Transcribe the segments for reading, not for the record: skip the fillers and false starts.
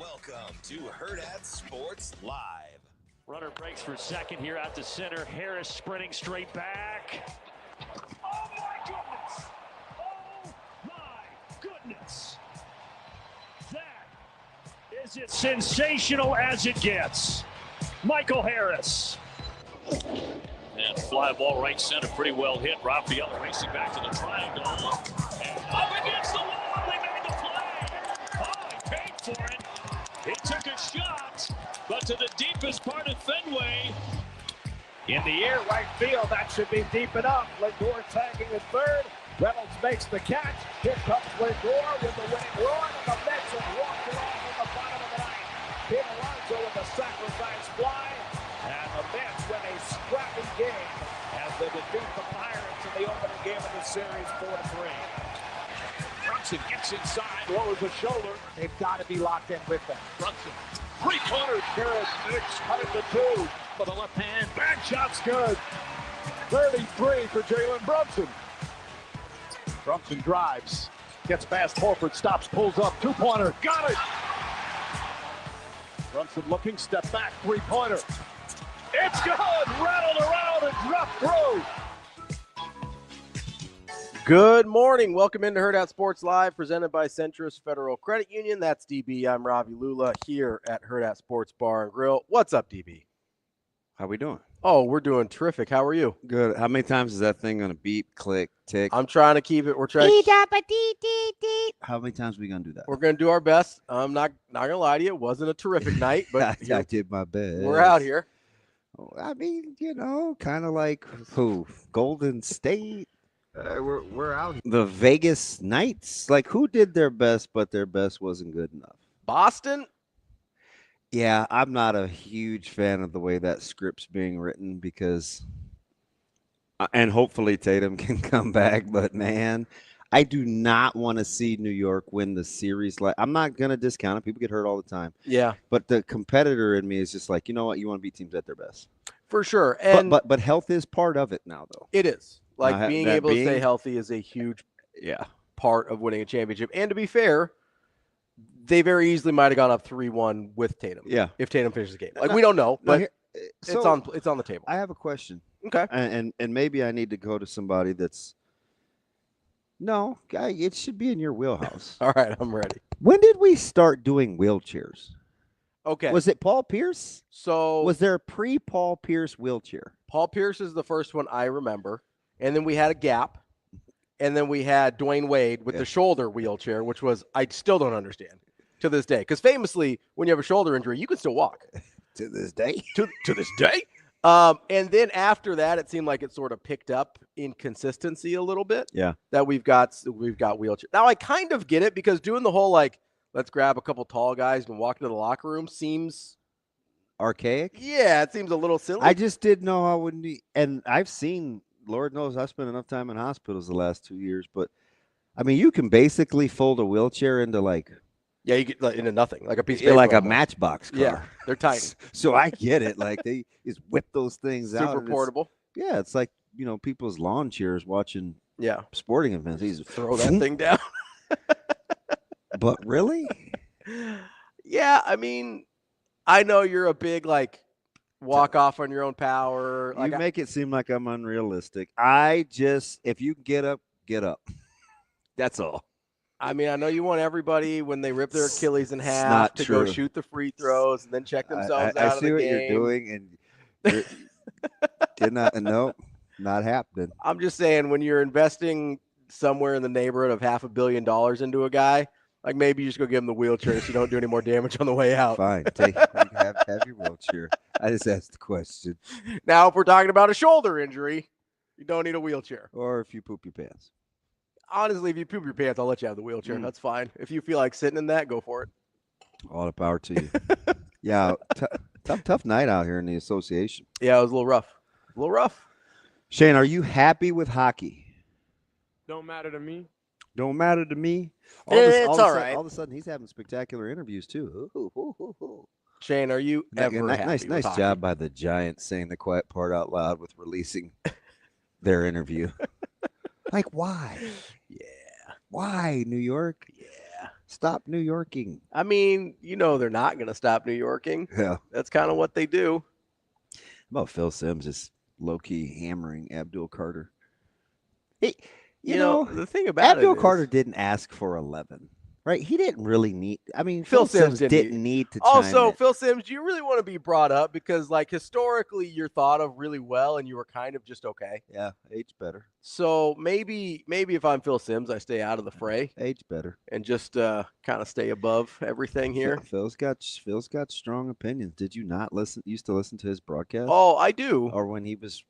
Welcome to Hurrdat Sports Live. Runner breaks for second here out to center. Harris sprinting straight back. Oh my goodness! Oh my goodness! That is as sensational as it gets. Michael Harris. And fly ball right center, pretty well hit. Ravi racing back to the triangle. And up against the wall, they made the play. Oh, he paid for it. He took a shot, but to the deepest part of Fenway. In the air, right field, that should be deep enough. Lindor tagging at third. Reynolds makes the catch. Here comes Lindor with the winning run, and the Mets have walked it off in the bottom of the ninth. Pete Alonso with the sacrifice fly, and the Mets win a scrappy game as they defeat the Pirates in the opening game of the series 4-3. Brunson gets inside, lowers the shoulder. They've got to be locked in with them. Brunson, three-pointers. Harris, Knicks cut it to 2 for the left hand. Back shot's good. 33 for Jalen Brunson. Brunson drives, gets past Horford, stops, pulls up, two-pointer, got it! Brunson looking, step back, three-pointer. It's good! Rattled around and dropped through. Good morning. Welcome into Hurrdat Sports Live, presented by Centris Federal Credit Union. That's DB. I'm Ravi Lulla here at Hurrdat Sports Bar and Grill. What's up, DB? How we doing? Oh, we're doing terrific. How are you? Good. How many times is that thing going to beep, click, tick? I'm trying to keep it. We're trying. How many times are we going to do that? We're going to do our best. I'm not going to lie to you. It wasn't a terrific night, but I did my best. We're out here. I mean, kind of like who? Golden State. We're out here. The Vegas Knights. Like, who did their best, but their best wasn't good enough? Boston. Yeah, I'm not a huge fan of the way that script's being written because, and hopefully Tatum can come back, but man, I do not want to see New York win the series. Like, I'm not going to discount it. People get hurt all the time. Yeah. But the competitor in me is just like, you know what? You want to beat teams at their best. For sure. And but health is part of it now, though. It is. Like, being able to stay healthy is a huge part of winning a championship. And to be fair, they very easily might have gone up 3-1 with Tatum. Yeah. If Tatum finishes the game. Like, we don't know, but it's on the table. I have a question. Okay. And maybe I need to go to somebody that's guy, it should be in your wheelhouse. All right, I'm ready. When did we start doing wheelchairs? Okay. Was it Paul Pierce? So was there a pre-Paul Pierce wheelchair? Paul Pierce is the first one I remember. And then we had a gap. And then we had Dwayne Wade with the shoulder wheelchair, which was, I still don't understand to this day. Because famously, when you have a shoulder injury, you can still walk. To this day? To this day. And then after that, it seemed like it sort of picked up in consistency a little bit. Yeah. That we've got wheelchair. Now, I kind of get it because doing the whole, like, let's grab a couple tall guys and walk into the locker room seems archaic. Yeah, it seems a little silly. I just didn't know how would be, and I've seen, Lord knows, I've spent enough time in hospitals the last 2 years, but I mean, you can basically fold a wheelchair into you get into nothing, like a piece of paper, like a matchbox car. Yeah, they're tiny. So I get it. Like, they just whip those things out. Super portable. Yeah, it's like, people's lawn chairs watching sporting events. He's throw that thing down. But really? Yeah, I mean, I know you're a big, like, walk off on your own power. You make it seem like I'm unrealistic. If you get up, get up. That's all. I mean, I know you want everybody, when they rip their Achilles in half, to go shoot the free throws and then check themselves out of the game. I see what you're doing, and did not. No, not happening. I'm just saying, when you're investing somewhere in the neighborhood of $500 million into a guy, like, maybe you just go give him the wheelchair so you don't do any more damage on the way out. Fine. Have your wheelchair. I just asked the question. Now, if we're talking about a shoulder injury, you don't need a wheelchair. Or if you poop your pants. Honestly, if you poop your pants, I'll let you have the wheelchair. That's fine. If you feel like sitting in that, go for it. All the power to you. Yeah, tough night out here in the association. Yeah, it was a little rough. Shane, are you happy with hockey? Don't matter to me. Don't matter to me. It's all right. All of a sudden, he's having spectacular interviews too. Ooh. Shane, are you ever happy? Nice job by the Giants saying the quiet part out loud with releasing their interview. Like, why? Yeah. Why, New York? Yeah. Stop New Yorking. I mean, they're not going to stop New Yorking. Yeah. That's kind of what they do. How about Phil Simms just low-key hammering Abdul Carter? Hey, You know, the thing about Abdul it Carter is, didn't ask for 11, right? He didn't really need. I mean, Phil Phil Simms Simms didn't need to. Also, chime in. Phil Simms, do you really want to be brought up because, like, historically, you're thought of really well, and you were kind of just okay. Yeah, age better. So maybe if I'm Phil Simms, I stay out of the fray Age better. and just kind of stay above everything here. Phil's got strong opinions. Did you not used to listen to his broadcast? Oh, I do. Or when he was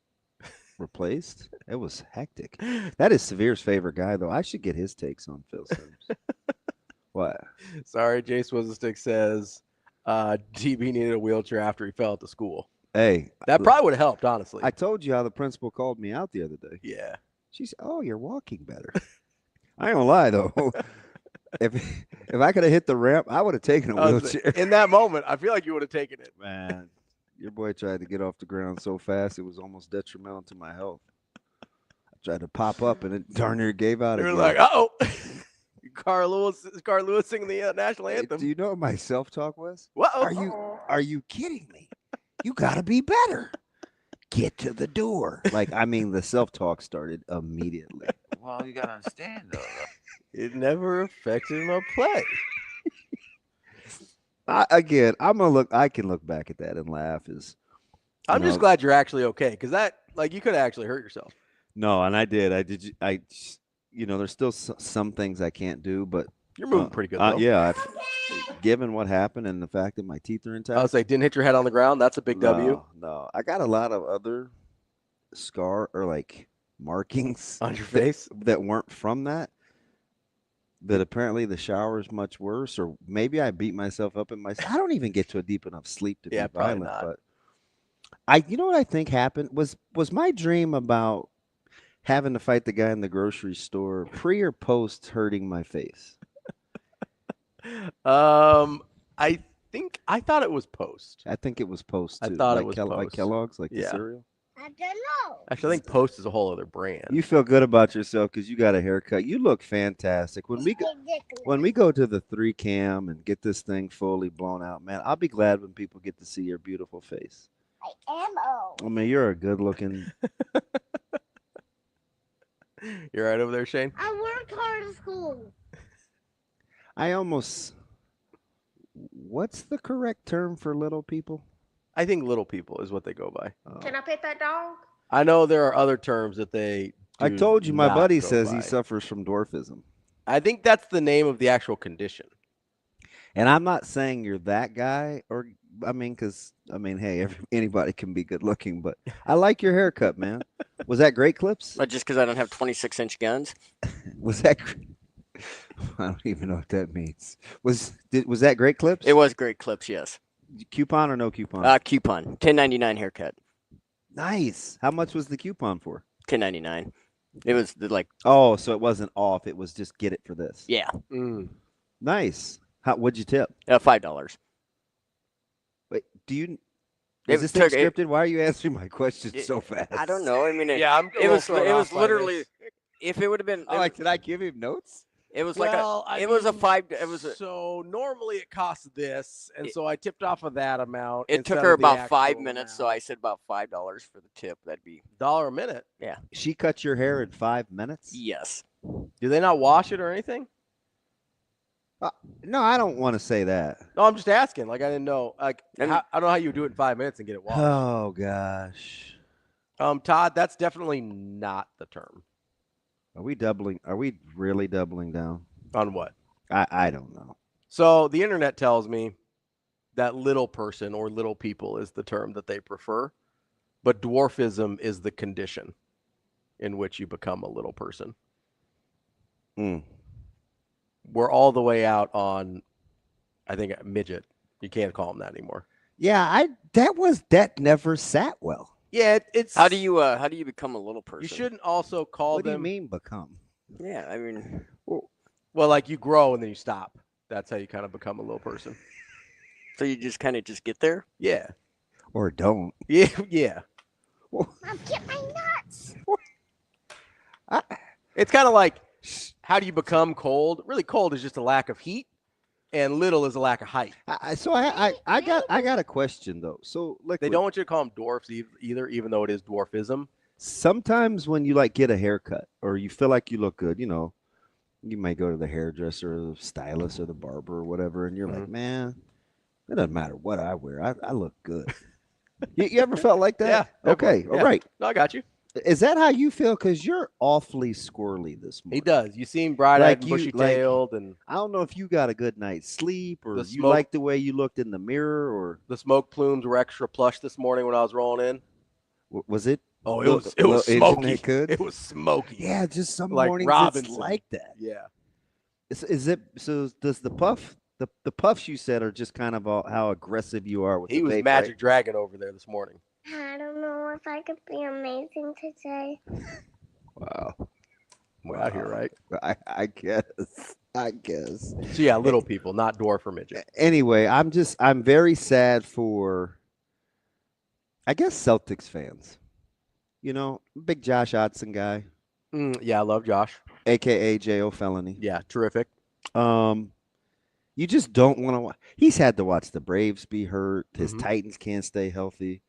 replaced? It was hectic. That is Severe's favorite guy, though. I should get his takes on Phil Simms. What? Sorry, Jace Wizzestick says DB needed a wheelchair after he fell at the school. Hey, That probably would have helped, honestly. I told you how the principal called me out the other day. Yeah. She said, "Oh, you're walking better." I ain't gonna lie though. If I could have hit the ramp, I would have taken a wheelchair. In that moment, I feel like you would have taken it. Man, your boy tried to get off the ground so fast it was almost detrimental to my health. I tried to pop up and it darn near gave out. You're again. like, uh-oh. Carl Lewis singing the national anthem. Do you know what my self-talk was? Uh-oh. Are you kidding me? You got to be better. Get to the door. Like, I mean, the self-talk started immediately. Well, you got to understand, though. It never affected my play. I can look back at that and laugh. I'm just glad you're actually okay, because that, like, you could have actually hurt yourself. No, and I did. There's still some things I can't do, but You're moving pretty good, though. Yeah. Given what happened and the fact that my teeth are intact. I was like, didn't hit your head on the ground. That's a big W. No, I got a lot of other markings On your face? that weren't from that. But apparently the shower is much worse, or maybe I beat myself up I don't even get to a deep enough sleep to be probably violent. not. But you know what I think happened was my dream about having to fight the guy in the grocery store pre or post hurting my face. I thought it was post. I think it was post too. I thought like it was like Post. Kellogg's, like the Yeah. cereal. I don't know. Actually, I think Post is a whole other brand. You feel good about yourself because you got a haircut. You look fantastic. When we go to the 3-cam and get this thing fully blown out, man, I'll be glad when people get to see your beautiful face. I am old. I mean, you're a good-looking. You're right over there, Shane? I worked hard at school. What's the correct term for little people? I think little people is what they go by. Can I pet that dog? I know there are other terms that they I do told you, my not buddy go says by. he suffers from dwarfism. I think that's the name of the actual condition. And I'm not saying you're that guy, hey, anybody can be good looking, but I like your haircut, man. Was that Great Clips? But just because I don't have 26-inch guns. Was that? I don't even know what that means. Was that Great Clips? It was Great Clips, yes. Coupon or no coupon? Coupon. $10.99 haircut. Nice. How much was the coupon for? $10.99. It was Oh, so it wasn't off. It was just get it for this. Yeah. Nice. What'd you tip? $5. Wait, is this thing scripted? Why are you answering my questions so fast? I don't know. I mean, it was literally. If it would have been, did I give him notes? It was So normally it costs this, and so I tipped off of that amount. It took her about 5 minutes, so I said about $5 for the tip. That'd be $1 a minute. Yeah. She cut your hair in 5 minutes? Yes. Do they not wash it or anything? No, I don't want to say that. No, I'm just asking. Like, I didn't know. Like, I don't know how you would do it in 5 minutes and get it washed. Oh gosh. Todd, that's definitely not the term. Are we really doubling down? On what? I don't know. So the internet tells me that little person or little people is the term that they prefer, but dwarfism is the condition in which you become a little person. We're all the way out on, I think, midget. You can't call them that anymore. Yeah, that never sat well. Yeah, it's How do you become a little person? You shouldn't also call What them. do you mean become? Yeah, I mean, Well, like you grow and then you stop. That's how you kind of become a little person. so you just kind of get there. Yeah. Or don't. Yeah. Yeah. Mom, get my nuts. It's kind of like how do you become cold? Really, cold is just a lack of heat, and little is a lack of height. I got a question though. So like They don't want you to call them dwarfs either, even though it is dwarfism. Sometimes when you like get a haircut or you feel like you look good, you know, you might go to the hairdresser or the stylist or the barber or whatever, and you're like, man, it doesn't matter what I wear. I look good. You ever felt like that? Yeah. Okay. Yeah. All right. No, I got you. Is that how you feel? Because you're awfully squirrely this morning. He does. You seem bright-eyed and you- bushy-tailed, and I don't know if you got a good night's sleep or The you smoke- like the way you looked in the mirror or the smoke plumes were extra plush this morning when I was rolling in. was it? Oh, it was Isn't smoky. it good? It was smoky. Yeah, just some Like mornings Robinson. it's like that. Yeah. Is it so? Does the puffs you said are just kind of how aggressive you are with He the was vape, Magic right? Dragon over there this morning. I don't know if I could be amazing today. Wow. We're out here, right? I guess. So yeah, little people, not dwarf or midget. Anyway, I'm very sad for, I guess, Celtics fans. You know, big Josh Hodgson guy, Yeah, I love Josh. aka J.O. Felony. Yeah, terrific. You just don't want to watch. He's had to watch the Braves be hurt. His Mhm. Titans can't stay healthy.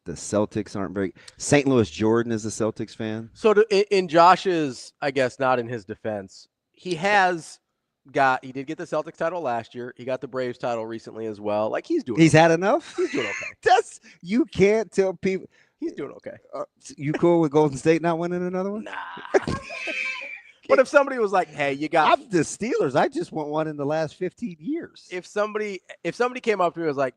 The Celtics aren't very. St. Louis Jordan is a Celtics fan. So in Josh's, I guess not in his defense, he did get the Celtics title last year. He got the Braves title recently as well. Like he's doing Had enough. He's doing okay. You can't tell people. He's doing okay. You cool with Golden State not winning another one? Nah. But if somebody was like, "Hey, you got," I'm the Steelers. I just want one in the last 15 years. if somebody came up to me and was like,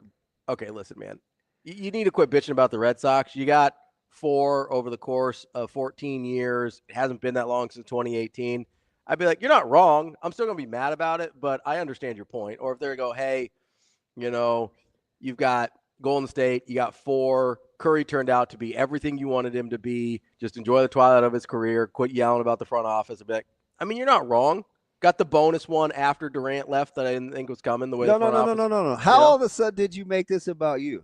"Okay, listen, man, you need to quit bitching about the Red Sox. You got 4 over the course of 14 years. It hasn't been that long since 2018." I'd be like, "You're not wrong. I'm still gonna be mad about it, but I understand your point." Or if they go, "Hey, you know, you've got Golden State, you got 4. Curry turned out to be everything you wanted him to be. Just enjoy the twilight of his career. Quit yelling about the front office." I'd be like, I mean, you're not wrong. Got the bonus one after Durant left that I didn't think was coming. The way No. How all of a sudden did you make this about you?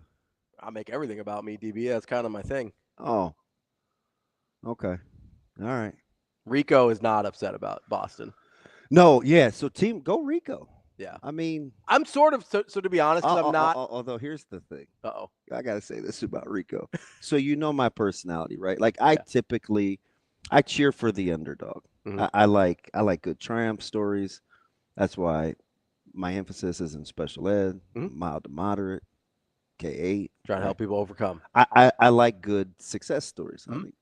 I make everything about me, DB. That's kind of my thing. Oh. Okay. All right. Rico is not upset about Boston. No, yeah. So team, go Rico. Yeah. I mean, I'm sort of so to be honest, 'cause I'm not. Although here's the thing. Uh-oh. I gotta say this about Rico. So you know my personality, right? Like I cheer for the underdog. Mhm. I like good triumph stories. That's why my emphasis is in special ed, Mhm. mild to moderate, K-8. Trying to help people overcome. I like good success stories. I Mhm. mean,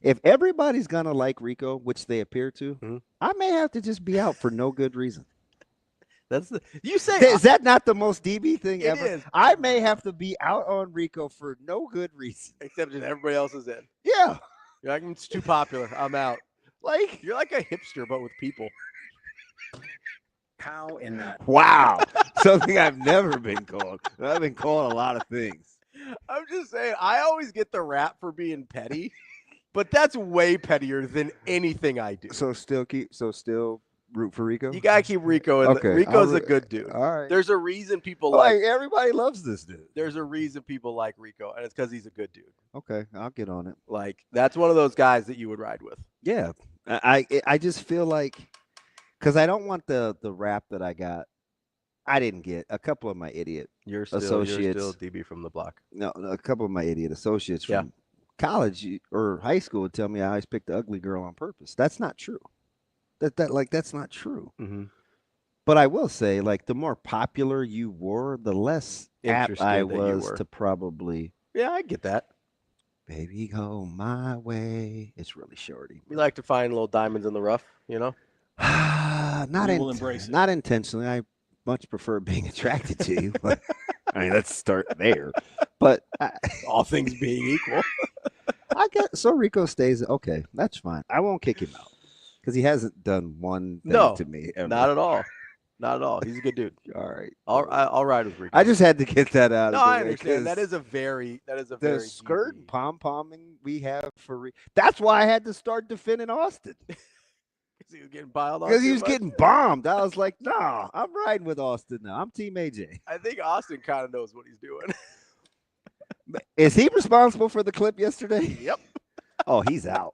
if everybody's gonna like Rico, which they appear to, Mhm. I may have to just be out for no good reason. You say Is that not the most DB thing It ever? is. I may have to be out on Rico for no good reason. except that everybody else is in. Yeah, You're like, it's too popular. I'm out. like You're like a hipster, but with people. How in that? wow, something I've never been called. I've been called a lot of things. I'm just saying, I always get the rap for being petty, but that's way pettier than anything I do. So still root for Rico. You gotta keep Rico in. Okay, Rico's I'll- a good dude. All right. There's a reason people Like like. everybody loves this dude. There's a reason people like Rico, and it's because he's a good dude. Okay, I'll get on it. Like that's one of those guys that you would ride with. Yeah, I just feel like because I don't want the rap that I got. I didn't get a couple of my idiot You're Associates. still DB from the block. no a couple of my idiot associates Yeah. from college or high school would tell me I always picked the ugly girl on purpose. That's not true. That's not true. Mm-hmm. But I will say, like, the more popular you were, the less apt Interested I that you was were. to probably, Yeah, I get that. baby, go my way. It's really shorty. We like to find little diamonds in the rough, you know. Not We will embrace it. Not intentionally. I much prefer being attracted to you. But I mean, let's start there. But All things being equal. I get so Rico stays. Okay, that's fine. I won't kick him out because he hasn't done one thing No, to me. Ever. Not at all. Not at all. He's a good dude. All right. I'll ride with Rico. I just had to get that out. No, of the I way understand. That 'cause is a very the skirt DB. pom pomming we have for. That's why I had to start defending Austin 'Cause he was getting piled on. because he too was much. getting bombed. I was like, nah, I'm riding with Austin now. I'm Team AJ. I think Austin kind of knows what he's doing. Is he responsible for the clip yesterday? Yep. Oh, he's out.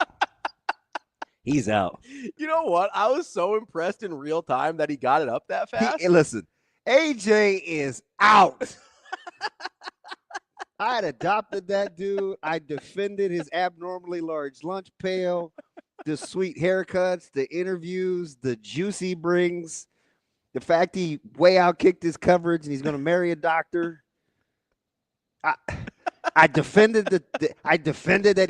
He's out. You know what? I was so impressed in real time that he got it up that fast. Listen, AJ is out. I had adopted that dude. I defended his abnormally large lunch pail, the sweet haircuts, the interviews, the juice he brings, the fact he way outkicked his coverage and he's going to marry a doctor. I defended that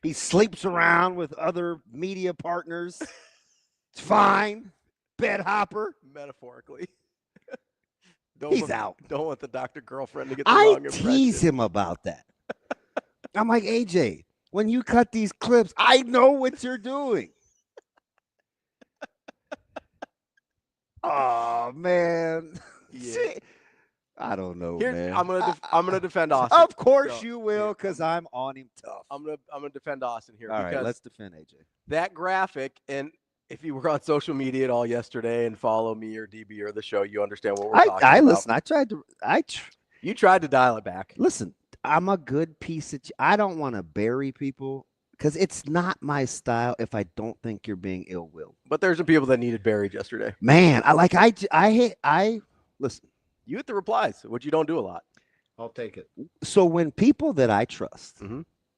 he sleeps around with other media partners. It's fine. Bed hopper. Metaphorically. He's out. Don't want the doctor girlfriend to get the wrong impression. I tease him about that. I'm like, AJ, when you cut these clips, I know what you're doing. Oh, man. Yeah. I don't know, Here, man. I'm gonna defend Austin. Of course you will, because I'm on him tough. I'm gonna defend Austin here. All right, let's defend AJ. That graphic, and if you were on social media at all yesterday and follow me or DB or the show, you understand what we're talking about. Listen. You tried to dial it back. Listen, I'm a good piece of. I don't want to bury people because it's not my style. If I don't think you're being ill will, but there's some people that needed buried yesterday. Man, I listen. You hit the replies, which you don't do a lot. I'll take it. So when people that I trust,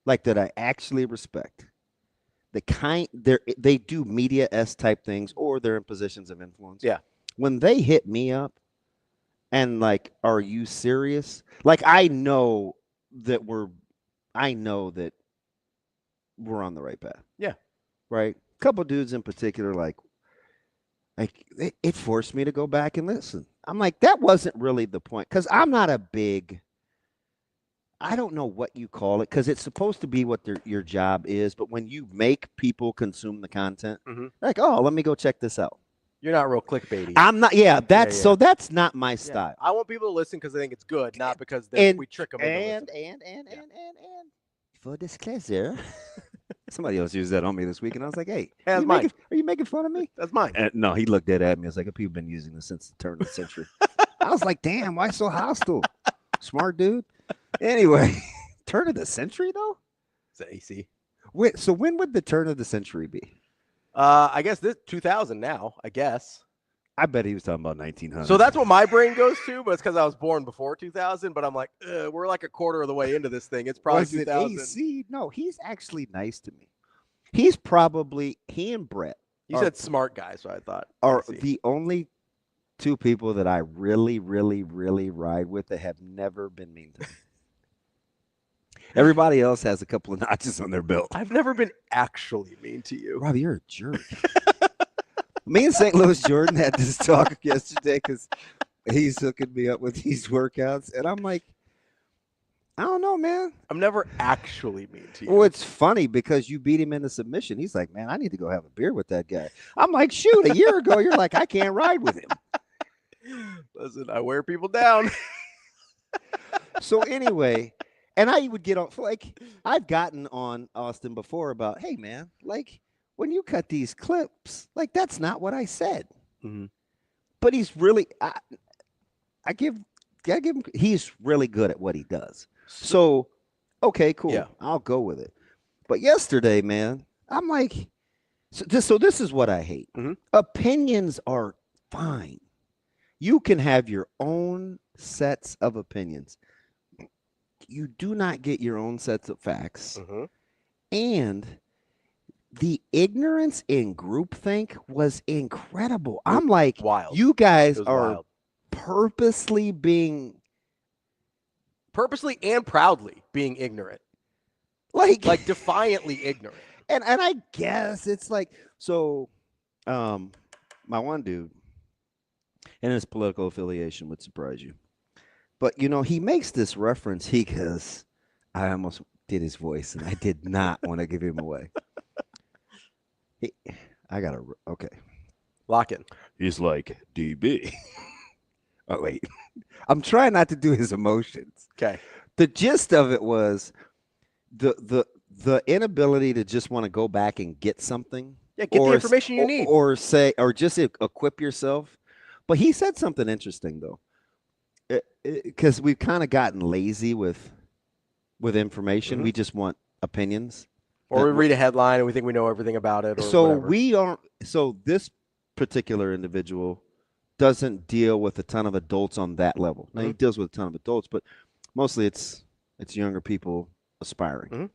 like that I actually respect, they do media-esque type things or they're in positions of influence. Yeah. When they hit me up and like, are you serious? Like I know that we're on the right path. Yeah. Right. A couple dudes in particular, like it forced me to go back and listen. I'm like, that wasn't really the point. Because I'm not a big, I don't know what you call it, because it's supposed to be what your job is. But when you make people consume the content, like, oh, let me go check this out. You're not real clickbaity. I'm not. Yeah, so that's not my style. I want people to listen because they think it's good, not because we trick them. And for disclosure, somebody else used that on me this week, and I was like, hey, are you making fun of me? That's mine. No, he looked dead at me. I was like, people have been using this since the turn of the century. I was like, damn, why so hostile? Smart dude. Anyway, turn of the century, though? It's AC. Wait, so when would the turn of the century be? I guess this 2000 now, I guess. I bet he was talking about 1900. So that's what my brain goes to, but it's because I was born before 2000. But I'm like, we're like a quarter of the way into this thing. It's probably 2000. AC? No, he's actually nice to me. He's probably, he and Brett. You said smart guy, so I thought. Are the only two people that I really, really, really ride with that have never been mean to me. Everybody else has a couple of notches on their belt. I've never been actually mean to you. Robbie, you're a jerk. Me and St. Louis Jordan had this talk yesterday because he's hooking me up with these workouts. And I'm like, I don't know, man. I'm never actually mean to you. Well, it's funny because you beat him into submission. He's like, man, I need to go have a beer with that guy. I'm like, shoot, a year ago, you're like, I can't ride with him. Listen, I wear people down. So anyway, and I would get on, like, I've gotten on Austin before about, hey, man, like, when you cut these clips, like, that's not what I said. But he's really, gotta give him, he's really good at what he does. So, okay, cool. Yeah. I'll go with it. But yesterday, man, I'm like, so this is what I hate. Opinions are fine. You can have your own sets of opinions. You do not get your own sets of facts. And the ignorance in groupthink was incredible. I'm like, wild. You guys are purposely and proudly being ignorant. Like defiantly ignorant. And I guess it's like, so my one dude, and his political affiliation would surprise you. But, you know, he makes this reference. He goes, I almost did his voice, and I did not want to give him away. Okay. Lock in. He's like, DB. Oh, wait. I'm trying not to do his emotions. Okay. The gist of it was the inability to just want to go back and get something. Yeah, get the information you need. Or just equip yourself. But he said something interesting, though. Because we've kind of gotten lazy with information. We just want opinions. Or we read a headline and we think we know everything about it. Or so whatever. we aren't. So this particular individual doesn't deal with a ton of adults on that level. Now he deals with a ton of adults, but mostly it's younger people aspiring.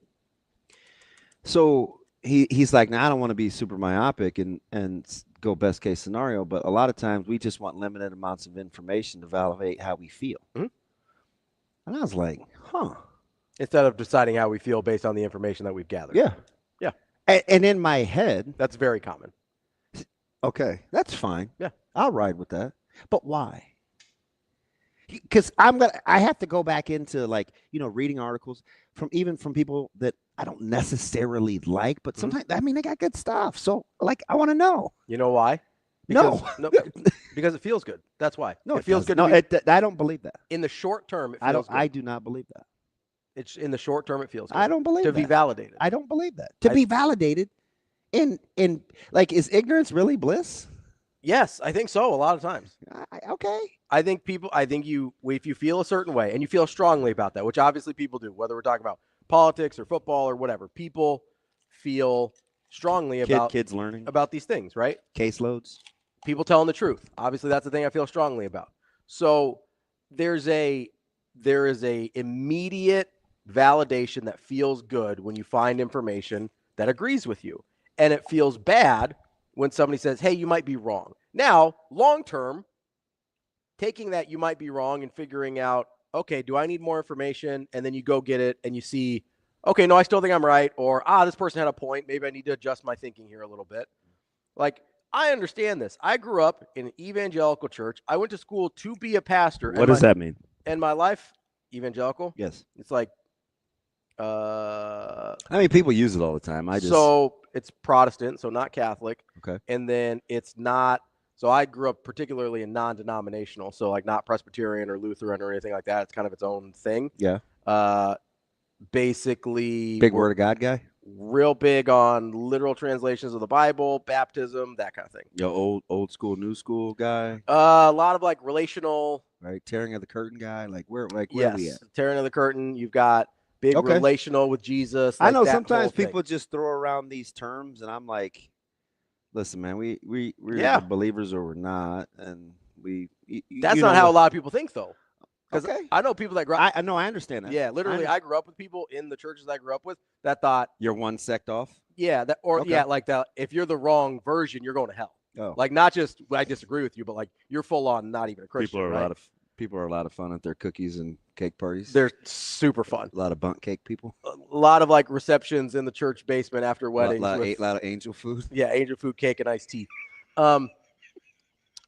So he's like, now I don't want to be super myopic and go best case scenario, but a lot of times we just want limited amounts of information to validate how we feel. And I was like, Instead of deciding how we feel based on the information that we've gathered. Yeah. And in my head, that's very common. Okay, that's fine. Yeah, I'll ride with that. But why? Because I have to go back into reading articles from people that I don't necessarily like, but sometimes they got good stuff. So I want to know. You know why? Because, because it feels good. That's why. No, it feels good. No, I don't believe that. In the short term, it feels good. I do not believe that. It's in the short term, it feels good. I don't believe to that. be validated. I don't believe that. To be validated in is ignorance really bliss? Yes, I think so. A lot of times. Okay. I think if you feel a certain way and you feel strongly about that, which obviously people do, whether we're talking about politics or football or whatever, people feel strongly about kids learning about these things, right? Caseloads. People telling the truth. Obviously, that's the thing I feel strongly about. So there is a immediate validation that feels good when you find information that agrees with you. And it feels bad when somebody says, hey, you might be wrong. Now, long term, taking that you might be wrong and figuring out, okay, do I need more information? And then you go get it and you see, okay, no, I still think I'm right. Or, this person had a point. Maybe I need to adjust my thinking here a little bit. I understand this. I grew up in an evangelical church. I went to school to be a pastor. What does that mean? And my life, evangelical? Yes. It's like, people use it all the time. So it's Protestant, so not Catholic. Okay. And then it's not. So I grew up particularly in non-denominational, so not Presbyterian or Lutheran or anything like that. It's kind of its own thing. Yeah. Basically, big Word of God guy. Real big on literal translations of the Bible, baptism, that kind of thing. Old school, new school guy. A lot of relational. Right, tearing of the curtain guy. Where are we at? Tearing of the curtain. You've got big relational with Jesus. I know sometimes people just throw around these terms, and I'm like, listen, man, we're either believers or we're not, and that's not how a lot of people think, though. Because I know people that grew up. I know, I understand that. Yeah, literally, I grew up with people in the churches I grew up with that thought you're one sect off. Yeah, that. If you're the wrong version, you're going to hell. Oh. Not just I disagree with you, but you're full on not even a Christian. People are a lot of fun at their cookies and cake parties. They're super fun. A lot of bundt cake people. A lot of receptions in the church basement after weddings. A lot of angel food. Yeah, angel food, cake, and iced tea.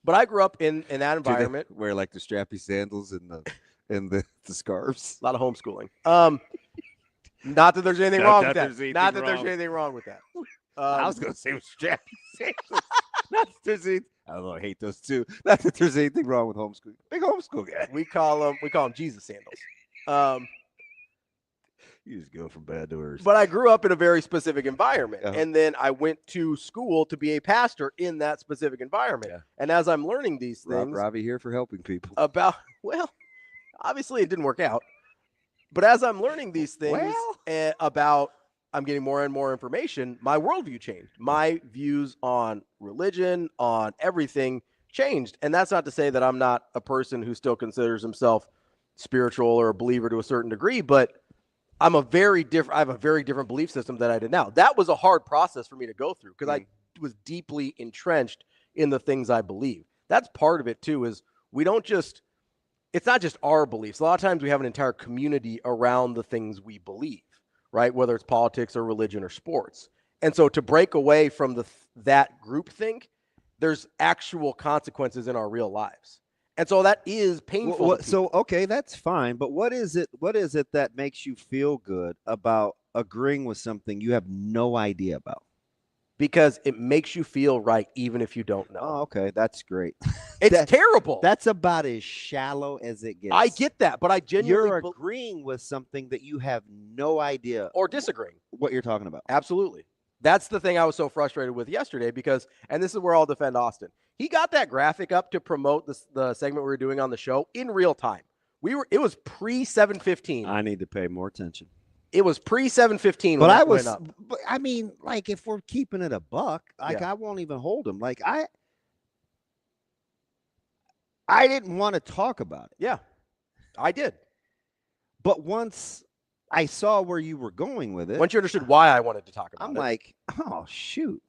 But I grew up in that environment. Do they wear the strappy sandals and the scarves. A lot of homeschooling. Not that there's anything wrong with that. Not that there's anything wrong with that. I was going to say strappy sandals. Not that there's anything. I don't know. I hate those too. Not that there's anything wrong with homeschooling. Big homeschool guy. We call them Jesus sandals. You just go from bad to worse. But I grew up in a very specific environment. And then I went to school to be a pastor in that specific environment. Yeah. And as I'm learning these things. Ravi here for helping people. Obviously it didn't work out. But as I'm learning these things I'm getting more and more information, my worldview changed. My views on religion, on everything changed. And that's not to say that I'm not a person who still considers himself spiritual or a believer to a certain degree, but I have a very different belief system than I did now. That was a hard process for me to go through because I was deeply entrenched in the things I believe. That's part of it too, is it's not just our beliefs. A lot of times we have an entire community around the things we believe, right? Whether it's politics or religion or sports. And so to break away from that groupthink, there's actual consequences in our real lives. And so that is painful. Okay, that's fine. But what is it that makes you feel good about agreeing with something you have no idea about? Because it makes you feel right, even if you don't know. Oh, okay. That's great. It's terrible. That's about as shallow as it gets. I get that, but I genuinely... You're agreeing with something that you have no idea. Or disagreeing. What you're talking about. Absolutely. That's the thing I was so frustrated with yesterday because, and this is where I'll defend Austin. He got that graphic up to promote the segment we were doing on the show in real time. It was pre-7:15. I need to pay more attention. It was pre 7:15. But I went up. But I mean, like, if we're keeping it a buck, like, I won't even hold him. Like, I didn't want to talk about it. Yeah, I did. But once I saw where you were going with it, once you understood why I wanted to talk about I'm it, like, oh shoot,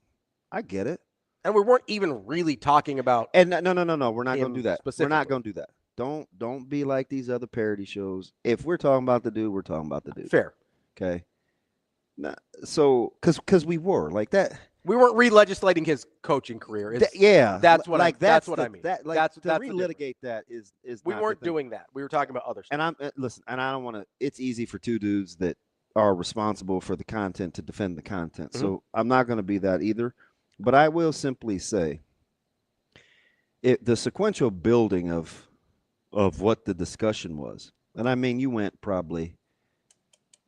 I get it. And we weren't even really talking about. And no, we're not going to do that. We're not going to do that. Don't be like these other parody shows. If we're talking about the dude, we're talking about the dude. Fair. Okay. So, because we were like that. We weren't re-legislating his coaching career. That's what that's what I mean. That's relitigate that is we weren't doing that. We were talking about other stuff. And listen, and I don't want to. It's easy for two dudes that are responsible for the content to defend the content. Mm-hmm. So I'm not going to be that either. But I will simply say, the sequential building of what the discussion was, and I mean, you went probably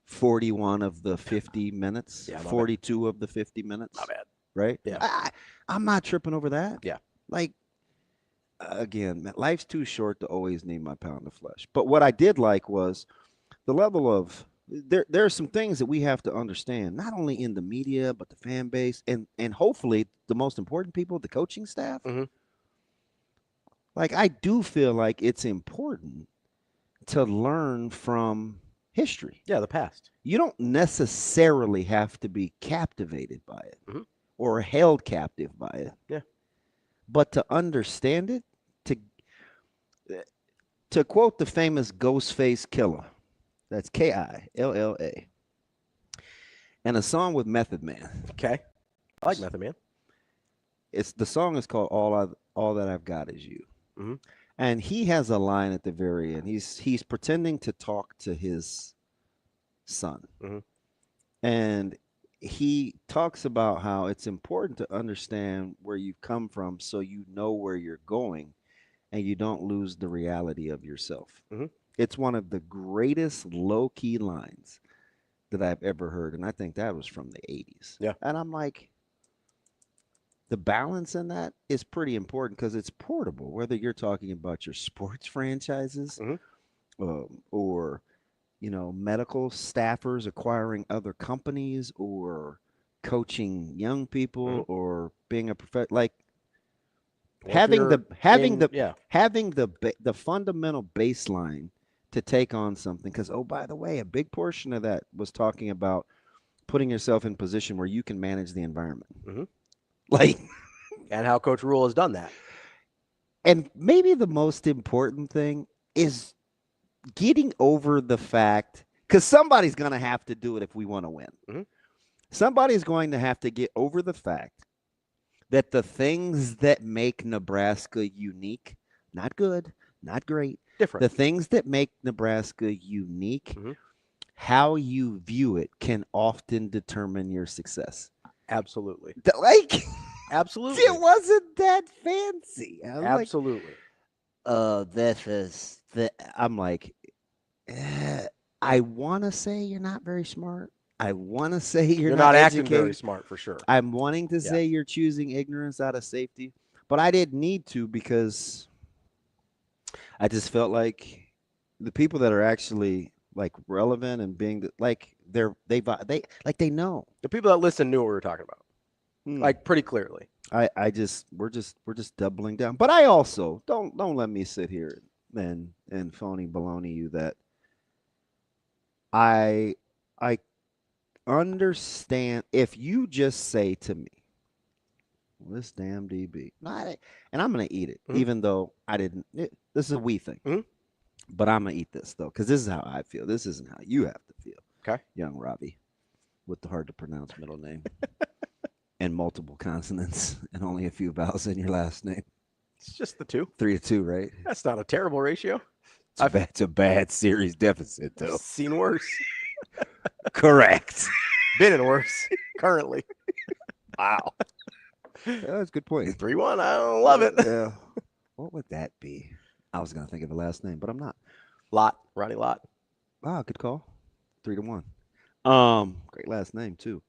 41 of the 50 minutes, 42 of the 50 minutes. Not bad. Right? Yeah. I'm not tripping over that. Yeah. Like, again, man, life's too short to always need my pound of flesh. But what I did like was the level of there are some things that we have to understand, not only in the media, but the fan base and hopefully the most important people, the coaching staff. Mm-hmm. Like, I do feel like it's important to learn from history. Yeah, the past. You don't necessarily have to be captivated by it or held captive by it. Yeah. But to understand it, to quote the famous Ghostface Killer, that's Killa, and a song with Method Man. Okay. I like Method Man. The song is called All That I've Got Is You. Mm-hmm. And he has a line at the very end. He's pretending to talk to his son. Mm-hmm. And he talks about how it's important to understand where you've come from so you know where you're going and you don't lose the reality of yourself. Mm-hmm. It's one of the greatest low-key lines that I've ever heard. And I think that was from the 80s. Yeah. And I'm like, the balance in that is pretty important because it's portable, whether you're talking about your sports franchises or, medical staffers acquiring other companies or coaching young people or being a professional. Like, having the fundamental baseline to take on something. Because, oh, by the way, a big portion of that was talking about putting yourself in position where you can manage the environment. Mm-hmm. Like, and how Coach Rule has done that. And maybe the most important thing is getting over the fact, because somebody's going to have to do it if we want to win. Mm-hmm. Somebody's going to have to get over the fact that the things that make Nebraska unique, not good, not great, different. The things that make Nebraska unique, how you view it can often determine your success. Absolutely. Absolutely. It wasn't that fancy. Absolutely. I'm like, I want to say you're not very smart. I want to say you're not acting very smart for sure. I'm wanting to say you're choosing ignorance out of safety, but I didn't need to because I just felt like the people that are actually like relevant and being they know. The people that listen knew what we were talking about. Like pretty clearly. We're just doubling down. But I also don't let me sit here and phony baloney you that I understand if you just say to me, well, this damn DB, and I'm gonna eat it, even though I didn't. This is a we thing, but I'm gonna eat this though because this is how I feel. This isn't how you have to feel. Okay, young Ravi, with the hard to pronounce middle name. And multiple consonants and only a few vowels in your last name. It's just the 2. 3 to 2, right? That's not a terrible ratio. It's a bad series deficit, though. Seen worse. Correct. Been in worse currently. Wow. That's a good point. 3-1. I don't love it. Yeah. What would that be? I was going to think of a last name, but I'm not. Ronnie Lott. Wow, good call. 3 to 1. Great last name, too.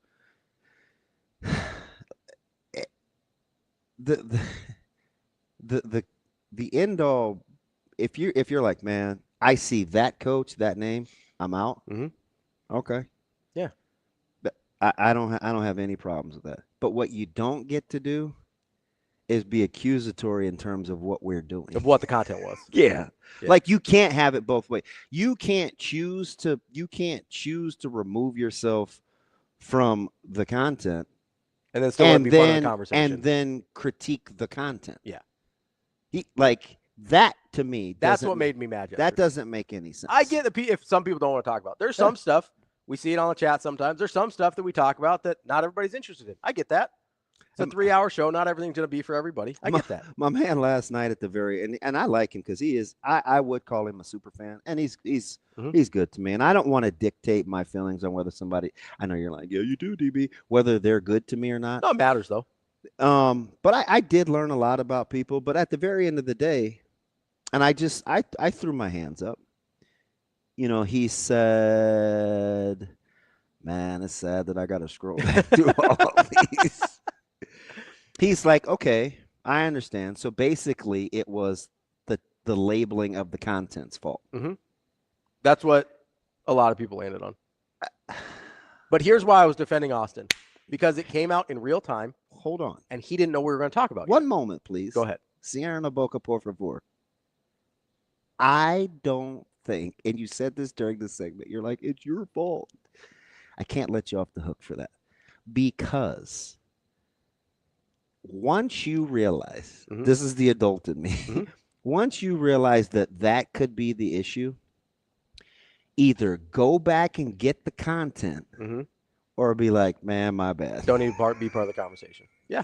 The end all, if you're like, man, I see that coach, that name, I'm out. Mm-hmm. Okay, I don't have any problems with that. But what you don't get to do is be accusatory in terms of what we're doing. Of what the content was. Yeah. Yeah. Like you can't have it both ways. You can't choose to remove yourself from the content And then still be part of the conversation. and then critique the content. Yeah. Like that to me. That's what made me mad. That doesn't make any sense. I get if some people don't want to talk about. There's some stuff we see it on the chat sometimes. There's some stuff that we talk about that not everybody's interested in. I get that. It's a 3-hour show. Not everything's going to be for everybody. I get that. My man last night at the very and I like him because he is. I would call him a super fan, and he's good to me. And I don't want to dictate my feelings on whether somebody. I know you're like, yeah, you do, DB. Whether they're good to me or not. No, it matters though. But I did learn a lot about people. But at the very end of the day, and I threw my hands up. You know, he said, "Man, it's sad that I got to scroll back through all these." He's like, okay, I understand. So basically, it was the labeling of the content's fault. Mm-hmm. That's what a lot of people landed on. But here's why I was defending Austin. Because it came out in real time. Hold on. And he didn't know we were going to talk about it. One moment, please. Go ahead. Sierra Boca, por favor. I don't think, and you said this during the segment, you're like, it's your fault. I can't let you off the hook for that. Because once you realize, this is the adult in me, once you realize that could be the issue, either go back and get the content or be like, man, my bad. Don't even be part of the conversation. Yeah.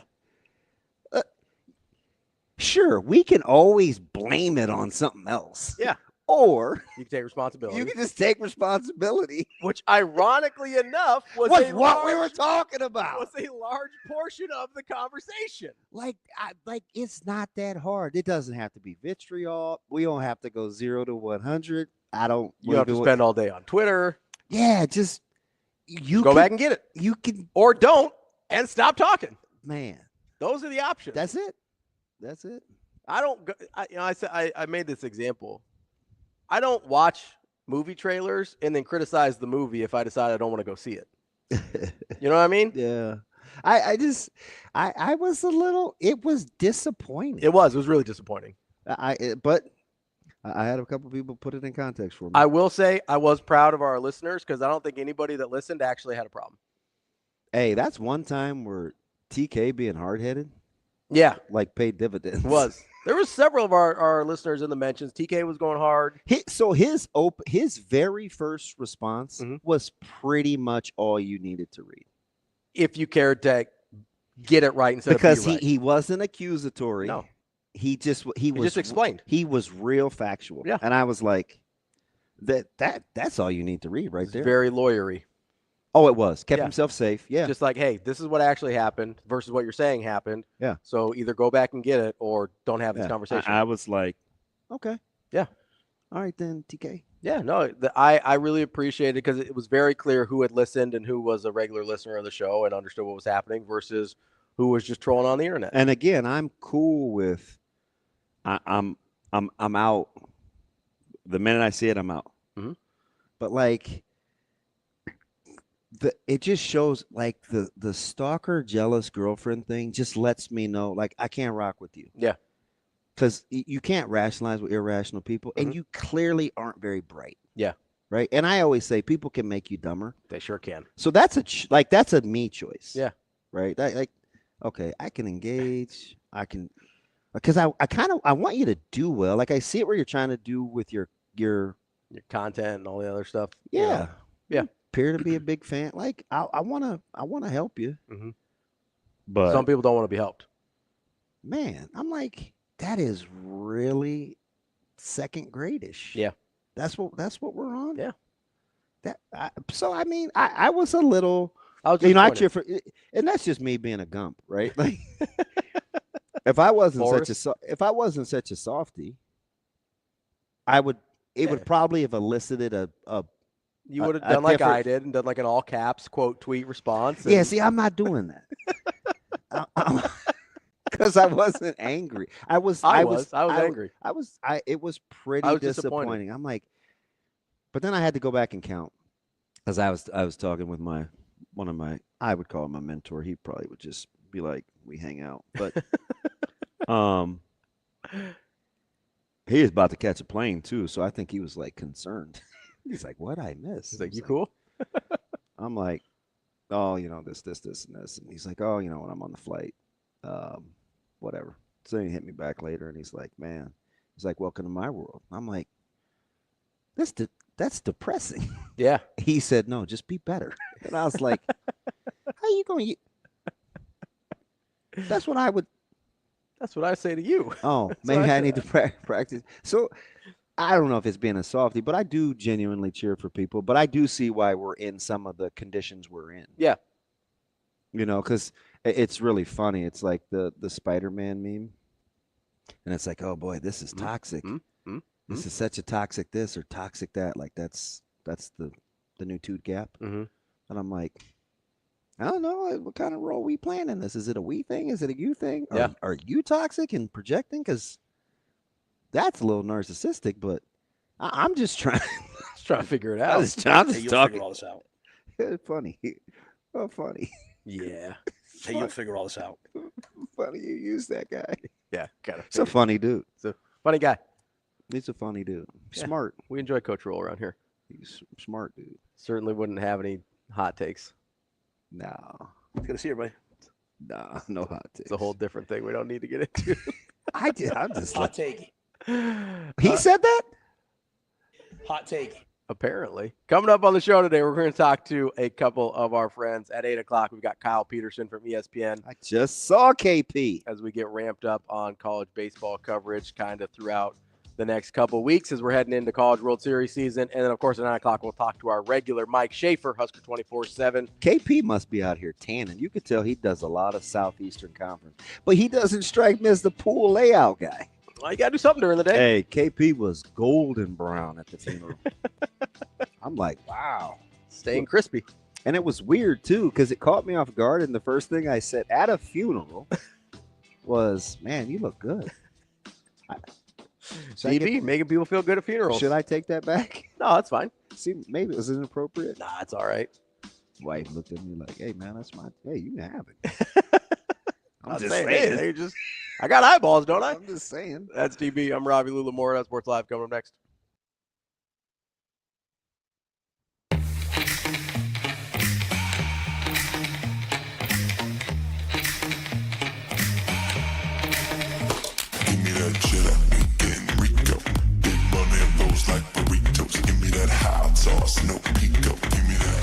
Sure, we can always blame it on something else. Yeah. Or you can take responsibility. You can just take responsibility. Which, ironically enough, was what we were talking about. Was a large portion of the conversation. Like it's not that hard. It doesn't have to be vitriol. We don't have to go 0 to 100. I don't. You have to spend all day on Twitter. Yeah, just you go back and get it. You can or don't and stop talking. Man, those are the options. That's it. That's it. I don't. I made this example. I don't watch movie trailers and then criticize the movie if I decide I don't want to go see it. You know what I mean? Yeah. I was a little. It was disappointing. It was really disappointing. But I had a couple people put it in context for me. I will say I was proud of our listeners because I don't think anybody that listened actually had a problem. Hey, that's one time where TK being hard-headed. Yeah. Like paid dividends. There was several of our listeners in the mentions. TK was going hard. So his very first response was pretty much all you needed to read. If you cared to get it right instead because of be right. he wasn't accusatory. No. He just explained. He was real factual. Yeah. And I was like, that's all you need to read right there. Very lawyery. Oh, it was. Kept himself safe. Yeah. Just like, hey, this is what actually happened versus what you're saying happened. Yeah. So either go back and get it or don't have this conversation. I was like, okay. Yeah. All right then, TK. Yeah, no, I really appreciate it because it was very clear who had listened and who was a regular listener of the show and understood what was happening versus who was just trolling on the internet. And again, I'm cool with I'm out. The minute I see it, I'm out. Mm-hmm. But like it just shows like the stalker jealous girlfriend thing just lets me know like I can't rock with you. Yeah. Because you can't rationalize with irrational people, and you clearly aren't very bright. Yeah. Right. And I always say people can make you dumber. They sure can. So that's a me choice. Yeah. Right. Okay, I can engage. I can, because I want you to do well. Like I see it where you're trying to do with your content and all the other stuff. Yeah. Yeah. You appear to be a big fan. Like I want to help you. Mm-hmm. But some people don't want to be helped. Man, I'm like, that is really second grade-ish. Yeah. That's what we're on. Yeah. So I mean, I was a little, I cheer for, and that's just me being a gump, right? Like, if I wasn't such a softie, it would probably have elicited a you would have done like I did and done like an all caps quote tweet response. Yeah, see, I'm not doing that. Because I wasn't angry. I was angry. It was pretty disappointing. I'm like, but then I had to go back and count because I was talking with my I would call him a mentor. He probably would just be like, we hang out. But he is about to catch a plane too, so I think he was like concerned. He's like, what I miss? He's like, you cool? I'm like, oh, this, and this. And he's like, oh, when I'm on the flight, whatever. So he hit me back later, and he's like, man, he's like, welcome to my world. I'm like, that's depressing. Yeah. He said, no, just be better. And I was like, how you going to? That's what I say to you. Oh, maybe I need to practice. So I don't know if it's being a softie, but I do genuinely cheer for people. But I do see why we're in some of the conditions we're in. Yeah. Because it's really funny. It's like the Spider-Man meme. And it's like, oh, boy, this is toxic. This is such a toxic this or toxic that. Like, that's the new Toot Gap. And I'm like, I don't know. What kind of role we playing in this? Is it a we thing? Is it a you thing? Yeah. Are you toxic and projecting? Because that's a little narcissistic, but I'm just trying to figure it out. I'm just talking. Figure all this out. Funny. Oh, funny. Yeah. Hey, you'll figure all this out. Funny you use that guy. Yeah, kind of. It's a funny dude. It's a funny guy. He's a funny dude. Yeah. Smart. We enjoy Coach Rule around here. He's a smart dude. Certainly wouldn't have any hot takes. No. Good to see everybody. Nah, no hot takes. It's a whole different thing we don't need to get into. I'm just Hot take. He said that? Hot take. Apparently. Coming up on the show today, we're going to talk to a couple of our friends. At 8 o'clock, we've got Kyle Peterson from ESPN. I just saw KP. As we get ramped up on college baseball coverage kind of throughout the next couple of weeks as we're heading into College World Series season. And then, of course, at 9 o'clock, we'll talk to our regular Mike Schaefer, Husker 24/7. KP must be out here tanning. You could tell he does a lot of Southeastern Conference. But he doesn't strike me as the pool layout guy. Well, you got to do something during the day. Hey, KP was golden brown at the funeral. I'm like, wow. Staying crispy. And it was weird, too, because it caught me off guard. And the first thing I said at a funeral was, man, you look good. DB, making people feel good at funerals. Should I take that back? No, that's fine. See, maybe it was inappropriate. Nah, it's all right. Wife looked at me like, hey, man, that's my, hey, you can have it. I'm just saying. Hey, I got eyeballs, don't I? I'm just saying. That's DB. I'm Ravi. Lulla more. That's Sports Live coming up next. Give me that cheddar and Rico. Big money and rolls like burritos. Give me that hot sauce, no pico. Give me that.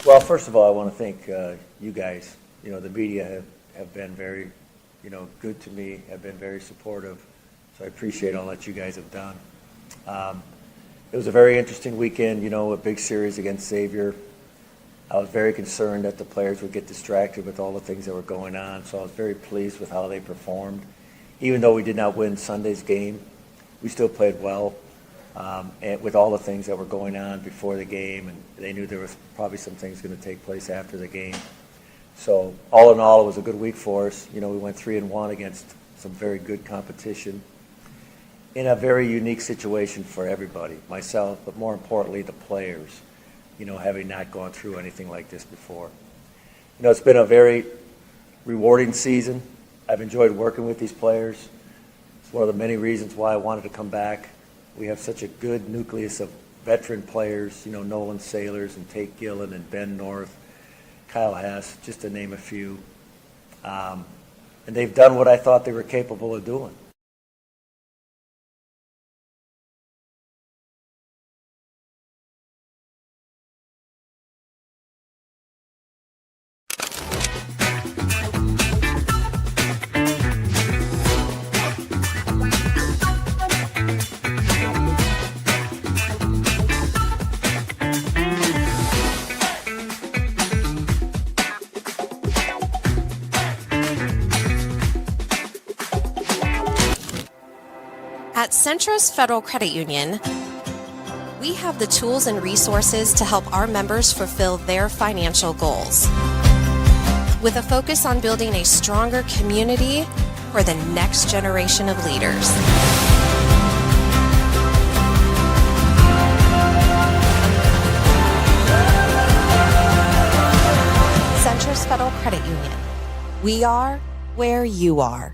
Well, first of all, I want to thank you guys. You know, the media have been very, good to me, have been very supportive. So I appreciate all that you guys have done. It was a very interesting weekend, a big series against Xavier. I was very concerned that the players would get distracted with all the things that were going on. So I was very pleased with how they performed. Even though we did not win Sunday's game, we still played well. And with all the things that were going on before the game, and they knew there was probably some things going to take place after the game. So all in all, it was a good week for us. We went 3-1 against some very good competition in a very unique situation for everybody, myself, but more importantly, the players, having not gone through anything like this before. It's been a very rewarding season. I've enjoyed working with these players. It's one of the many reasons why I wanted to come back. We have such a good nucleus of veteran players, Nolan Sailors and Tate Gillen and Ben North, Kyle Hess, just to name a few. And they've done what I thought they were capable of doing. At Centros Federal Credit Union, we have the tools and resources to help our members fulfill their financial goals. With a focus on building a stronger community for the next generation of leaders. Centros Federal Credit Union. We are where you are.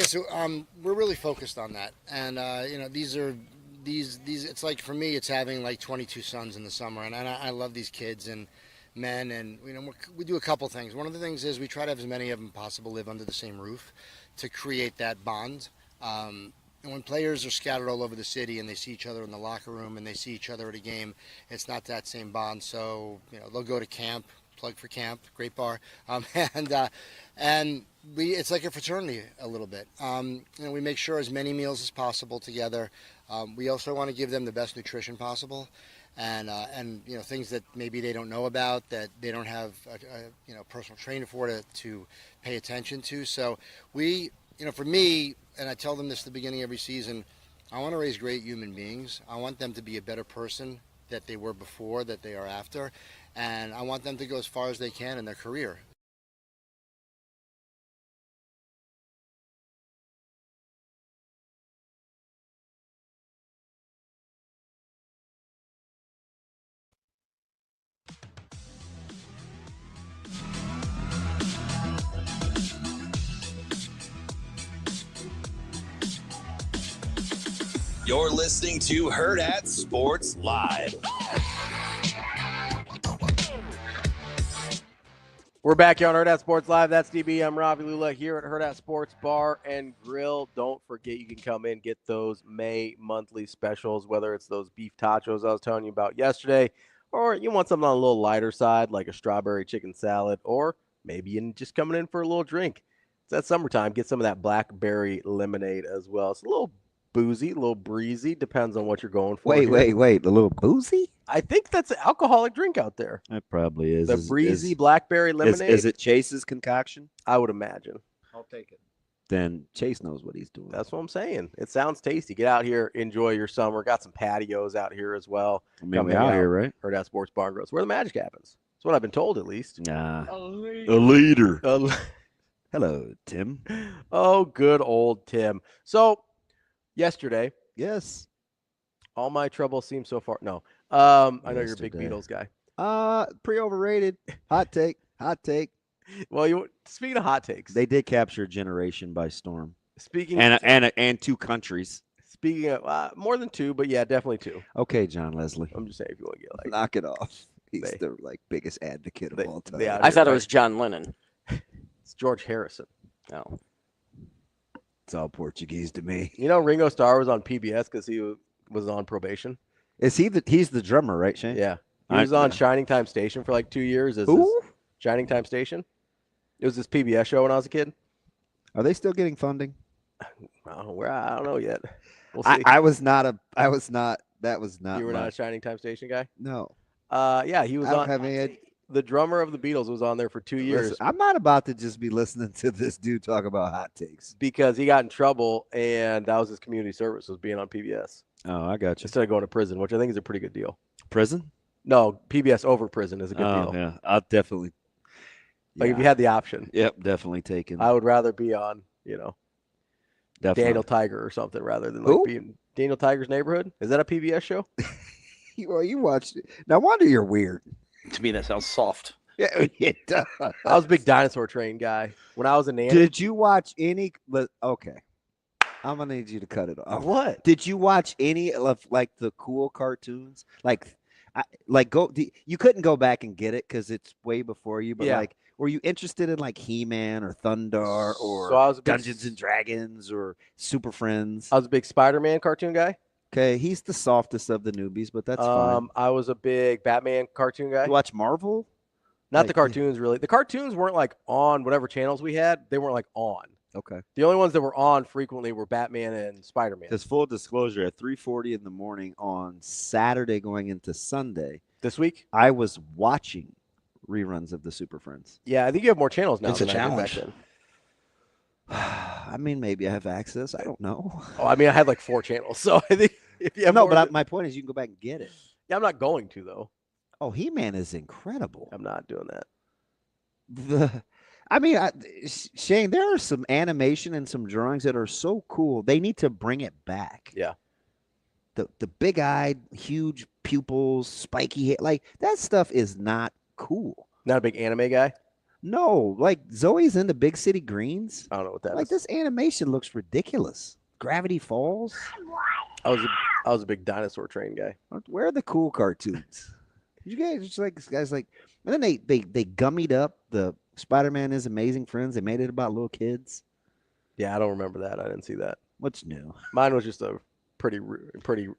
So we're really focused on that, and these it's like, for me, it's having like 22 sons in the summer, and I love these kids and men, and we do a couple things. One of the things is we try to have as many of them possible live under the same roof to create that bond. And when players are scattered all over the city and they see each other in the locker room and they see each other at a game, it's not that same bond. So they'll go to camp. Plug for camp, great bar, and it's like a fraternity a little bit. We make sure as many meals as possible together. We also want to give them the best nutrition possible, and things that maybe they don't know about, that they don't have a personal trainer for to pay attention to. So we, for me, and I tell them this at the beginning of every season, I want to raise great human beings. I want them to be a better person that they were before, that they are after. And I want them to go as far as they can in their career. You're listening to Hurrdat Sports Live. We're back here on Hurrdat Sports Live. That's DB. I'm Ravi, Lulla here at Hurrdat Sports Bar and Grill. Don't forget, you can come in, get those May monthly specials, whether it's those beef tachos I was telling you about yesterday, or you want something on a little lighter side, like a strawberry chicken salad, or maybe you're just coming in for a little drink. It's that summertime. Get some of that blackberry lemonade as well. It's a little boozy, a little breezy, depends on what you're going for. Wait, a little boozy? I think that's an alcoholic drink out there. It probably is. The breezy blackberry lemonade. Is it Chase's concoction? I would imagine. I'll take it. Then Chase knows what he's doing. That's what I'm saying. It sounds tasty. Get out here, enjoy your summer. Got some patios out here as well. I mean, we're out here, right? Hurrdat Sports Bar and Grill. It's where the magic happens. That's what I've been told, at least. Nah. A leader. Hello, Tim. Oh, good old Tim. So, yesterday. Yes. All my trouble seems so far. No. I know you're a big Beatles guy. Pretty overrated. Hot take. Well, speaking of hot takes, they did capture a generation by storm. Speaking and two countries. Speaking of more than two, but yeah, definitely two. Okay, John Leslie. I'm just saying, if you want to get knock it off. He's the biggest advocate of all time. I thought it was John Lennon. It's George Harrison. No. It's all Portuguese to me. Ringo Starr was on PBS because he was on probation. Is he's the drummer, right, Shane? Yeah. He was on Shining Time Station for like 2 years. Who? Shining Time Station. It was this PBS show when I was a kid. Are they still getting funding? I don't know yet. We'll see. That was not. You were not a Shining Time Station guy? No. Yeah, he was on. The drummer of the Beatles was on there for 2 years. Listen, I'm not about to just be listening to this dude talk about hot takes. Because he got in trouble, and that was his community service, was being on PBS. Oh, I got you. Instead of going to prison, which I think is a pretty good deal. Prison? No, PBS over prison is a good deal. Yeah, I'll definitely. If you had the option. Yep, definitely taken. I would rather be on, definitely. Daniel Tiger or something rather than being Daniel Tiger's Neighborhood. Is that a PBS show? Well, you watched it. No wonder you're weird. To me, that sounds soft. Yeah, it does. I was a big Dinosaur Train guy when I was a nanny. Did you watch any? Okay, I'm gonna need you to cut it off. What? Did you watch any of the cool cartoons? You couldn't go back and get it because it's way before you. But were you interested in He-Man or Thundar or Dungeons and Dragons or Super Friends? I was a big Spider-Man cartoon guy. Okay, he's the softest of the newbies, but that's fine. I was a big Batman cartoon guy. You watch Marvel? Not the cartoons, really. The cartoons weren't like on whatever channels we had. They weren't like on. Okay. The only ones that were on frequently were Batman and Spider-Man. Because full disclosure, at 3:40 in the morning on Saturday going into Sunday. This week? I was watching reruns of the Super Friends. Yeah, I think you have more channels now. It's a challenge. I mean, maybe I have access. I don't know. Oh, I mean, I had like 4 channels. So I think if you have No, more but my point is you can go back and get it. Yeah, I'm not going to, though. Oh, He-Man is incredible. I'm not doing that. Shane, there are some animation and some drawings that are so cool. They need to bring it back. Yeah. The big-eyed, huge pupils, spiky hair, like that stuff is not cool. Not a big anime guy? No, like Zoe's into Big City Greens. I don't know what that is. Like this animation looks ridiculous. Gravity Falls. I was a big Dinosaur Train guy. Where are the cool cartoons? You guys just like and then they gummied up the Spider-Man is Amazing Friends. They made it about little kids. Yeah, I don't remember that. I didn't see that. What's new? Mine was just a pretty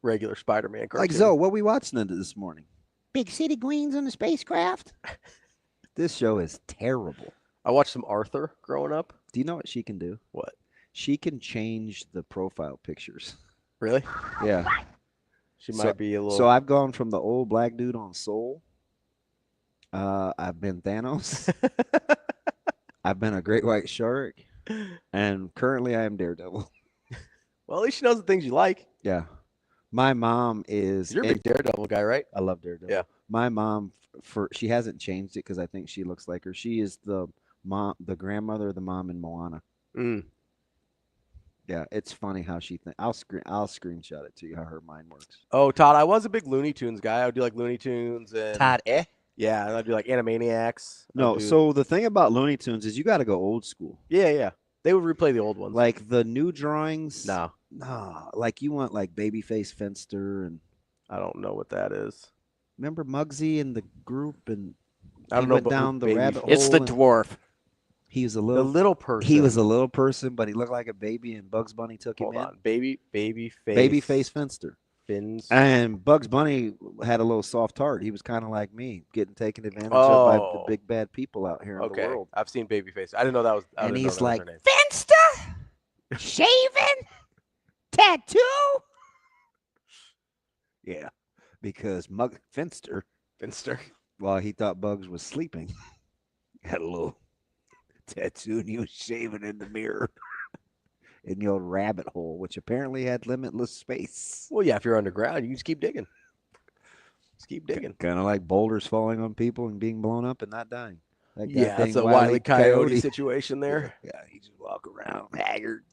regular Spider-Man cartoon. Like Zoe, what we watching this morning? Big City Greens on the spacecraft. This show is terrible. I watched some Arthur growing up. Do you know what she can do? What? She can change the profile pictures. Really? Yeah. She might be a little. So I've gone from the old black dude on Soul. I've been Thanos. I've been a great white shark. And currently I am Daredevil. Well, at least she knows the things you like. Yeah. My mom is. You're a big Daredevil guy, right? I love Daredevil. Yeah. My mom, she hasn't changed it because I think she looks like her. She is the grandmother, the mom in Moana. Mm. Yeah, it's funny how she thinks. I'll screenshot it to you how her mind works. Oh, Todd, I was a big Looney Tunes guy. I would do like Looney Tunes and Todd, Yeah, and I'd do like Animaniacs. No, so the thing about Looney Tunes is you got to go old school. Yeah. They would replay the old ones. Like the new drawings. No. Like you want like Babyface Finster and I don't know what that is. Remember Muggsy and the group and I don't know went down the rabbit hole. It's the dwarf. He was a little person. He was a little person, but he looked like a baby, and Bugs Bunny took him in. Hold on, Babyface Finster. Fins. And Bugs Bunny had a little soft heart. He was kind of like me, getting taken advantage of by the big bad people out here in the world. I've seen Babyface. I didn't know that was. And he's like, Finster, shaving, tattoo. Yeah, because Finster, while he thought Bugs was sleeping, had a little tattoo and he was shaving in the mirror in the old rabbit hole, which apparently had limitless space. Well, yeah, if you're underground, you just keep digging. Kind of like boulders falling on people and being blown up and not dying. That's a Wile E. Coyote situation there. Yeah, he just walk around haggard.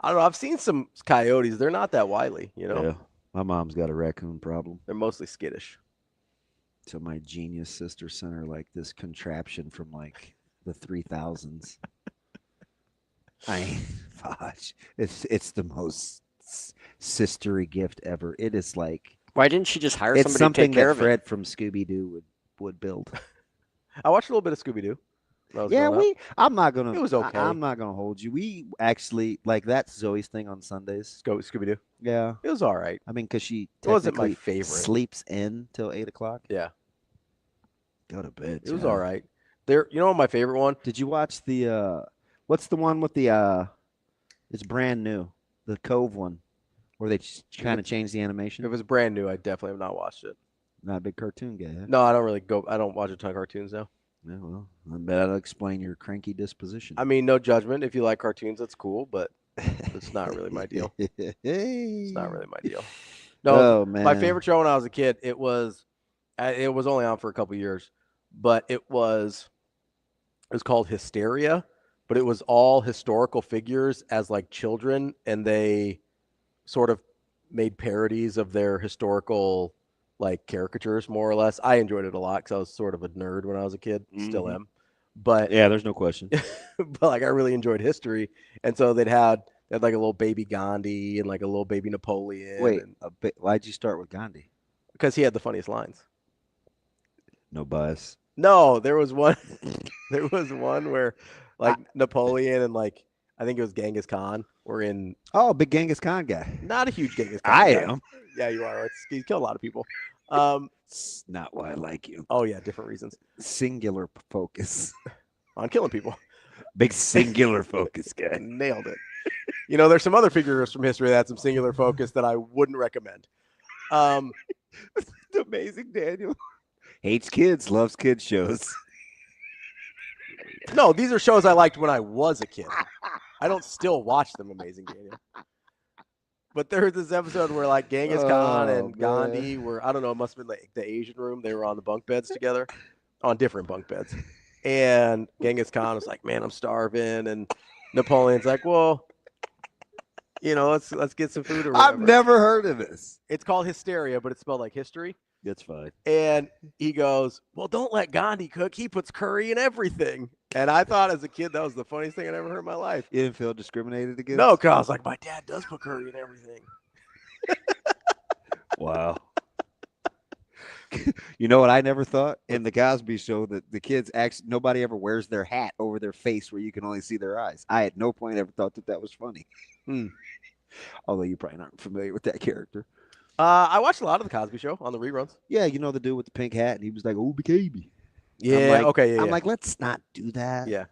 I don't know. I've seen some coyotes. They're not that wily, you know. Yeah, my mom's got a raccoon problem. They're mostly skittish. So my genius sister sent her like this contraption from like the 3000s. It's the most sistery gift ever. It is like, why didn't she just hire it's somebody to take something care that of Fred it? from Scooby-Doo would build. I watched a little bit of Scooby-Doo. Yeah, I'm not gonna. It was okay. I'm not gonna hold you. We actually like that's Zoe's thing on Sundays. Scooby-Doo. Yeah, it was all right. I mean, because she it wasn't my favorite. Sleeps in till 8:00. Yeah, go to bed. It was all right. There, you know, my favorite one. Did you watch the? What's the one with the? It's brand new. The Cove one, where they kind of changed the animation. If it was brand new, I definitely have not watched it. Not a big cartoon guy. Huh? No, I don't really go. I don't watch a ton of cartoons now. Yeah, well, I bet that'll explain your cranky disposition. I mean, no judgment. If you like cartoons, that's cool, but it's not really my deal. It's not really my deal. No, my favorite show when I was a kid, it was only on for a couple years, but it was called Hysteria, but it was all historical figures as like children, and they sort of made parodies of their historical like caricatures, more or less. I enjoyed it a lot because I was sort of a nerd when I was a kid, still am. But yeah, there's no question. But like I really enjoyed history, and so they had like a little baby Gandhi and like a little baby Napoleon. Wait, why'd you start with Gandhi? Because he had the funniest lines. No bias. No, there was one. There was one where like Napoleon and like I think it was Genghis Khan were in. Oh, big Genghis Khan guy. Not a huge Genghis Khan. I guy. am. Yeah, you are. He's killed a lot of people. It's not why I like you. Oh, yeah, different reasons. Singular focus. On killing people. Big singular focus guy. Nailed it. There's some other figures from history that had some singular focus that I wouldn't recommend. Amazing Daniel. Hates kids, loves kids shows. No, these are shows I liked when I was a kid. I don't still watch them, Amazing Daniel. But there was this episode where like Genghis Khan and Gandhi were, I don't know, it must have been like the Asian room. They were on the bunk beds together, on different bunk beds. And Genghis Khan was like, man, I'm starving. And Napoleon's like, well, let's get some food or whatever. I've never heard of this. It's called Hysteria, but it's spelled like history. That's fine. And he goes, well, don't let Gandhi cook. He puts curry in everything. And I thought as a kid that was the funniest thing I'd ever heard in my life. You didn't feel discriminated against? No, because I was like, my dad does put curry in everything. Wow. You know what I never thought? In the Cosby Show that the kids actually, nobody ever wears their hat over their face where you can only see their eyes. I at no point ever thought that was funny. Although you probably aren't familiar with that character. I watched a lot of the Cosby Show on the reruns. Yeah, the dude with the pink hat, and he was like, "Oh, baby." Yeah, I'm like, let's not do that. Yeah.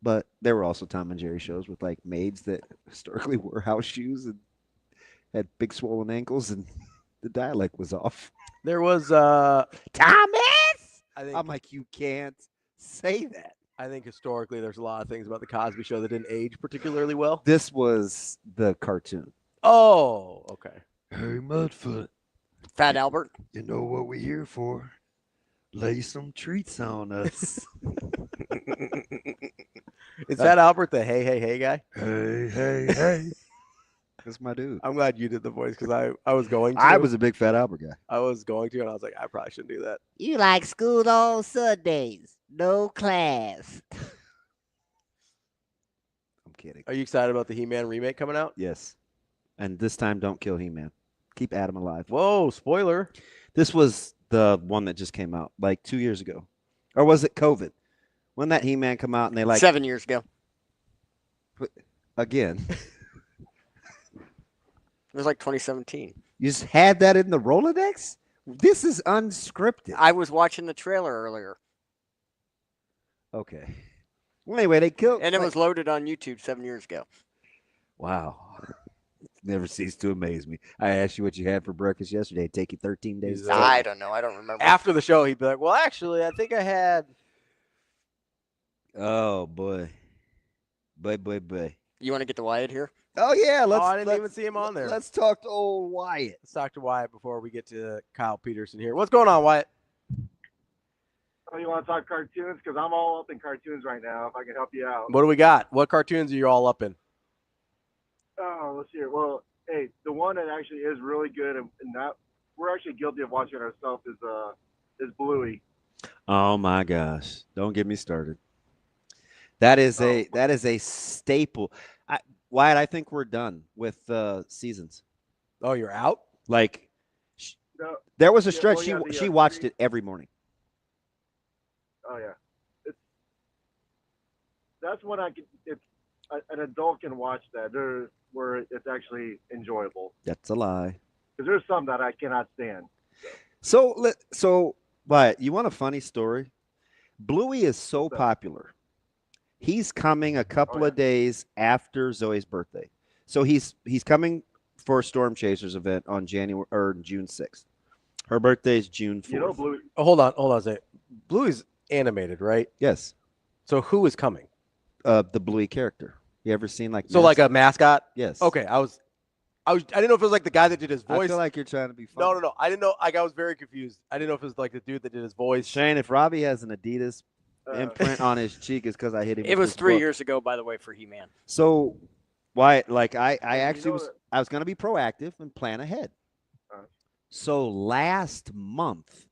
But there were also Tom and Jerry shows with like maids that historically wore house shoes and had big swollen ankles, and the dialect was off. There was Thomas. I'm like, you can't say that. I think historically there's a lot of things about the Cosby Show that didn't age particularly well. This was the cartoon. Oh, okay. Hey, Mudfoot. Fat Albert. You know what we're here for? Lay some treats on us. Is Fat Albert the hey guy? Hey. That's my dude. I'm glad you did the voice because I was going to. I was a big Fat Albert guy. I was going to, and I was like, I probably shouldn't do that. You like school on Sundays. No class. I'm kidding. Are you excited about the He-Man remake coming out? Yes. And this time, don't kill He-Man. Keep Adam alive. Whoa, spoiler. This was the one that just came out like 2 years ago. Or was it COVID? When that He-Man come out and they like 7 years ago. Again. It was like 2017. You just had that in the Rolodex? This is unscripted. I was watching the trailer earlier. Okay. Well, anyway, they killed. And it was loaded on YouTube 7 years ago. Wow. Never ceased to amaze me. I asked you what you had for breakfast yesterday. It'd take you 13 days. I don't know. I don't remember. After the show, he'd be like, well, actually, I think I had. Oh, boy. Boy. You want to get to Wyatt here? Oh, yeah. I didn't even see him on there. Let's talk to old Wyatt. Let's talk to Wyatt before we get to Kyle Peterson here. What's going on, Wyatt? Oh, you want to talk cartoons? Because I'm all up in cartoons right now, if I can help you out. What do we got? What cartoons are you all up in? Oh, let's see. Well, hey, the one that actually is really good and that we're actually guilty of watching ourselves is Bluey. Oh, my gosh. Don't get me started. That is a staple. Wyatt, I think we're done with seasons. Oh, you're out? Like, there was a stretch she watched it every morning. Oh, yeah. That's when an adult can watch that. Where it's actually enjoyable. That's a lie. Because there's some that I cannot stand. So, Wyatt, you want a funny story? Bluey is so popular. He's coming a couple of days after Zoe's birthday. So he's coming for a Storm Chasers event on June 6th. Her birthday is June 4th. You know, Bluey. Oh, hold on a second. Bluey's animated, right? Yes. So who is coming? The Bluey character. You ever seen like like a mascot? Yes. Okay, I didn't know if it was like the guy that did his voice. I feel like you're trying to be funny. No. I didn't know. I was very confused. I didn't know if it was like the dude that did his voice. Shane, if Ravi has an Adidas imprint on his cheek, it's because I hit him. It was 3 years ago, by the way, for He-Man. So, Wyatt, like I actually I was going to be proactive and plan ahead. So last month,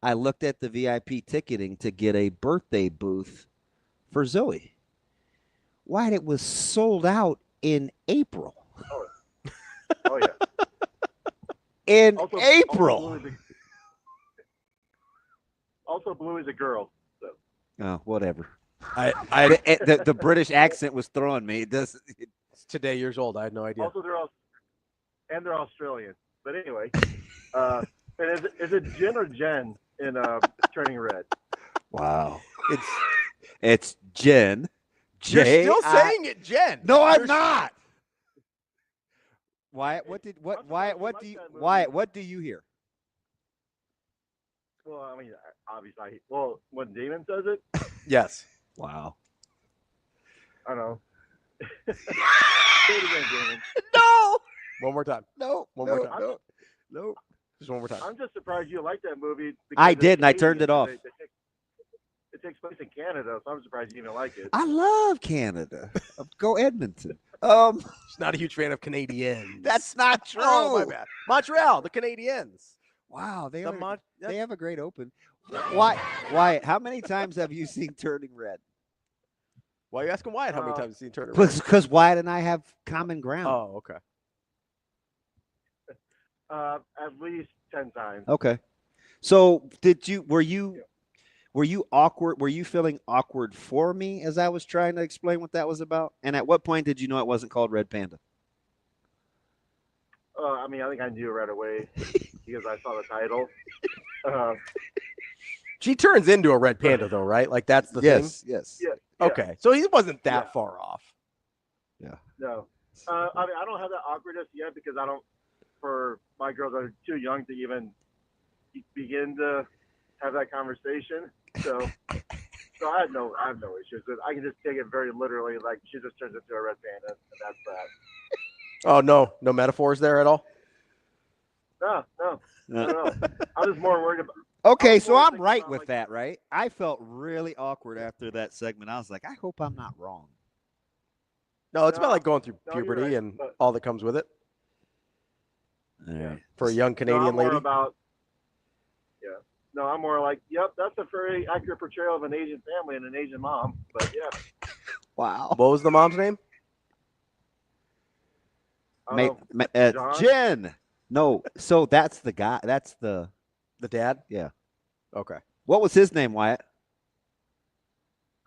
I looked at the VIP ticketing to get a birthday booth for Zoe. Wyatt, it was sold out in April. Oh yeah. In April. Also, Bluey's a girl. So. Oh, whatever. The British accent was throwing me. It's today years old. I had no idea. Also, they're Australian. But anyway, And is it Jen or Jen in Turning Red? Wow. It's Jen. You're still saying it, Jen. No, I'm not. Wyatt, what do you hear? Well, I mean, obviously, when Damon says it, yes. Wow. I don't know. Say it again, Damon. No. One more time. No. One more time. No. Just one more time. I'm just surprised you like that movie. I did, and I turned it off. It takes place in Canada, so I'm surprised you even like it. I love Canada. Go Edmonton. She's not a huge fan of Canadians. That's not true. Oh, my bad. Montreal, the Canadiens. Wow, they have a great open. Why? How many times have you seen Turning Red? Why are you asking Wyatt how many times you've seen Turning Red? Because Wyatt and I have common ground. Oh, okay. At least 10 times. Okay. So were you awkward? Were you feeling awkward for me as I was trying to explain what that was about? And at what point did you know it wasn't called Red Panda? I mean, I think I knew right away because I saw the title. She turns into a red panda, though, right? Like, that's the thing? Yes. Yeah. Okay. So he wasn't that far off. Yeah. No. I mean, I don't have that awkwardness yet because for my girls are too young to even begin to have that conversation. So I have no issues with it. I can just take it very literally. Like, she just turns into a red panda, and that's that. Oh, no metaphors there at all? No. I'm just more worried about. Okay, so I'm right with that, right? I felt really awkward after that segment. I was like, I hope I'm not wrong. No, it's about like going through puberty right, and all that comes with it. All right. For a young Canadian lady. I'm more like, yep, that's a very accurate portrayal of an Asian family and an Asian mom. But yeah. Wow. What was the mom's name? Jen. No, so that's the guy. That's the dad? Yeah. Okay. What was his name, Wyatt?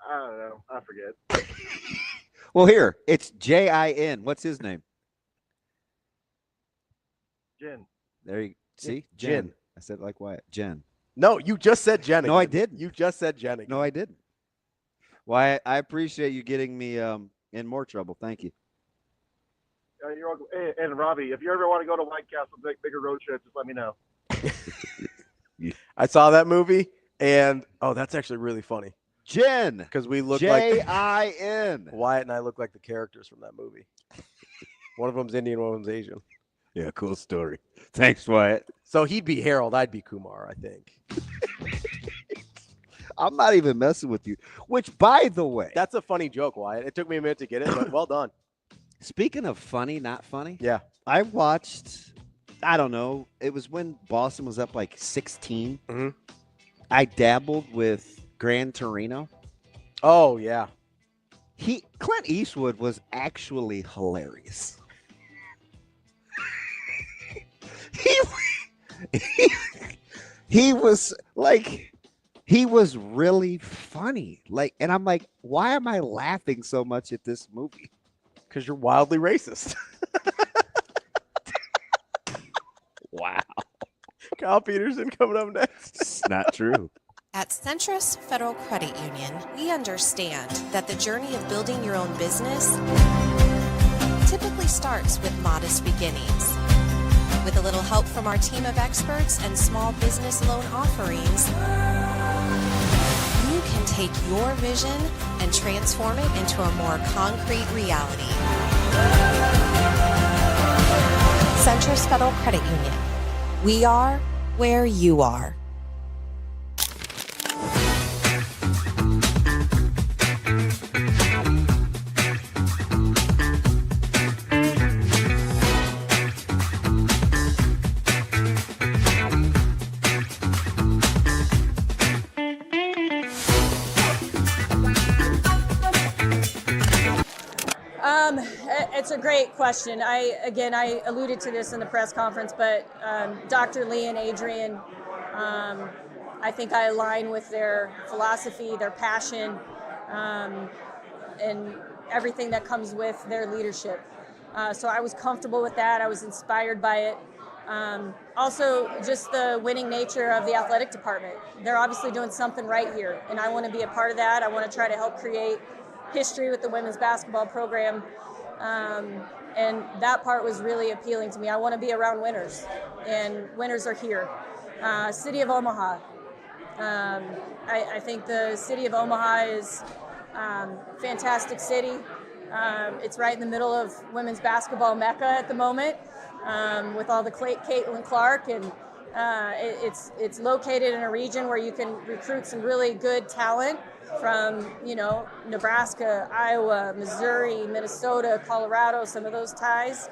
I don't know. I forget. Well, here, it's Jin. What's his name? Jen. There you see? Jen. I said like Wyatt. Jen. No, you just said Jen again. No, I didn't. You just said Jen again. No, I didn't. Wyatt, I appreciate you getting me in more trouble. Thank you. You're welcome. Hey, and Ravi, if you ever want to go to White Castle, bigger road trip, just let me know. I saw that movie, and that's actually really funny. Jen, because we look like Jin. Wyatt and I look like the characters from that movie. One of them's Indian, one of them's Asian. Yeah, cool story. Thanks, Wyatt. So he'd be Harold, I'd be Kumar, I think. I'm not even messing with you. Which, by the way, that's a funny joke, Wyatt. It took me a minute to get it, but well done. Speaking of funny, not funny. Yeah. I watched, I don't know, it was when Boston was up like 16. Mm-hmm. I dabbled with Gran Torino. Oh, yeah. Clint Eastwood was actually hilarious. He was like, he was really funny. Like, and I'm like, why am I laughing so much at this movie? Because you're wildly racist. Wow. Kyle Peterson coming up next. It's not true. At Centris Federal Credit Union, we understand that the journey of building your own business typically starts with modest beginnings. With a little help from our team of experts and small business loan offerings, you can take your vision and transform it into a more concrete reality. Centris Federal Credit Union. We are where you are. It's a great question. I alluded to this in the press conference, but Dr. Lee and Adrian, I think I align with their philosophy, their passion, and everything that comes with their leadership. So I was comfortable with that. I was inspired by it. Also, just the winning nature of the athletic department. They're obviously doing something right here, and I want to be a part of that. I want to try to help create history with the women's basketball program, and that part was really appealing to me. I want to be around winners, and winners are here. City of Omaha. I think the city of Omaha is fantastic city. It's right in the middle of women's basketball mecca at the moment, with all the Caitlin Clark, and it's located in a region where you can recruit some really good talent from, Nebraska, Iowa, Missouri, Minnesota, Colorado, some of those ties.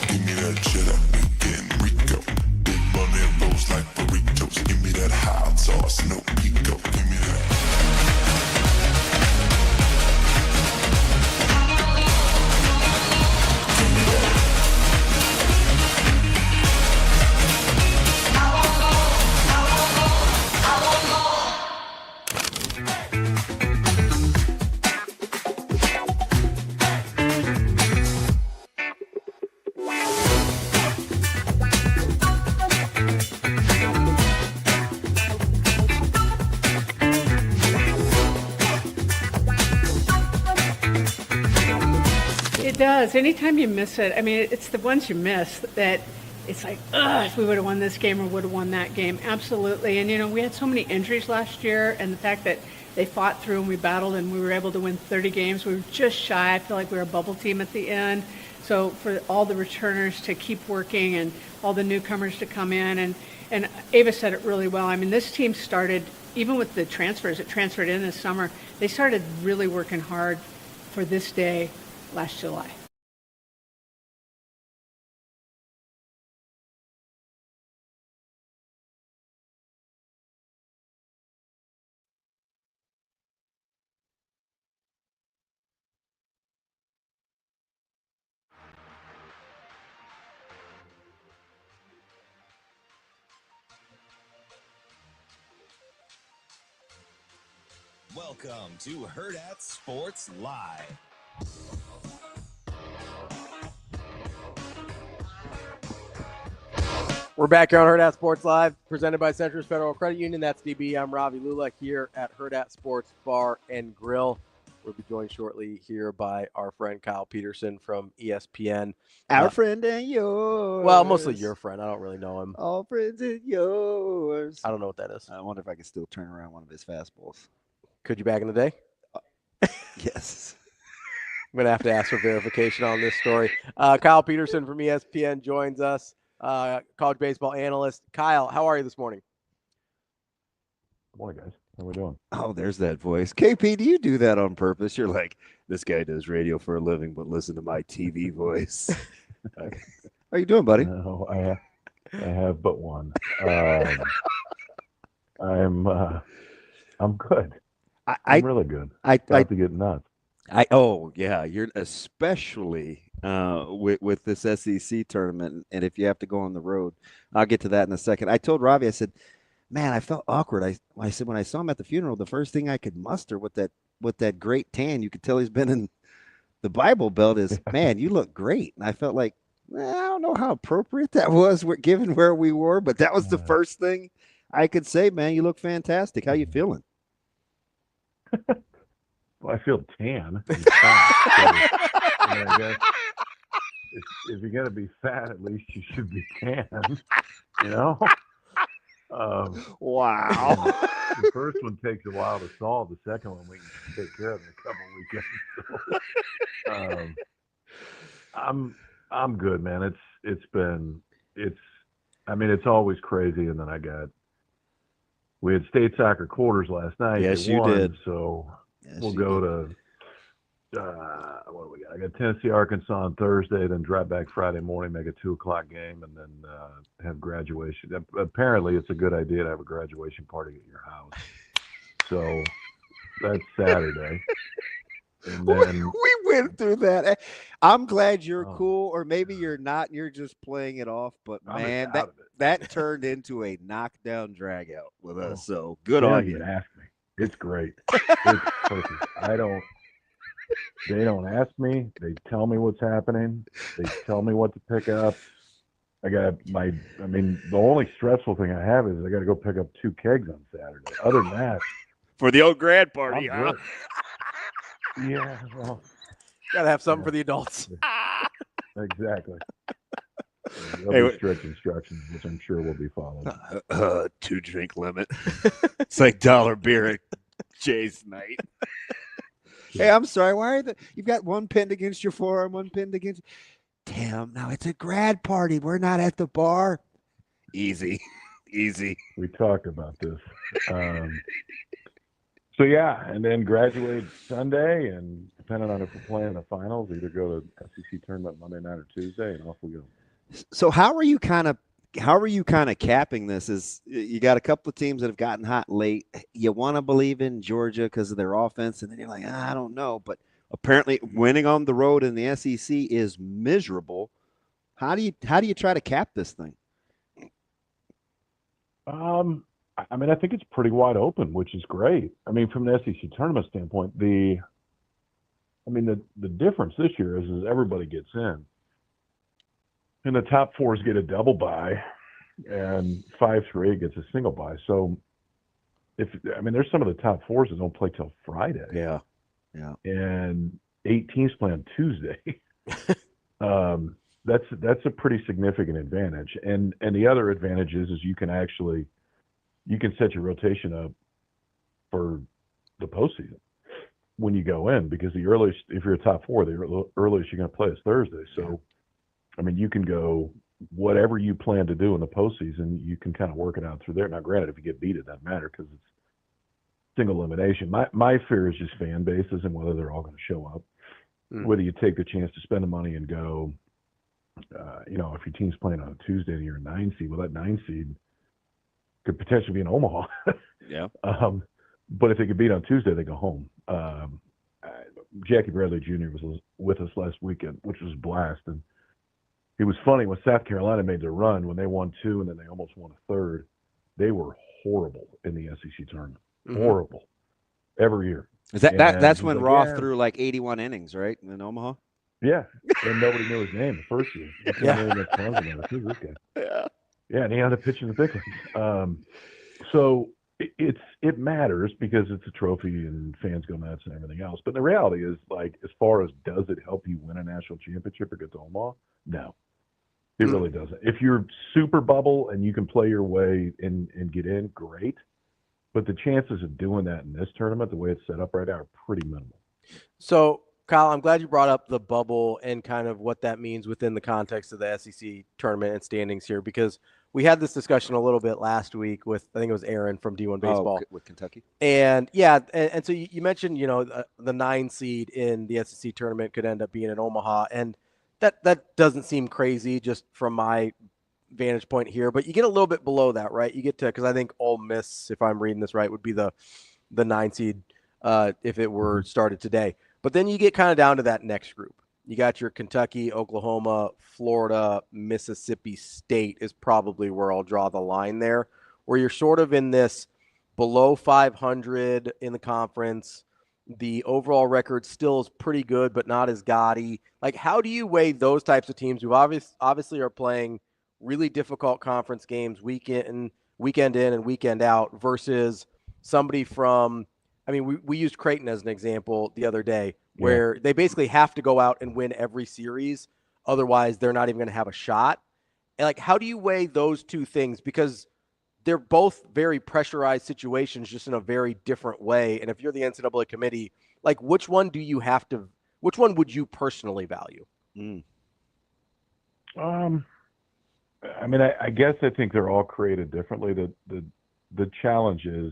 Give me that cheddar and Rico. Big money and rolls like burritos. Give me that hot sauce, no pico. Give me that. It does. Anytime you miss it, I mean, it's the ones you miss that it's like, ugh, if we would have won this game or would have won that game. Absolutely. And, we had so many injuries last year, and the fact that they fought through and we battled and we were able to win 30 games, we were just shy. I feel like we were a bubble team at the end. So for all the returners to keep working and all the newcomers to come in, and Ava said it really well. I mean, this team started, even with the transfers that transferred in this summer, they started really working hard for this day last July. Welcome to Hurrdat Sports Live. We're back here on Hurrdat Sports Live, presented by Centris Federal Credit Union. That's DB. I'm Ravi Lulla here at Hurrdat Sports Bar and Grill. We'll be joined shortly here by our friend Kyle Peterson from ESPN. Our friend and yours. Well, mostly your friend. I don't really know him. All friends and yours. I don't know what that is. I wonder if I could still turn around one of his fastballs. Could you back in the day? Yes. I'm going to have to ask for verification on this story. Kyle Peterson from ESPN joins us, college baseball analyst. Kyle, how are you this morning? Good morning, guys. How we doing? Oh, there's that voice. KP, do you do that on purpose? You're like, this guy does radio for a living, but listen to my TV voice. How are you doing, buddy? No, I have but one. I'm good. I'm really good. About to get nuts. You're especially with this SEC tournament, and if you have to go on the road, I'll get to that in a second. I told Ravi, I said, man, I felt awkward. I said when I saw him at the funeral, the first thing I could muster with that great tan, you could tell he's been in the Bible Belt, is, man, you look great. And I felt like, I don't know how appropriate that was given where we were, but that was the first thing I could say, man, you look fantastic. How you feeling? Well, I feel tan. I guess if you're gonna be fat, at least you should be tan. Wow. The first one takes a while to solve. The second one we can take care of in a couple weekends. So, I'm good, man. It's always crazy, and then we had state soccer quarters last night. Yes, They you won, did. So we'll go to what do we got? I got Tennessee, Arkansas on Thursday, then drive back Friday morning, make a 2:00 game, and then have graduation. Apparently, it's a good idea to have a graduation party at your house. So that's Saturday. And then we went through that. I'm glad you're cool, or maybe you're not. You're just playing it off. But man, that turned into a knockdown drag out with us. So good on you. Ask me. It's great. It's perfect. They don't ask me. They tell me what's happening. They tell me what to pick up. The only stressful thing I have is I got to go pick up 2 kegs on Saturday. Other than that, for the old grad party, huh? Yeah, well, gotta have something for the adults. Exactly. There'll be strict instructions, which I'm sure will be followed. 2-drink limit. It's like $1 beer at Jay's night. Hey, I'm sorry. Why are you've got one pinned against your forearm, one pinned against? Damn! Now it's a grad party. We're not at the bar. Easy. We talked about this. So yeah, and then graduate Sunday, and depending on if we're playing the finals, either go to SEC tournament Monday night or Tuesday, and off we go. So how are you kind of capping this? Is you got a couple of teams that have gotten hot late. You want to believe in Georgia because of their offense, and then you're like, I don't know. But apparently, winning on the road in the SEC is miserable. How do you try to cap this thing? I think it's pretty wide open, which is great. I mean, from an SEC tournament standpoint, the difference this year is everybody gets in. And the top 4s get a double bye, and 5 through 8 gets a single bye. So, there's some of the top 4s that don't play till Friday. Yeah. And 8 teams play on Tuesday. That's a pretty significant advantage. And the other advantage is you can set your rotation up for the postseason when you go in, because the earliest, if you're a top 4, the earliest you're going to play is Thursday. So, you can go whatever you plan to do in the postseason, you can kind of work it out through there. Now, granted, if you get beat, it doesn't matter because it's single elimination. My fear is just fan bases and whether they're all going to show up. Whether you take the chance to spend the money and go, if your team's playing on a Tuesday and you're a 9 seed, well, that 9 seed could potentially be in Omaha. Yeah. But if they get beat on Tuesday, they go home. Jackie Bradley Jr. was with us last weekend, which was a blast. And it was funny when South Carolina made their run, when they won 2 and then they almost won a 3rd. They were horrible in the SEC tournament. Mm-hmm. Horrible. Every year. Is that's when Roth threw like 81 innings, right, in Omaha? Yeah. And nobody knew his name the first year. Who's this guy? Yeah, and he ended up pitching the big leagues. So it matters because it's a trophy and fans go nuts and everything else. But the reality is, as far as does it help you win a national championship or get to Omaha? No, it really doesn't. If you're super bubble and you can play your way and get in, great. But the chances of doing that in this tournament, the way it's set up right now, are pretty minimal. So, Kyle, I'm glad you brought up the bubble and kind of what that means within the context of the SEC tournament and standings here, because we had this discussion a little bit last week with, I think it was Aaron from D1 Baseball. With Kentucky. And so you mentioned, the 9 seed in the SEC tournament could end up being in Omaha, and that doesn't seem crazy just from my vantage point here, but you get a little bit below that, right? You get to, because I think Ole Miss, if I'm reading this right, would be the 9 seed if it were started today. But then you get kind of down to that next group. You got your Kentucky, Oklahoma, Florida, Mississippi State is probably where I'll draw the line there, where you're sort of in this below 500 in the conference. The overall record still is pretty good, but not as gaudy. How do you weigh those types of teams who obviously are playing really difficult conference games week in and weekend out versus somebody from, we used Creighton as an example the other day, where they basically have to go out and win every series. Otherwise, they're not even going to have a shot. And how do you weigh those two things? Because they're both very pressurized situations, just in a very different way. And if you're the NCAA committee, which one would you personally value? I guess I think they're all created differently. The challenge is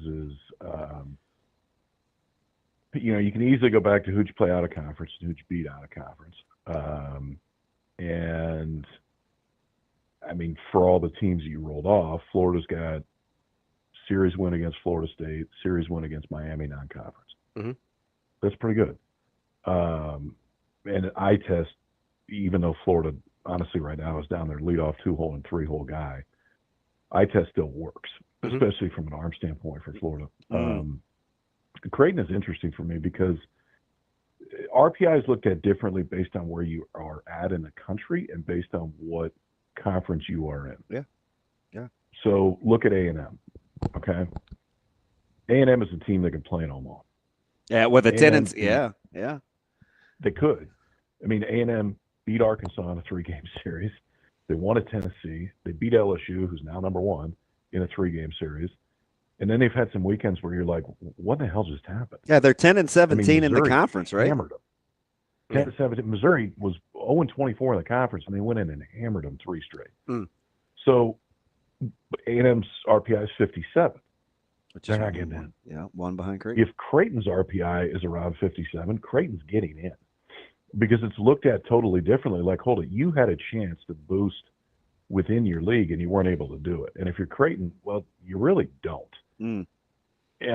you can easily go back to who'd you play out of conference and who'd you beat out of conference. And I mean, for all the teams that you rolled off, Florida's got series win against Florida State, series win against Miami non-conference. Mm-hmm. That's pretty good. And eye test, even though Florida, honestly, right now is down there leadoff 2-hole and 3-hole guy, eye test still works, especially from an arm standpoint for Florida. Creighton is interesting for me because RPI is looked at differently based on where you are at in the country and based on what conference you are in. Yeah. So look at A&M. Okay. A&M is a team that can play in Omaha. Yeah, with attendance. Yeah. They could. I mean, A&M beat Arkansas in a 3-game series. They won at Tennessee. They beat LSU, who's now number 1, in a 3-game series. And then they've had some weekends where you're like, what the hell just happened? Yeah, they're 10-17 in the conference, right? Hammered them. 10-17. Missouri was 0-24 in the conference, and they went in and hammered them 3 straight. So A&M's RPI is 57. They're not getting in. Yeah, 1 behind Creighton. If Creighton's RPI is around 57, Creighton's getting in because it's looked at totally differently. Like, hold it, you had a chance to boost within your league and you weren't able to do it. And if you're Creighton, well, you really don't. And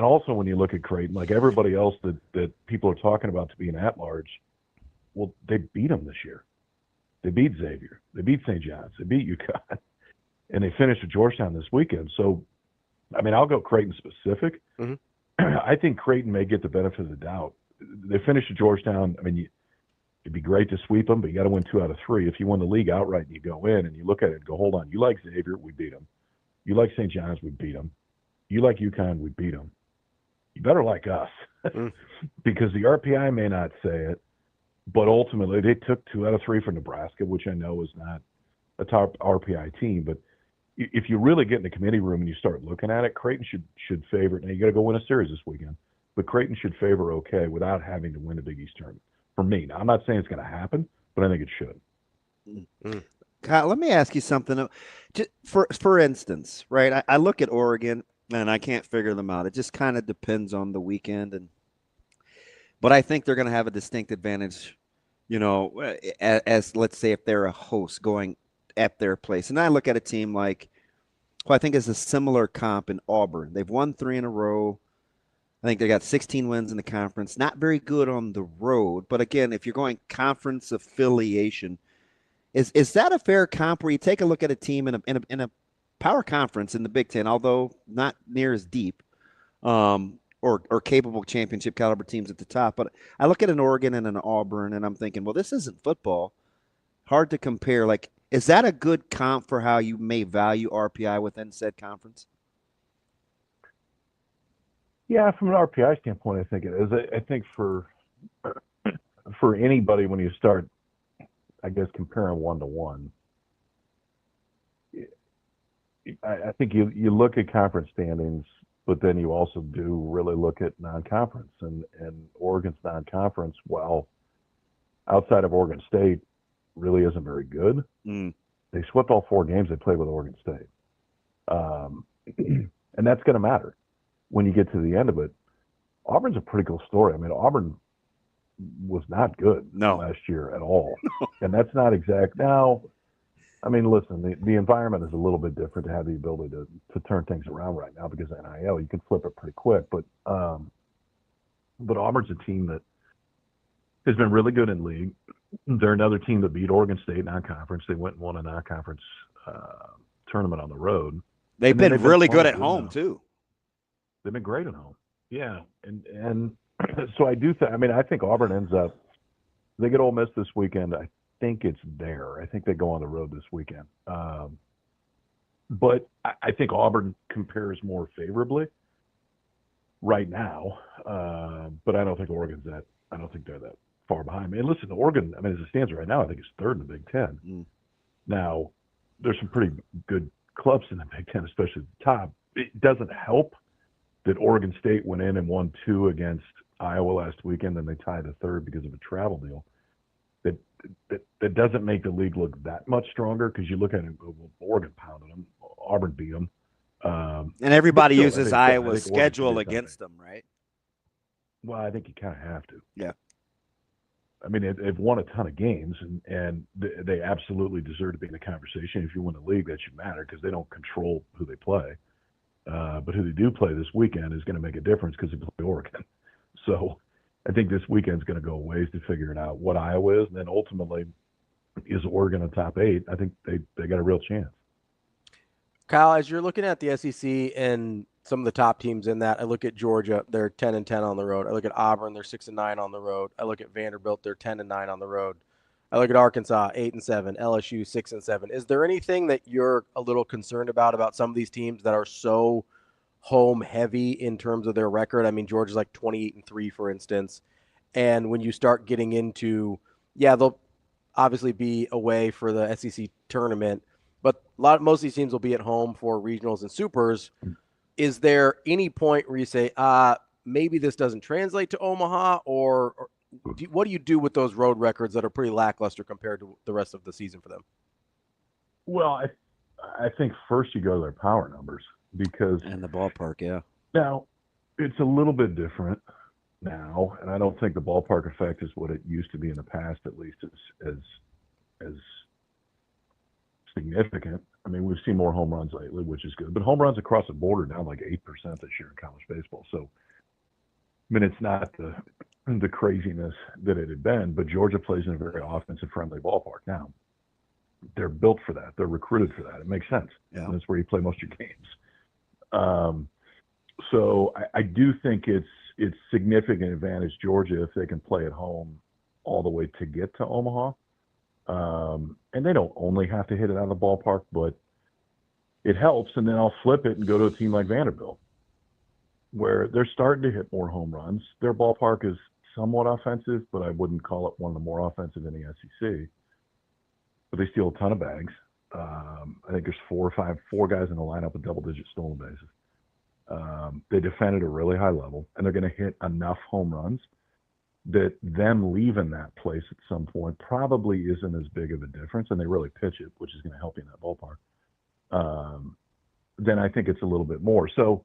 also when you look at Creighton, like everybody else that people are talking about to be an at-large, well, they beat them this year. They beat Xavier. They beat St. John's. They beat UConn. And they finished at Georgetown this weekend. So, I mean, I'll go Creighton specific. I think Creighton may get the benefit of the doubt. They finished at Georgetown. I mean, it'd be great to sweep them, but you got to win 2 out of 3. If you win the league outright and you go in and you look at it and go, hold on, you like Xavier, we beat them. You like St. John's, we beat them. You like UConn, we beat them. You better like us because the RPI may not say it, but ultimately they took 2 out of 3 for Nebraska, which I know is not a top RPI team, but if you really get in the committee room and you start looking at it, Creighton should favor it. Now, you got to go win a series this weekend, but Creighton should favor okay without having to win the Big East tournament. For me, now, I'm not saying it's going to happen, but I think it should. Kyle, let me ask you something. Just for instance, right, I look at Oregon, and I can't figure them out. It just kind of depends on the weekend. But I think they're going to have a distinct advantage, as let's say if they're a host going at their place. And I look at a team like, who I think is a similar comp in Auburn. They've won 3 in a row. I think they got 16 wins in the conference. Not very good on the road. But again, if you're going conference affiliation, is that a fair comp where you take a look at a team in a power conference in the Big Ten, although not near as deep, or capable championship caliber teams at the top? But I look at an Oregon and an Auburn, and I'm thinking, well, this isn't football. Hard to compare. Like, is that a good comp for how you may value RPI within said conference? Yeah, from an RPI standpoint, I think it is. I think for anybody, when you start, I guess, comparing 1-to-1, I think you look at conference standings, but then you also do really look at non-conference. And Oregon's non-conference, well, outside of Oregon State, really isn't very good. They swept all 4 games they played with Oregon State. And that's going to matter when you get to the end of it. Auburn's a pretty cool story. I mean, Auburn was not good last year at all. And that's not exact. Now, I mean, listen, the environment is a little bit different to have the ability to turn things around right now because of NIL. You can flip it pretty quick. But Auburn's a team that has been really good in league. They're another team that beat Oregon State non-conference. They went and won a non-conference tournament on the road. They've been really good at home, too. They've been great at home. Yeah. And so I do think, I think Auburn ends up, they get Ole Miss this weekend. I think it's there. I think they go on the road this weekend. But I think Auburn compares more favorably right now. But I don't think Oregon's that, I don't think they're that far behind. And listen, Oregon, as it stands right now, I think it's 3rd in the Big Ten. Now, there's some pretty good clubs in the Big Ten, especially at the top. It doesn't help that Oregon State went in and won 2 against Iowa last weekend, and they tied the 3rd because of a travel deal. That doesn't make the league look that much stronger because you look at it, Oregon pounded them, Auburn beat them. And everybody uses Iowa's schedule against them, right? Well, I think you kind of have to. Yeah. I mean, they've won a ton of games, and they absolutely deserve to be in the conversation. If you win the league, that should matter because they don't control who they play. But who they do play this weekend is going to make a difference because they play Oregon. So I think this weekend's going to go a ways to figuring out what Iowa is, and then ultimately, is Oregon a top 8? I think they got a real chance. Kyle, as you're looking at the SEC and some of the top teams in that, I look at Georgia, they're 10-10 on the road. I look at Auburn, they're 6-9 on the road. I look at Vanderbilt, they're 10-9 on the road. I look at Arkansas, 8-7, LSU 6-7. Is there anything that you're a little concerned about some of these teams that are so home heavy in terms of their record? I mean, Georgia's like 28-3, for instance. And when you start getting into, they'll obviously be away for the SEC tournament, but most of these teams will be at home for regionals and supers. Is there any point where you say, maybe this doesn't translate to Omaha, or what do you do with those road records that are pretty lackluster compared to the rest of the season for them? Well, I think first you go to their power numbers because and the ballpark, yeah. Now it's a little bit different now, and I don't think the ballpark effect is what it used to be in the past, at least as significant. I mean, we've seen more home runs lately, which is good, but home runs across the board are down like 8% this year in college baseball. So, I mean, it's not the craziness that it had been, but Georgia plays in a very offensive-friendly ballpark now. They're built for that. They're recruited for that. It makes sense. Yeah. And that's where you play most of your games. So I do think it's significant advantage Georgia if they can play at home all the way to get to Omaha. And they don't only have to hit it out of the ballpark, but it helps. And then I'll flip it and go to a team like Vanderbilt, where they're starting to hit more home runs. Their ballpark is somewhat offensive, but I wouldn't call it one of the more offensive in the SEC. But they steal a ton of bags. I think there's four guys in the lineup with double-digit stolen bases. They defend at a really high level, and they're going to hit enough home runs that them leaving that place at some point probably isn't as big of a difference, and they really pitch it, which is going to help you in that ballpark. Then I think it's a little bit more. So,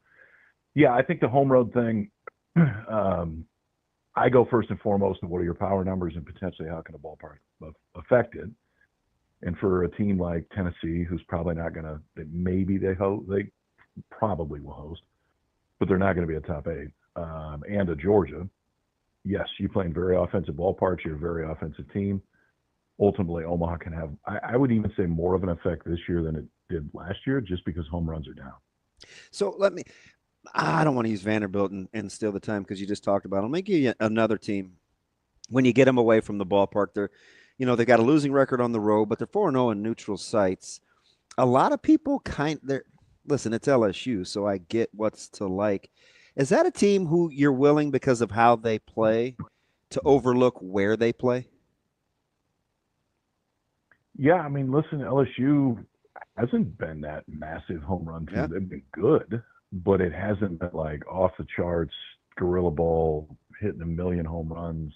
yeah, I think the home road thing, I go first and foremost to what are your power numbers and potentially how can a ballpark affect it. And for a team like Tennessee, who's probably not going to, maybe they probably will host, but they're not going to be a top 8. And a Georgia, yes, you play in very offensive ballparks. You're a very offensive team. Ultimately, Omaha can have, I would even say, more of an effect this year than it did last year, just because home runs are down. So I don't want to use Vanderbilt and steal the time because you just talked about them. Let me give you another team. When you get them away from the ballpark, they got a losing record on the road, but they're 4-0 in neutral sites. A lot of people listen, it's LSU, so I get what's to like. Is that a team who you're willing, because of how they play, to overlook where they play? Yeah, I mean, listen, LSU hasn't been that massive home run team. Yeah. They've been good, but it hasn't been like off the charts, gorilla ball, hitting a million home runs.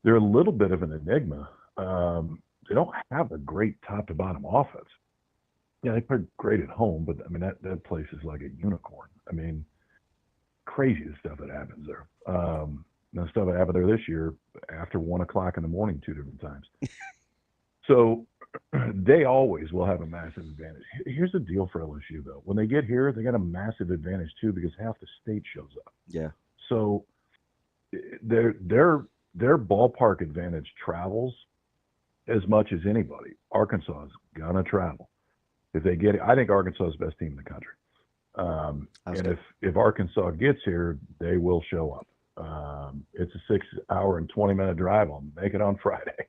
They're a little bit of an enigma. They don't have a great top to bottom offense. Yeah, they play great at home, but I mean, that place is like a unicorn. I mean, crazy the stuff that happens there. The stuff that happened there this year after 1:00 in the morning, 2 different times. So they always will have a massive advantage. Here's the deal for LSU, though. When they get here, they got a massive advantage, too, because half the state shows up. Yeah. So their ballpark advantage travels as much as anybody. Arkansas is going to travel. If they get it, I think Arkansas is the best team in the country. And if Arkansas gets here, they will show up. It's a 6-hour and 20-minute drive. I'll make it on Friday.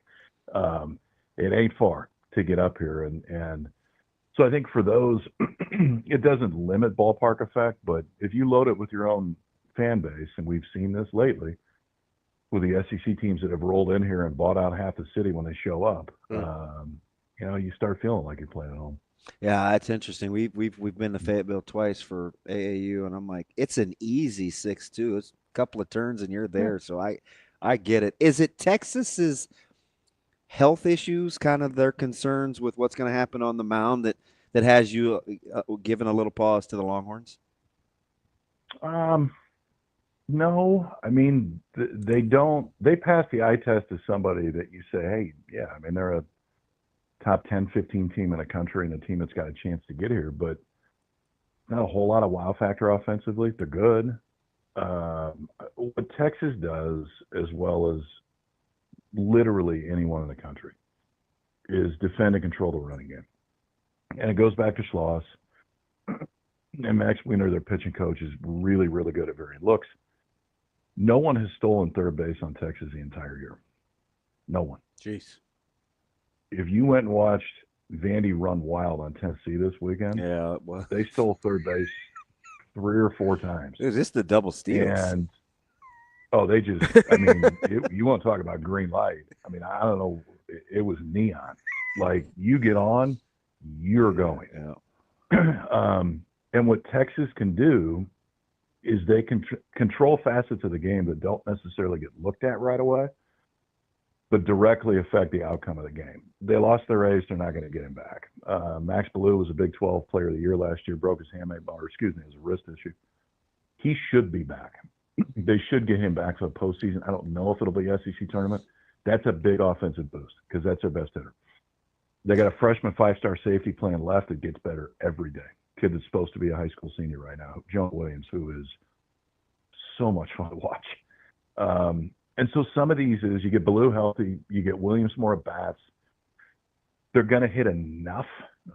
It ain't far to get up here. And so I think for those, it doesn't limit ballpark effect, but if you load it with your own fan base, and we've seen this lately with the SEC teams that have rolled in here and bought out half the city when they show up, you start feeling like you're playing at home. Yeah, that's interesting. We've been to Fayetteville twice for AAU, and I'm like, it's an easy 6-2. It's a couple of turns and you're there. So I get it. Is it Texas's health issues, kind of their concerns with what's going to happen on the mound that has you given a little pause to the Longhorns? No, I mean, they don't. They pass the eye test as somebody that you say, hey, yeah, I mean, they're a top 10, 15 team in the country and a team that's got a chance to get here, but not a whole lot of wow factor offensively. They're good. What Texas does, as well as literally anyone in the country, is defend and control the running game. And it goes back to Schloss. And Max Wiener, their pitching coach, is really, really good at varying looks. No one has stolen third base on Texas the entire year. No one. Jeez. If you went and watched Vandy run wild on Tennessee this weekend, yeah, well, they stole third base 3 or 4 times. Is this the double steals? And they just, I mean, you want to talk about green light. I mean, I don't know. It was neon. Like, you get on, you're going. Yeah. And what Texas can do is they can control facets of the game that don't necessarily get looked at right away, but directly affect the outcome of the game. They lost their ace. They're not going to get him back. Max Ballou was a Big 12 Player of the Year last year, broke his hamate, or excuse me, it was a wrist issue. He should be back. They should get him back for the postseason. I don't know if it'll be SEC tournament. That's a big offensive boost because that's their best hitter. They got a freshman 5-star safety playing left that gets better every day. Kid that's supposed to be a high school senior right now, John Williams, who is so much fun to watch. And so some of these is you get Ballou healthy, you get Williams more at bats. They're going to hit enough,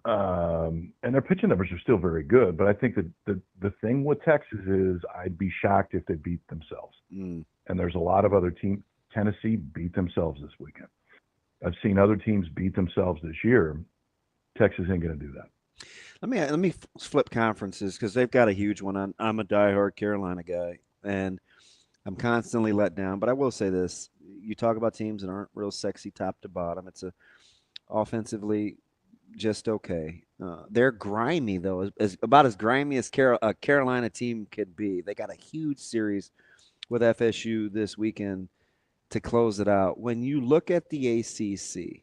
and their pitching numbers are still very good. But I think that the thing with Texas is I'd be shocked if they beat themselves. And there's a lot of other teams. Tennessee beat themselves this weekend. I've seen other teams beat themselves this year. Texas ain't going to do that. Let me flip conferences because they've got a huge one. I'm a diehard Carolina guy, and I'm constantly let down. But I will say this: you talk about teams that aren't real sexy top to bottom. It's offensively just okay. They're grimy though, about as grimy as a Carolina team could be. They got a huge series with FSU this weekend to close it out. When you look at the ACC.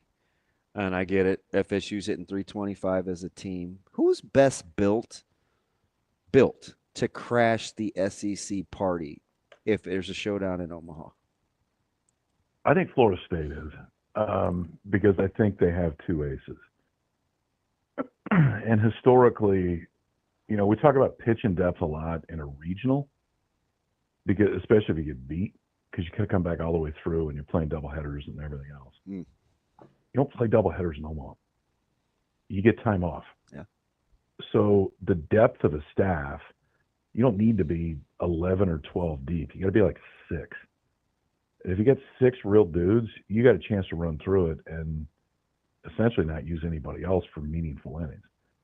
And I get it. FSU's hitting 325 as a team. Who's best built to crash the SEC party if there's a showdown in Omaha? I think Florida State is because I think they have 2 aces. And historically, we talk about pitch and depth a lot in a regional, because especially if you get beat, because you could come back all the way through and you're playing doubleheaders and everything else. You don't play doubleheaders in Omaha. You get time off. Yeah. So the depth of the staff, you don't need to be 11 or 12 deep. You got to be like 6. And if you get 6 real dudes, you got a chance to run through it and essentially not use anybody else for meaningful innings.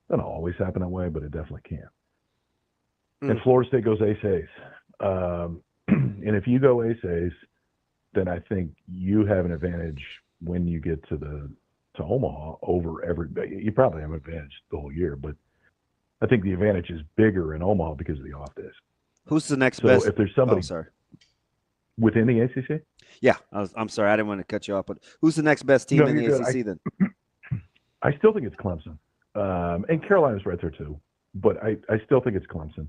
Doesn't always happen that way, but it definitely can. And Florida State goes ace-ace. And if you go ace-ace, then I think you have an advantage when you get to Omaha over everybody. You probably have an advantage the whole year, but I think the advantage is bigger in Omaha because of the off days. Who's the next best? If there's somebody within the ACC? Yeah, I'm sorry. I didn't want to cut you off, but who's the next best team in the ACC then? I still think it's Clemson. And Carolina's right there too, but I still think it's Clemson.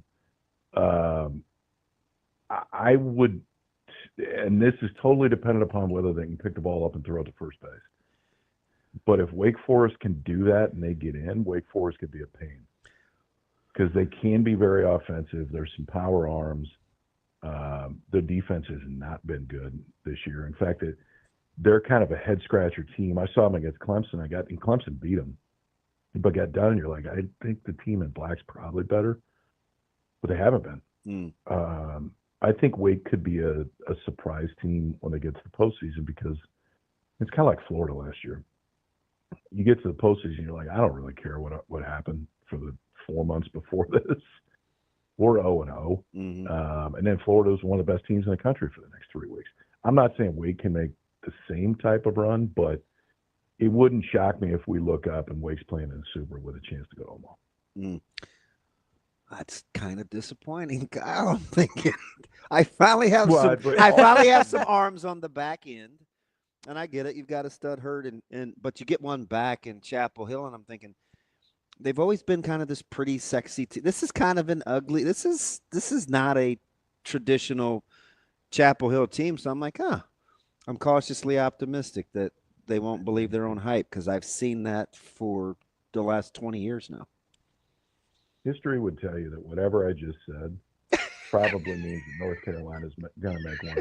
I would, and this is totally dependent upon whether they can pick the ball up and throw it to first base. But if Wake Forest can do that and they get in, Wake Forest could be a pain because they can be very offensive. There's some power arms. Their defense has not been good this year. In fact, they're kind of a head scratcher team. I saw them against Clemson. And Clemson beat them, but got done. And you're like, I think the team in black's probably better, but they haven't been. I think Wake could be a surprise team when they get to the postseason because it's kind of like Florida last year. You get to the postseason, you're like, I don't really care what happened for the 4 months before this. We're 0-0. And then Florida was one of the best teams in the country for the next 3 weeks. I'm not saying Wake can make the same type of run, but it wouldn't shock me if we look up and Wake's playing in the Super with a chance to go to Omaha. That's kind of disappointing, Kyle. I'm thinking I finally have some arms on the back end, and I get it. You've got a stud hurt, but you get one back in Chapel Hill, and I'm thinking they've always been kind of this pretty sexy team. This is kind of an ugly. This is not a traditional Chapel Hill team. So I'm like, I'm cautiously optimistic that they won't believe their own hype because I've seen that for the last 20 years now. History would tell you that whatever I just said probably means that North Carolina's going to make one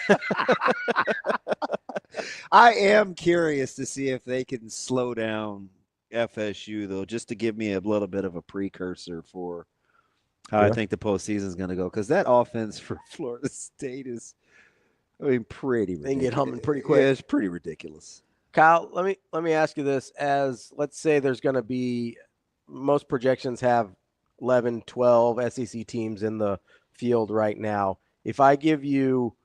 hell of a run. I am curious to see if they can slow down FSU, though, just to give me a little bit of a precursor for how I think the postseason is going to go. Because that offense for Florida State is, pretty ridiculous. They can get humming pretty quick. Yeah, it's pretty ridiculous. Kyle, let me ask you this. As let's say there's going to be, most projections have 11, 12 SEC teams in the field right now. If I give you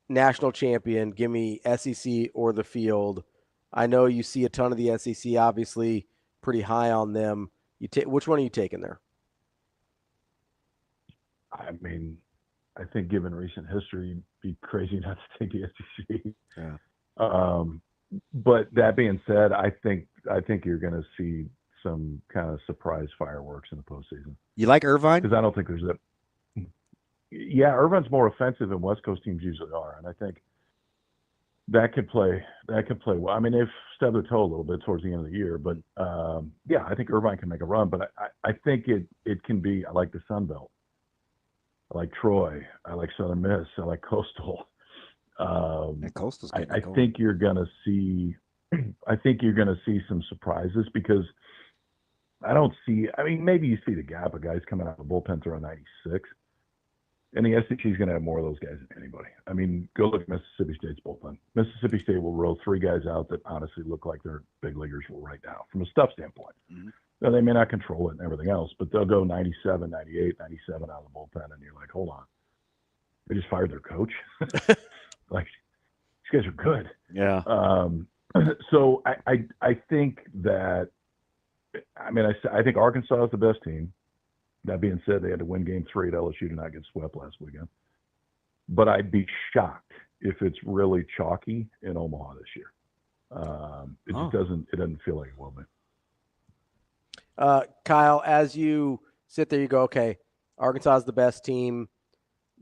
national champion, give me SEC or the field. I know you see a ton of the SEC, obviously pretty high on them. Which one are you taking there? I think given recent history, it'd be crazy not to take the SEC. Yeah. But that being said, I think you're going to see some kind of surprise fireworks in the postseason. You like Irvine? Because I don't think there's Yeah, Irvine's more offensive than West Coast teams usually are, and I think that could play well. They've stubbed their toe a little bit towards the end of the year, but I think Irvine can make a run. But I think it can be. I like the Sun Belt. I like Troy. I like Southern Miss. I like Coastal. Coastal's I think you're gonna see. I think you're gonna see some surprises because I don't see. Maybe you see the gap of guys coming out of the bullpen throwing 96. And the SEC is going to have more of those guys than anybody. Go look at Mississippi State's bullpen. Mississippi State will roll 3 guys out that honestly look like they're big leaguers right now from a stuff standpoint. Mm-hmm. Now, they may not control it and everything else, but they'll go 97, 98, 97 out of the bullpen, and you're like, hold on. They just fired their coach? Like, these guys are good. Yeah. So I think that – I think Arkansas is the best team. That being said, they had to win Game 3 at LSU to not get swept last weekend. But I'd be shocked if it's really chalky in Omaha this year. It doesn't feel like it will be. Kyle, as you sit there, you go, okay, Arkansas is the best team.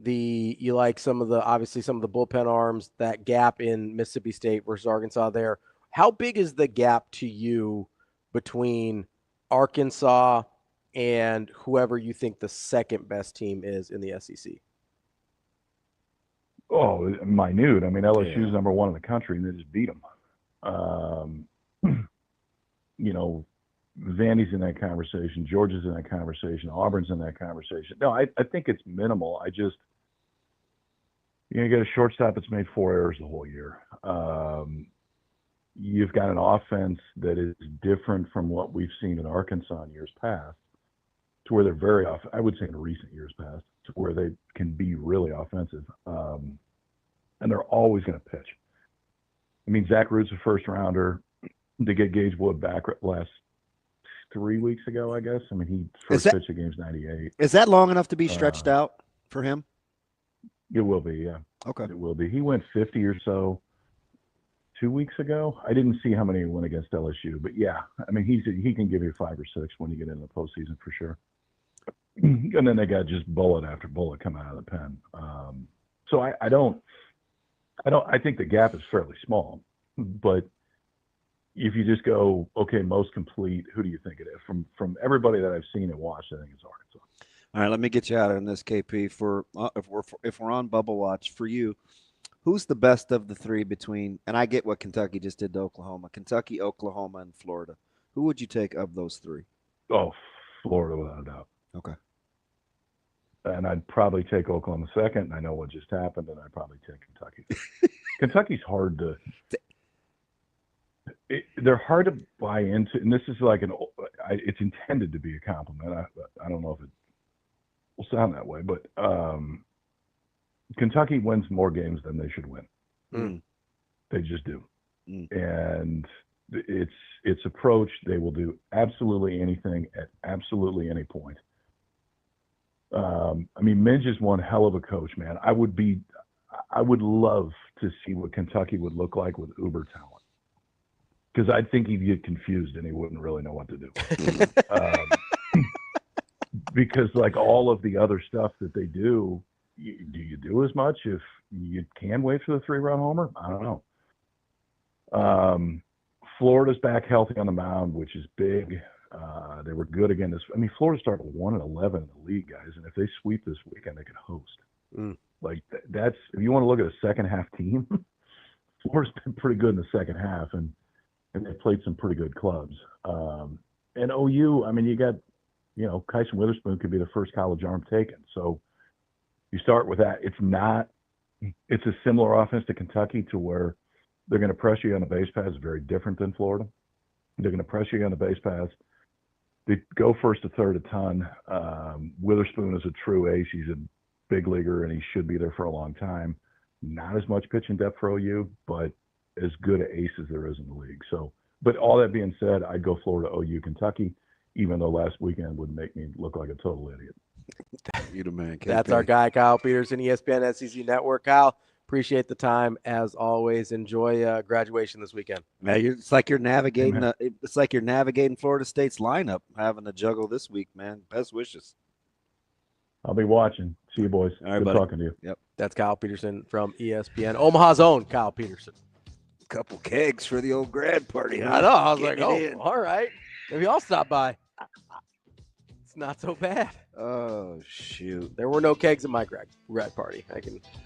You like some of the bullpen arms, that gap in Mississippi State versus Arkansas there. How big is the gap to you between Arkansas and whoever you think the second best team is in the SEC? Oh, minute. LSU's number 1 in the country, and they just beat them. Vandy's in that conversation. Georgia's in that conversation. Auburn's in that conversation. No, I think it's minimal. You get a shortstop that's made 4 errors the whole year. You've got an offense that is different from what we've seen in Arkansas in years past, to where they're very I would say in recent years past, to where they can be really offensive. And they're always going to pitch. Zach Root's a first rounder. To get Gage Wood back last 3 weeks ago, I guess. He first pitched against 98. Is that long enough to be stretched out for him? It will be, yeah. Okay. It will be. He went 50 or so 2 weeks ago. I didn't see how many he went against LSU, but yeah, he can give you 5 or 6 when you get into the postseason for sure. And then they got just bullet after bullet coming out of the pen. So I think the gap is fairly small, but if you just go, okay, most complete, who do you think it is? From everybody that I've seen and watched, I think it's Arkansas. All right, let me get you out on this, KP. If we're on Bubble Watch, for you, who's the best of the 3 between? And I get what Kentucky just did to Oklahoma. Kentucky, Oklahoma, and Florida. Who would you take of those 3? Oh, Florida without a doubt. Okay. And I'd probably take Oklahoma second. I know what just happened, and I'd probably take Kentucky. Kentucky's hard to. They're hard to buy into, and this is like it's intended to be a compliment. I don't know if it will sound that way, but Kentucky wins more games than they should win. Mm. They just do. Mm. And its approach, they will do absolutely anything at absolutely any point. Minge is one hell of a coach, man. I would love to see what Kentucky would look like with uber talent. Because I think he'd get confused and he wouldn't really know what to do. Because like all of the other stuff that they do, do you do as much if you can wait for the 3-run homer? I don't know. Florida's back healthy on the mound, which is big. They were good again. Florida started 1-11 in the league, guys, and if they sweep this weekend, they could host. Like that's if you want to look at a second half team, Florida's been pretty good in the second half, and they've played some pretty good clubs. And OU, you got, Kyson Witherspoon could be the first college arm taken. So you start with that. It's a similar offense to Kentucky to where they're going to pressure you on the base paths, very different than Florida. They're going to pressure you on the base paths. They go first to third a ton. Witherspoon is a true ace. He's a big leaguer, and he should be there for a long time. Not as much pitching depth for OU, but as good an ace as there is in the league. So, but all that being said, I'd go Florida, OU, Kentucky, even though last weekend would make me look like a total idiot. You the man, KP. That's our guy, Kyle Peterson, ESPN SEC Network. Kyle, appreciate the time as always. Enjoy graduation this weekend. Man, it's like you're navigating. It's like you're navigating Florida State's lineup, having to juggle this week, man. Best wishes. I'll be watching. See you, boys. All right, Good buddy. talking to you. Yep. That's Kyle Peterson from ESPN. Omaha's own Kyle Peterson. Couple kegs for the old grad party. Huh? I know. I was like, Getting it all right. Maybe I'll stop by. It's not so bad. Oh, shoot. There were no kegs at my grad party.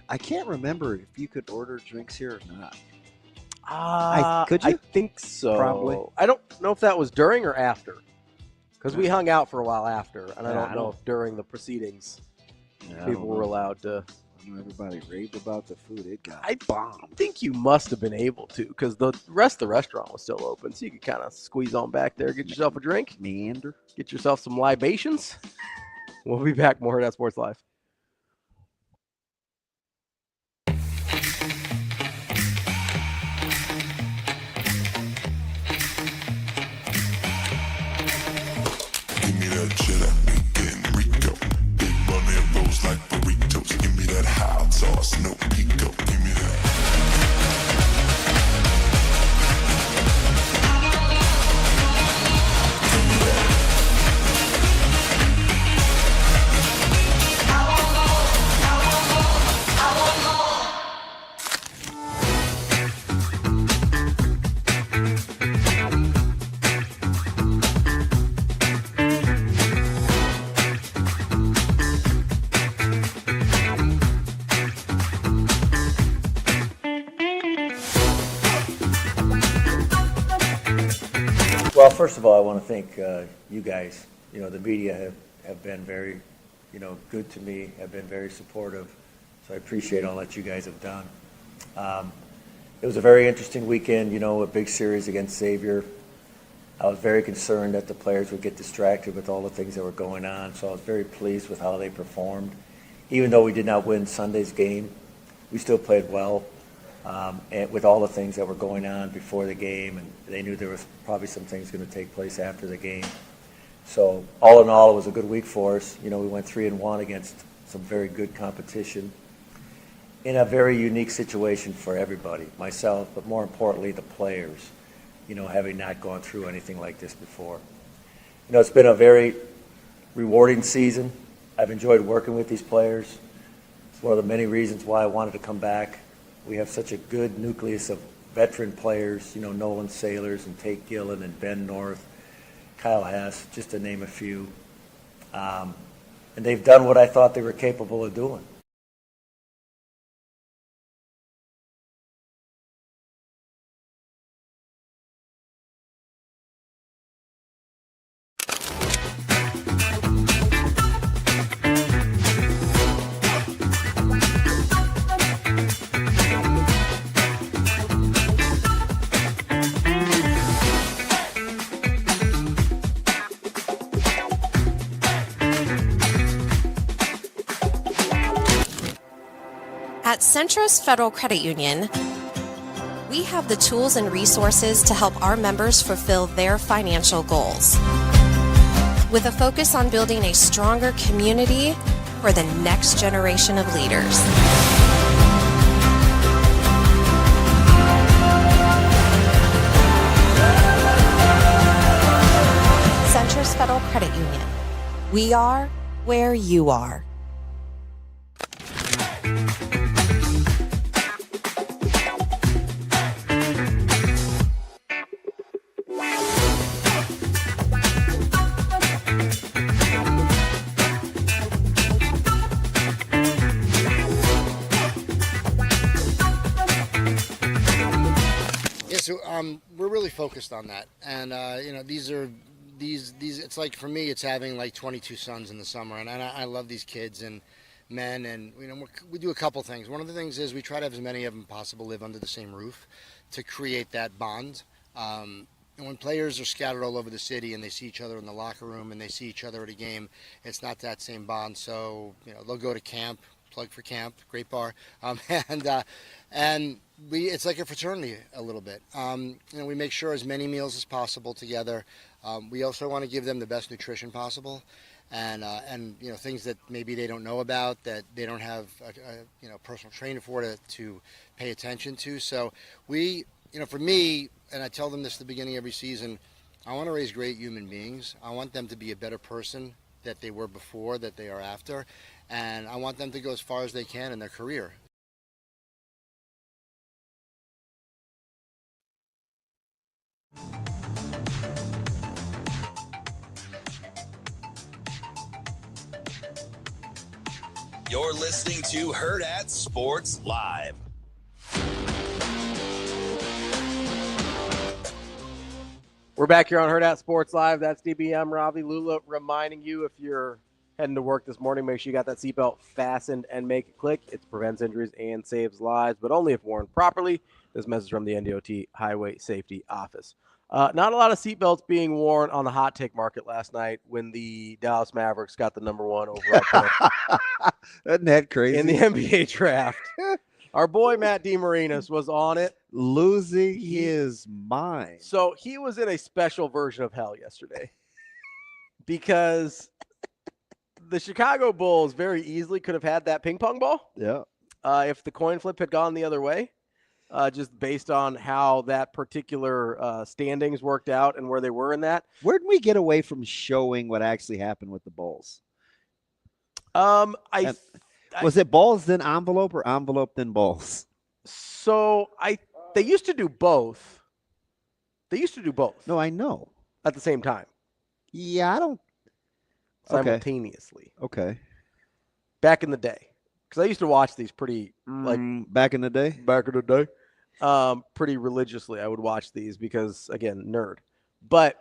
I can't remember if you could order drinks here or not. Could you? I think so. Probably. I don't know if that was during or after. Because we hung out for a while after, and I don't know if during the proceedings people were allowed to. I know everybody raved about the food. It got bombed. I think you must have been able to, because the rest of the restaurant was still open, so you could kind of squeeze on back there, get yourself a drink, meander, get yourself some libations. We'll be back. More Hurrdat Sports Live. Give me that cheddar, and Rico. Big money rolls like burritos. Give me that hot sauce, no pico. Give me that. Well, first of all, I want to thank you guys. The media have been very, good to me, have been very supportive. So I appreciate all that you guys have done. It was a very interesting weekend, a big series against Xavier. I was very concerned that the players would get distracted with all the things that were going on. So I was very pleased with how they performed. Even though we did not win Sunday's game, we still played well. And with all the things that were going on before the game, and they knew there was probably some things going to take place after the game. So all in all, it was a good week for us. We went 3-1 against some very good competition in a very unique situation for everybody, myself, but more importantly, the players, having not gone through anything like this before. It's been a very rewarding season. I've enjoyed working with these players. It's one of the many reasons why I wanted to come back. We have such a good nucleus of veteran players, Nolan Sailors and Tate Gillen and Ben North, Kyle Hess, just to name a few. And they've done what I thought they were capable of doing. At Centros Federal Credit Union, we have the tools and resources to help our members fulfill their financial goals. With a focus on building a stronger community for the next generation of leaders. Centros Federal Credit Union. We are where you are. so we're really focused on that, and these it's like, for me, it's having like 22 sons in the summer, and I love these kids and men, and we do a couple things. One of the things is we try to have as many of them possible live under the same roof to create that bond. And when players are scattered all over the city and they see each other in the locker room and they see each other at a game, it's not that same bond. So they'll go to camp. Plug for camp, great bar, and it's like a fraternity a little bit. We make sure as many meals as possible together. We also want to give them the best nutrition possible, and things that maybe they don't know about, that they don't have a personal trainer for to pay attention to. So for me, and I tell them this at the beginning of every season, I want to raise great human beings. I want them to be a better person that they were before, that they are after. And I want them to go as far as they can in their career. You're listening to Hurrdat Sports Live. We're back here on Hurrdat Sports Live. That's DBM, Ravi, Lulla, reminding you, if you're heading to work this morning, make sure you got that seatbelt fastened and make it click. It prevents injuries and saves lives, but only if worn properly. This message from the NDOT Highway Safety Office. Not a lot of seatbelts being worn on the hot take market last night when the Dallas Mavericks got the number 1 overall pick. Isn't that crazy? In the NBA draft. Our boy Matt DeMarinis was on it. Losing his mind. So he was in a special version of hell yesterday because the Chicago Bulls very easily could have had that ping pong ball. Yeah. If the coin flip had gone the other way, just based on how that particular standings worked out and where they were in that. Where did we get away from showing what actually happened with the Bulls? Was it balls then envelope or envelope then balls? So they used to do both. No, I know. At the same time. Yeah, I don't. Simultaneously. Okay. Back in the day. Because I used to watch these pretty, back in the day? Back in the day. Pretty religiously, I would watch these because, again, nerd. But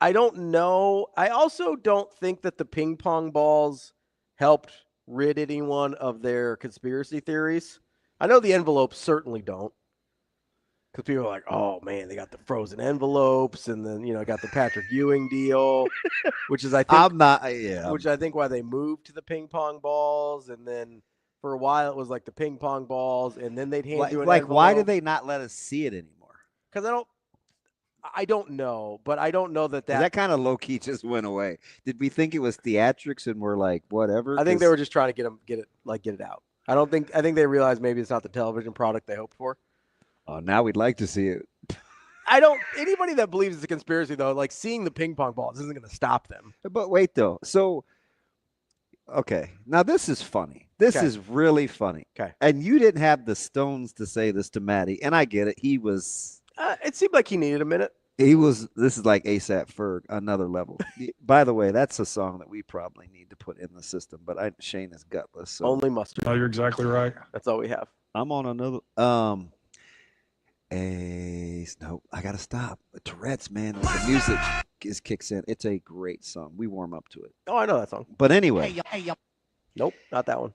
I don't know. I also don't think that the ping pong balls helped rid anyone of their conspiracy theories. I know the envelopes certainly don't. Because people are like, oh, man, they got the frozen envelopes, and then, got the Patrick Ewing deal, which is, I think, which I think why they moved to the ping pong balls, and then for a while it was like the ping pong balls, and then they'd hand you an envelope. Why did they not let us see it anymore? Because I don't know, but I don't know that kind of low key just went away. Did we think it was theatrics and we're like, whatever? I think they were just trying to get it out. I think they realized maybe it's not the television product they hoped for. Oh, now we'd like to see it. Anybody that believes it's a conspiracy, though, like seeing the ping pong balls isn't going to stop them. But wait, though. So, okay. Now, this is funny. This is really funny. Okay. And you didn't have the stones to say this to Maddie. And I get it. He was. It seemed like he needed a minute. This is like ASAP Ferg, another level. By the way, that's a song that we probably need to put in the system. But Shane is gutless. So. Only mustard. Oh, you're exactly right. That's all we have. I'm on another. No, I gotta stop. Tourette's, man, when the music kicks in. It's a great song. We warm up to it. Oh, I know that song. But anyway, nope, not that one.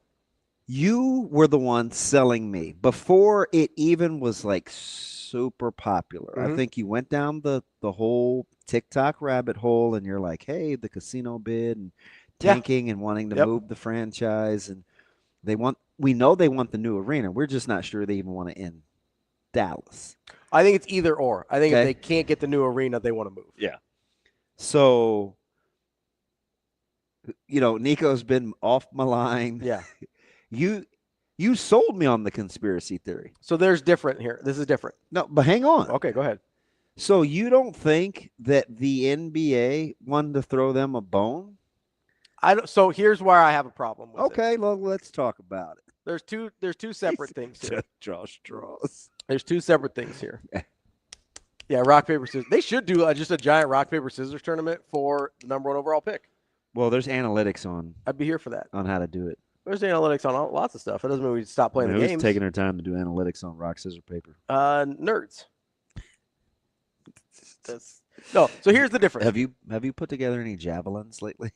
You were the one selling me before it even was like super popular. Mm-hmm. I think you went down the whole TikTok rabbit hole, and you're like, hey, the casino bid and tanking and wanting to move the franchise, and we know they want the new arena. We're just not sure they even want to end Dallas. I think it's either or. I think if they can't get the new arena, they want to move. Yeah. So, Nico's been off my line. Yeah. You sold me on the conspiracy theory. So there's different here. This is different. No, but hang on. Okay, go ahead. So you don't think that the NBA wanted to throw them a bone? So here's where I have a problem with it. Okay, well, let's talk about it. There's two separate things here. Draw straws. There's two separate things here. Yeah, rock, paper, scissors. They should do just a giant rock, paper, scissors tournament for the number 1 overall pick. Well, there's analytics on. I'd be here for that. On how to do it. There's analytics on lots of stuff. That doesn't mean we stop playing the games. Who's taking their time to do analytics on rock, scissors, paper? Nerds. this. No. So here's the difference. Have you put together any javelins lately?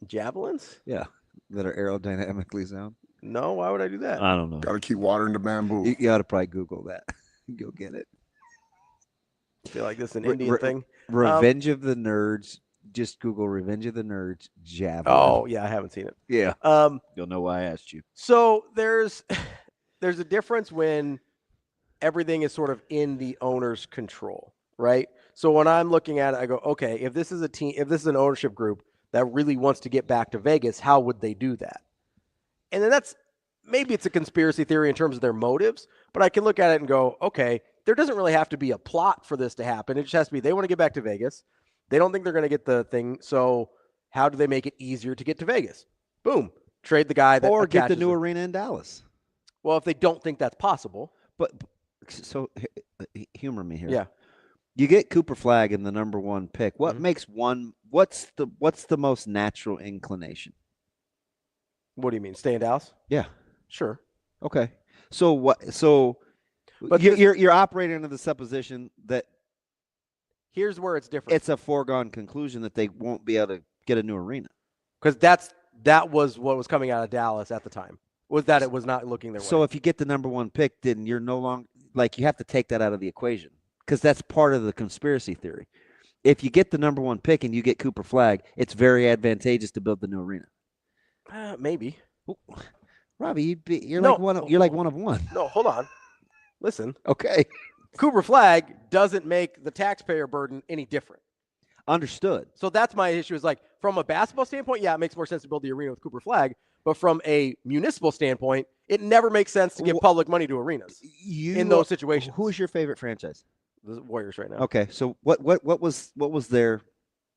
Javelins? Yeah, that are aerodynamically sound. No. Why would I do that? I don't know. Got to keep watering the bamboo. You got to probably Google that. Go get it. I feel like this is an Indian thing. Revenge of the Nerds. Just Google Revenge of the Nerds javelin. Oh yeah, I haven't seen it. Yeah. You'll know why I asked you. So there's a difference when everything is sort of in the owner's control, right? So when I'm looking at it, I go, okay, if this is a team, if this is an ownership group that really wants to get back to Vegas, how would they do that? And then maybe it's a conspiracy theory in terms of their motives, but I can look at it and go, okay, there doesn't really have to be a plot for this to happen. It just has to be they want to get back to Vegas. They don't think they're going to get the thing, so how do they make it easier to get to Vegas? Boom. Trade the guy that or get the new them. arena in Dallas. Well, if they don't think that's possible. But so humor me here. Yeah. You get Cooper Flagg in the number 1 pick. What makes what's the most natural inclination? What do you mean? Stay in Dallas? Yeah. Sure. Okay. So what but you're operating under the supposition that here's where it's different. It's a foregone conclusion that they won't be able to get a new arena. Because that was what was coming out of Dallas at the time. Was that it was not looking their way. So if you get the number 1 pick, then you're no longer you have to take that out of the equation because that's part of the conspiracy theory. If you get the number 1 pick and you get Cooper Flagg, it's very advantageous to build the new arena. Maybe. Ravi, you're like one of one. No, hold on. Listen. Okay. Cooper Flagg doesn't make the taxpayer burden any different. Understood. So that's my issue is from a basketball standpoint, yeah, it makes more sense to build the arena with Cooper Flagg. But from a municipal standpoint, it never makes sense to give public money to arenas in those situations. Who's your favorite franchise? The Warriors right now. Okay, so what was the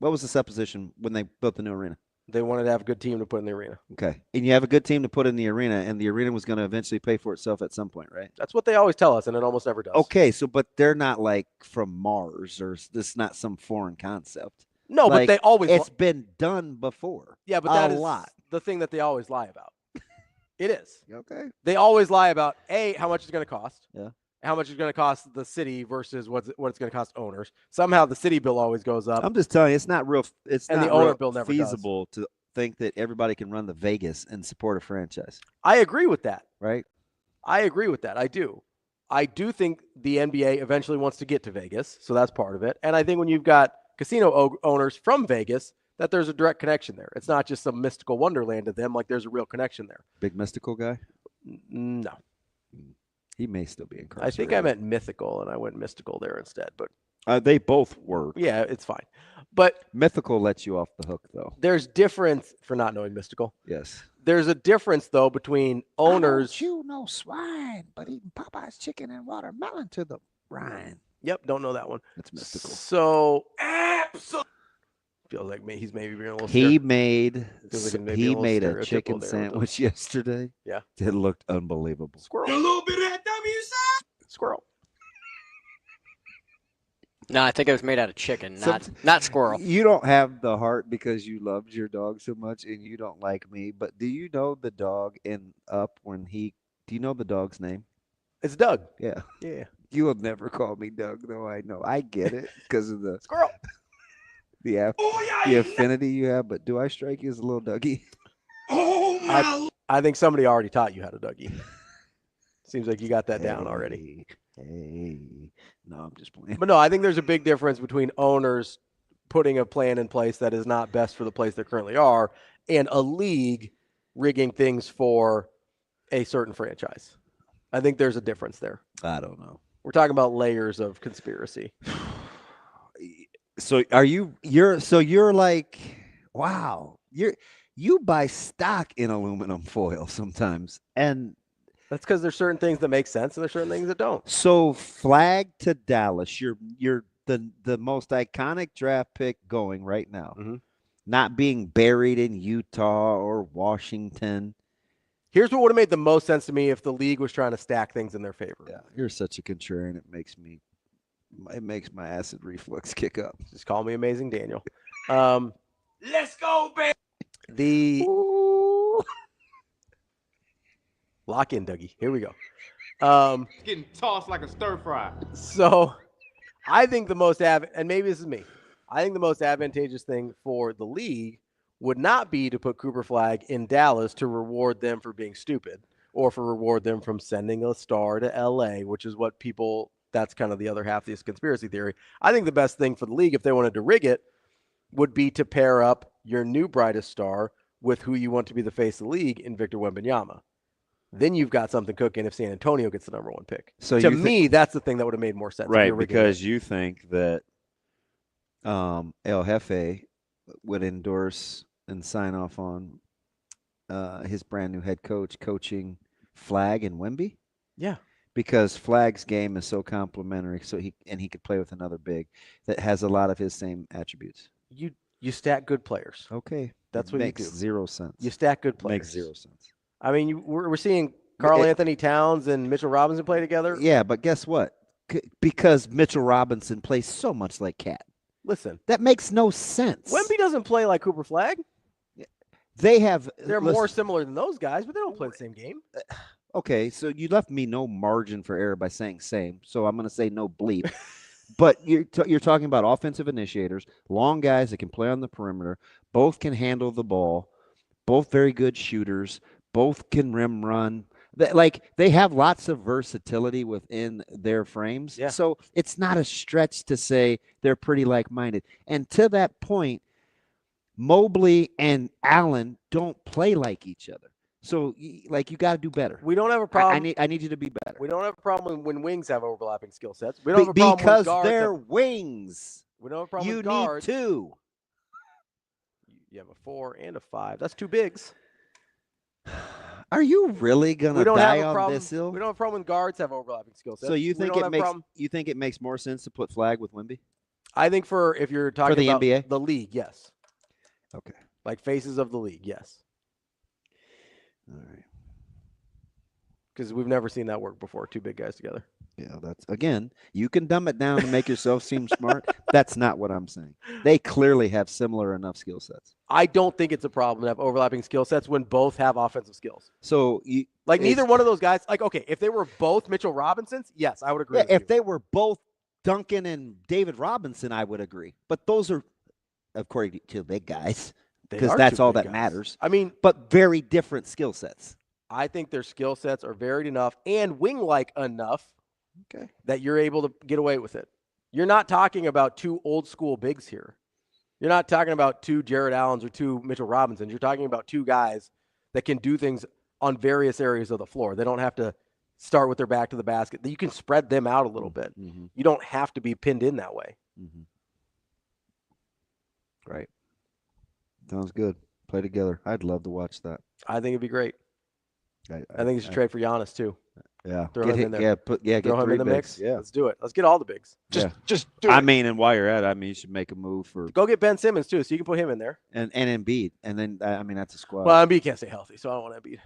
supposition when they built the new arena? They wanted to have a good team to put in the arena. Okay, and you have a good team to put in the arena, and the arena was going to eventually pay for itself at some point, right? That's what they always tell us, and it almost never does. Okay, but they're not from Mars, or this is not some foreign concept. No, but they always. It's been done before. Yeah, but that is the thing that they always lie about. It is. Okay. They always lie about how much it's going to cost. Yeah. How much it's going to cost the city versus what it's going to cost owners. Somehow the city bill always goes up. I'm just telling you, it's not real. It's and not the owner real bill never feasible to think that everybody can run the Vegas and support a franchise. I agree with that. Right. I agree with that. I do. I do think the NBA eventually wants to get to Vegas, so that's part of it. And I think when you've got casino owners from Vegas, that there's a direct connection there. It's not just some mystical wonderland to them. There's a real connection there. Big mystical guy? No. He may still be incarcerated. I think I meant mythical, and I went mystical there instead. But they both were. Yeah, it's fine. But mythical lets you off the hook, though. There's difference for not knowing mystical. Yes. There's a difference, though, between owners. You no swine, but eating Popeye's chicken and watermelon to the brine. Yep, don't know that one. It's mystical. So absolutely. Feels like he's maybe being a little. He made a chicken sandwich yesterday. Yeah, it looked unbelievable. Squirrel. A little bit of that W side. Squirrel. No, I think it was made out of chicken, not squirrel. You don't have the heart because you loved your dog so much, and you don't like me. But do you know the dog in Up when he? Do you know the dog's name? It's Doug. Yeah. Yeah. You will never call me Doug, though. I know. I get it because of the squirrel. The affinity you have, but do I strike you as a little Dougie? Oh my! I think somebody already taught you how to Dougie. Seems like you got that down already. Hey, no, I'm just playing. But no, I think there's a big difference between owners putting a plan in place that is not best for the place they currently are, and a league rigging things for a certain franchise. I think there's a difference there. I don't know. We're talking about layers of conspiracy. So you're like, wow, you buy stock in aluminum foil sometimes, and that's because there's certain things that make sense and there's certain things that don't. So Flagg to Dallas, you're the most iconic draft pick going right now, not being buried in Utah or Washington. Here's what would have made the most sense to me if the league was trying to stack things in their favor. Yeah, you're such a contrarian. It makes my acid reflux kick up. Just call me Amazing Daniel. Let's go, baby. Lock in, Dougie. Here we go. Getting tossed like a stir fry. So I think the most and maybe this is me. I think the most advantageous thing for the league would not be to put Cooper Flag in Dallas to reward them for being stupid or for reward them from sending a star to LA, which is what people, that's kind of the other half of this conspiracy theory. I think the best thing for the league, if they wanted to rig it, would be to pair up your new brightest star with who you want to be the face of the league in Victor Wembanyama. Then you've got something cooking if San Antonio gets the number 1 pick. So to me, that's the thing that would have made more sense. Right, because you think that El Jefe would endorse and sign off on his brand new head coach coaching Flag and Wemby? Yeah. Because Flag's game is so complementary, so he could play with another big that has a lot of his same attributes. You stack good players. Okay. That's what makes you do. 0 sense. You stack good players. Makes 0 sense. I mean, we're seeing Karl Anthony Towns and Mitchell Robinson play together. Yeah, but guess what? Because Mitchell Robinson plays so much like Cat. Listen. That makes no sense. Wemby doesn't play like Cooper Flag. They're more similar than those guys, but they don't play the same game. Okay, so you left me no margin for error by saying same, so I'm going to say no bleep. But you're talking about offensive initiators, long guys that can play on the perimeter, both can handle the ball, both very good shooters, both can rim run. They have lots of versatility within their frames. Yeah. So it's not a stretch to say they're pretty like-minded. And to that point, Mobley and Allen don't play like each other. So, you got to do better. We don't have a problem. I need you to be better. We don't have a problem when wings have overlapping skill sets. We don't have a problem because with guards they're wings. We don't have a problem You with guards. need 2. You have a 4 and a 5. That's 2 bigs. Are you really gonna die on this hill? We don't have a problem when guards have overlapping skill sets. So you think it makes more sense to put Flag with Wemby? I think if you're talking for the about NBA? The league, yes. Okay. Like faces of the league, yes. All right. Because we've never seen that work before. 2 big guys together. Yeah, that's again. You can dumb it down to make yourself seem smart. That's not what I'm saying. They clearly have similar enough skill sets. I don't think it's a problem to have overlapping skill sets when both have offensive skills. So neither one of those guys. Okay, if they were both Mitchell Robinsons, yes, I would agree. Yeah, if they were both Duncan and David Robinson, I would agree. But those are, according to big guys, because that's all that matters. I mean, but very different skill sets. I think their skill sets are varied enough and wing-like enough that you're able to get away with it. You're not talking about 2 old-school bigs here. You're not talking about 2 Jared Allens or 2 Mitchell Robinsons. You're talking about 2 guys that can do things on various areas of the floor. They don't have to start with their back to the basket. You can spread them out a little bit. Mm-hmm. You don't have to be pinned in that way. Mm-hmm. Right. Sounds good. Play together. I'd love to watch that. I think it'd be great. I think you should trade for Giannis too. Yeah. Throw him in there. Get Throw him in the bigs. mix. Yeah. Let's do it. Let's get all the bigs. Just do it. I mean, and while you're at it, you should make a move for go get Ben Simmons too, so you can put him in there. And Embiid. And then that's a squad. Well, Embiid can't stay healthy, so I don't want Embiid. You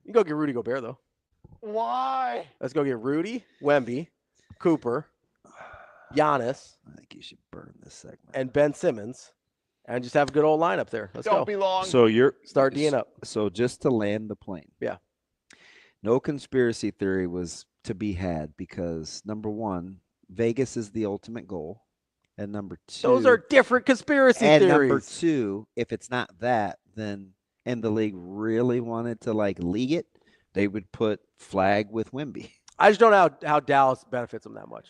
can go get Rudy Gobert though. Why? Let's go get Rudy, Wemby, Cooper, Giannis. I think you should burn this segment. And Ben Simmons. And just have a good old lineup there. Let's go. Don't be long. So you're start D'ing up. So just to land the plane. Yeah. No conspiracy theory was to be had because number 1, Vegas is the ultimate goal. And number 2, those are different conspiracy theories. And number 2, if it's not that, then and the league really wanted to league it, they would put Flag with Wemby. I just don't know how Dallas benefits them that much.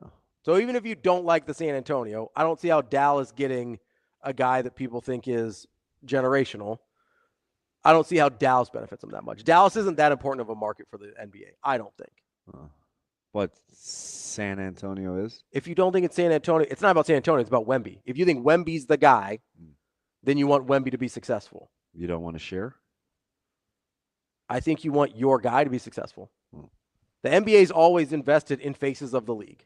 Oh. So even if you don't like the San Antonio, I don't see how Dallas getting a guy that people think is generational. I don't see how Dallas benefits them that much. Dallas isn't that important of a market for the NBA, I don't think. What San Antonio is? If you don't think it's San Antonio, it's not about San Antonio, it's about Wemby. If you think Wemby's the guy, then you want Wemby to be successful. You don't want to share? I think you want your guy to be successful. The NBA's always invested in faces of the league.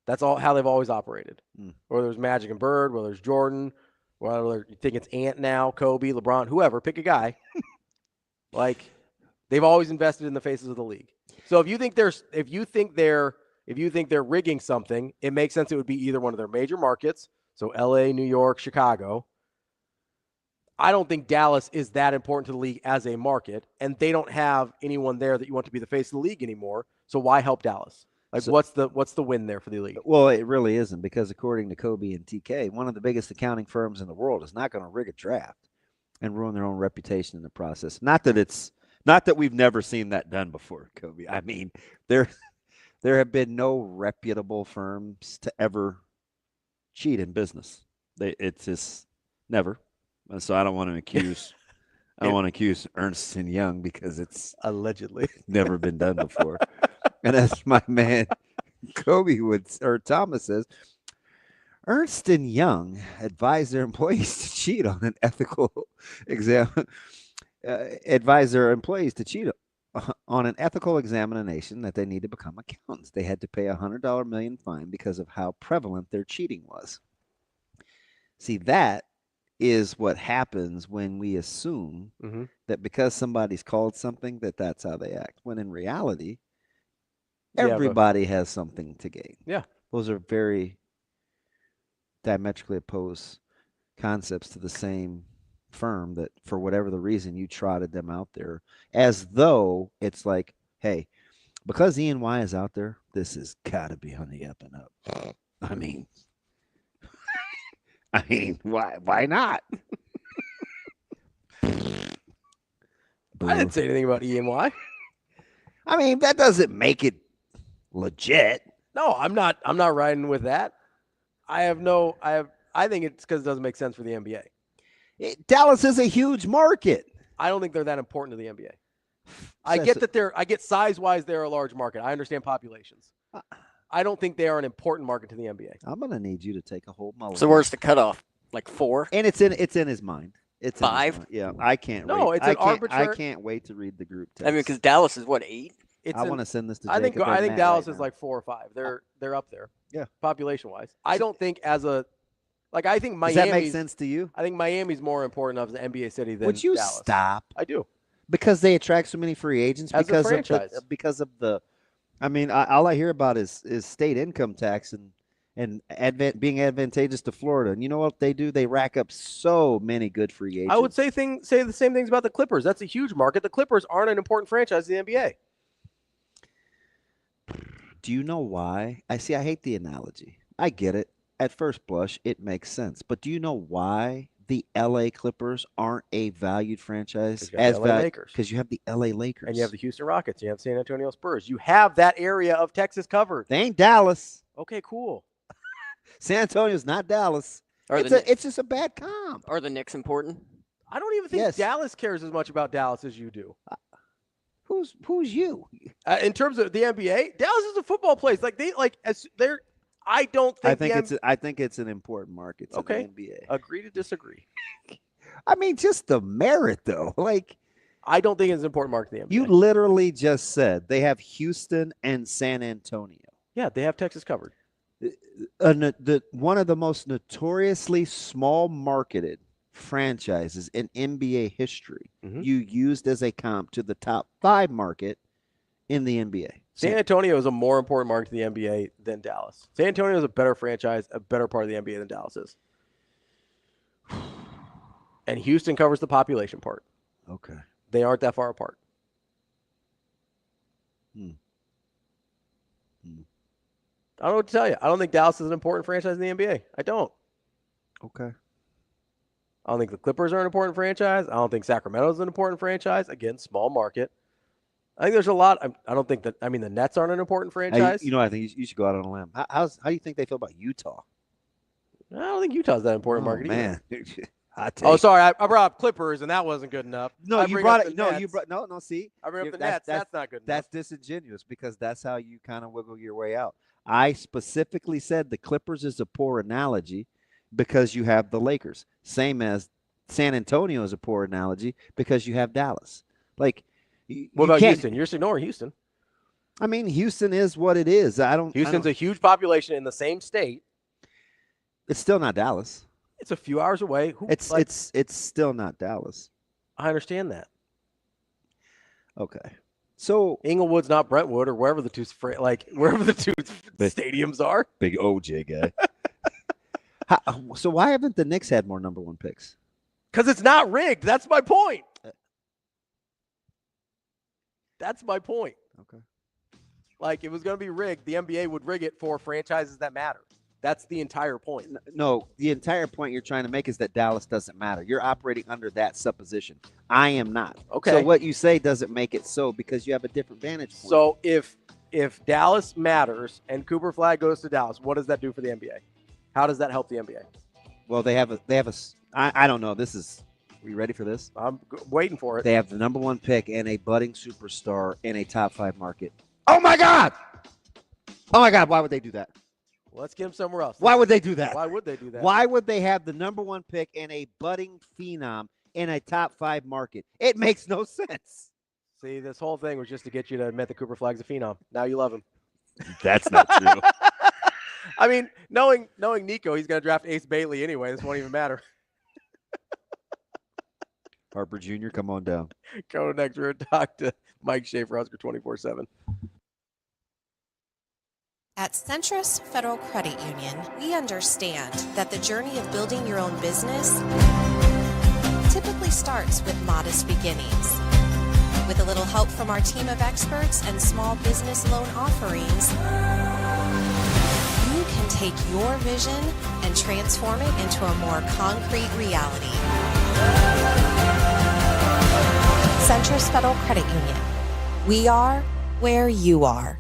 That's all how they've always operated. Whether there's Magic and Bird, whether there's Jordan, whether you think it's Ant now, Kobe, LeBron, whoever, pick a guy. They've always invested in the faces of the league. So if you think they're rigging something, it makes sense it would be either one of their major markets, so LA, New York, Chicago. I don't think Dallas is that important to the league as a market, and they don't have anyone there that you want to be the face of the league anymore. So why help Dallas? Like, So- what's the win there for the league? Well, it really isn't, because according to Kobe and TK, one of the biggest accounting firms in the world is not going to rig a draft and ruin their own reputation in the process. Not that we've never seen that done before, Kobe. I mean, there have been no reputable firms to ever cheat in business. It's just never. And so I don't want to accuse Ernst & Young, because it's allegedly never been done before. And as my man Thomas says, Ernst & Young advised their employees to cheat on an ethical examination that they need to become accountants. They had to pay $100 million fine because of how prevalent their cheating was. See, that is what happens when we assume that because somebody's called something, that's how they act. When in reality, everybody has something to gain. Yeah. Those are very diametrically opposed concepts to the same firm that, for whatever the reason, you trotted them out there as though it's like, hey, because E&Y is out there, this has got to be on the up and up. I mean, why not? I didn't say anything about E&Y. I mean, that doesn't make it legit. No, I'm not riding with that. I think it's because it doesn't make sense for the NBA. Dallas is a huge market. I don't think they're that important to the NBA. I get size-wise they're a large market. I understand populations. I don't think they are an important market to the NBA. I'm going to need you to take a whole mulligan. So where's the cutoff? Like 4? And it's in his mind. It's 5? Yeah, I can't. No, it's an arbitrary. I can't wait to read the group text. I mean, because Dallas is what, 8? I want to send this to I Jacob. think Dallas is like 4 or 5. They're up there. Yeah, population-wise. I don't think I think Miami. Does that make sense to you? I think Miami's more important of an NBA city than Would you Dallas. stop? I do. Because they attract so many free agents. As a franchise. Because of the. I mean, all I hear about is state income tax and being advantageous to Florida. And you know what they do? They rack up so many good free agents. I would say the same things about the Clippers. That's a huge market. The Clippers aren't an important franchise in the NBA. Do you know why? I hate the analogy. I get it. At first blush, it makes sense. But do you know why the LA Clippers aren't a valued franchise? Because you have the LA Lakers. And you have the Houston Rockets. You have San Antonio Spurs. You have that area of Texas covered. They ain't Dallas. Okay, cool. San Antonio's not Dallas. It's just a bad comp. Are the Knicks important? I don't even think Dallas cares as much about Dallas as you do. Who's you? In terms of the NBA, Dallas is a football place. I don't think. I think it's an important market to the NBA. Agree to disagree. I mean, just the merit though. I don't think it's an important market to the NBA. You literally just said they have Houston and San Antonio. Yeah, they have Texas covered. One of the most notoriously small marketed franchises in NBA history. You used as a comp to the top 5 market in the NBA. San Antonio is a more important market to the NBA than Dallas. San Antonio is a better franchise, a better part of the NBA than Dallas is. And Houston covers the population part. Okay. They aren't that far apart. I don't know what to tell you. I don't think Dallas is an important franchise in the NBA. I don't. Okay. I don't think the Clippers are an important franchise. I don't think Sacramento is an important franchise. Again, small market. I think there's a lot. I don't think that. I mean, the Nets aren't an important franchise. I think you should go out on a limb. How do you think they feel about Utah? I don't think Utah's that important market man. Oh, sorry. I brought up Clippers, and that wasn't good enough. No, you brought it. No, you brought. No. See, I bring up the Nets. That's not good enough. That's disingenuous because that's how you kind of wiggle your way out. I specifically said the Clippers is a poor analogy because you have the Lakers. Same as San Antonio is a poor analogy because you have Dallas. What about Houston? You're ignoring Houston. I mean, Houston is what it is. Houston's a huge population in the same state. It's still not Dallas. It's a few hours away. It's still not Dallas. I understand that. Okay. So Inglewood's not Brentwood or wherever the two stadiums are. Big OJ guy. So why haven't the Knicks had more number 1 picks? Because it's not rigged. That's my point. That's my point. Okay. Like, if it was going to be rigged, the NBA would rig it for franchises that matter. That's the entire point. No, the entire point you're trying to make is that Dallas doesn't matter. You're operating under that supposition. I am not. Okay. So what you say doesn't make it so because you have a different vantage point. So if Dallas matters and Cooper Flag goes to Dallas, what does that do for the NBA? How does that help the NBA? Well, they have a. I don't know. Are you ready for this? I'm waiting for it. They have the number 1 pick and a budding superstar in a top 5 market. Oh my God! Oh my God! Why would they do that? Let's get him somewhere else. Why would they do that? Why would they do that? Why would they have the number 1 pick and a budding phenom in a top 5 market? It makes no sense. See, this whole thing was just to get you to admit that Cooper Flag's a phenom. Now you love him. That's not true. I mean, knowing Nico, he's going to draft Ace Bailey anyway. This won't even matter. Harper Jr., come on down. Go next. We're going to talk to Mike Schaefer, Husker 24/7. At Centris Federal Credit Union, we understand that the journey of building your own business typically starts with modest beginnings. With a little help from our team of experts and small business loan offerings, you can take your vision and transform it into a more concrete reality. Centris Federal Credit Union. We are where you are.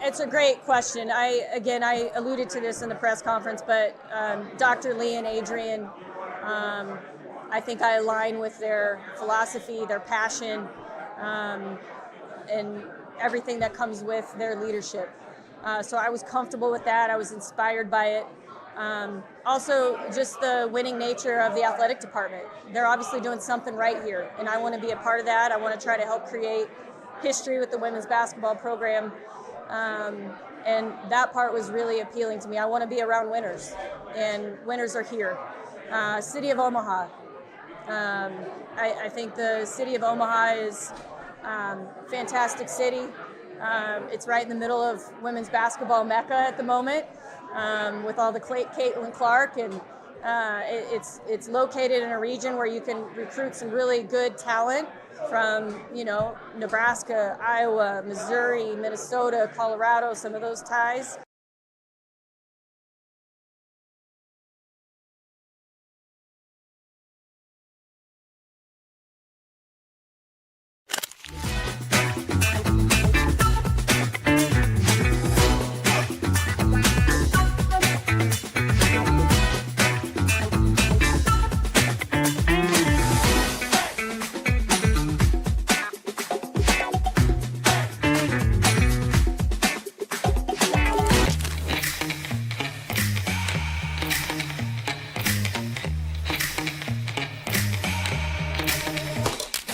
It's a great question. I alluded to this in the press conference, but Dr. Lee and Adrian, I think I align with their philosophy, their passion, and everything that comes with their leadership. So I was comfortable with that. I was inspired by it. Also, just the winning nature of the athletic department. They're obviously doing something right here, and I want to be a part of that. I want to try to help create history with the women's basketball program. And that part was really appealing to me. I want to be around winners, and winners are here. City of Omaha. I think the city of Omaha is a fantastic city. It's right in the middle of women's basketball mecca at the moment, with all the Caitlin Clark, and it's located in a region where you can recruit some really good talent from, Nebraska, Iowa, Missouri, Minnesota, Colorado, some of those ties.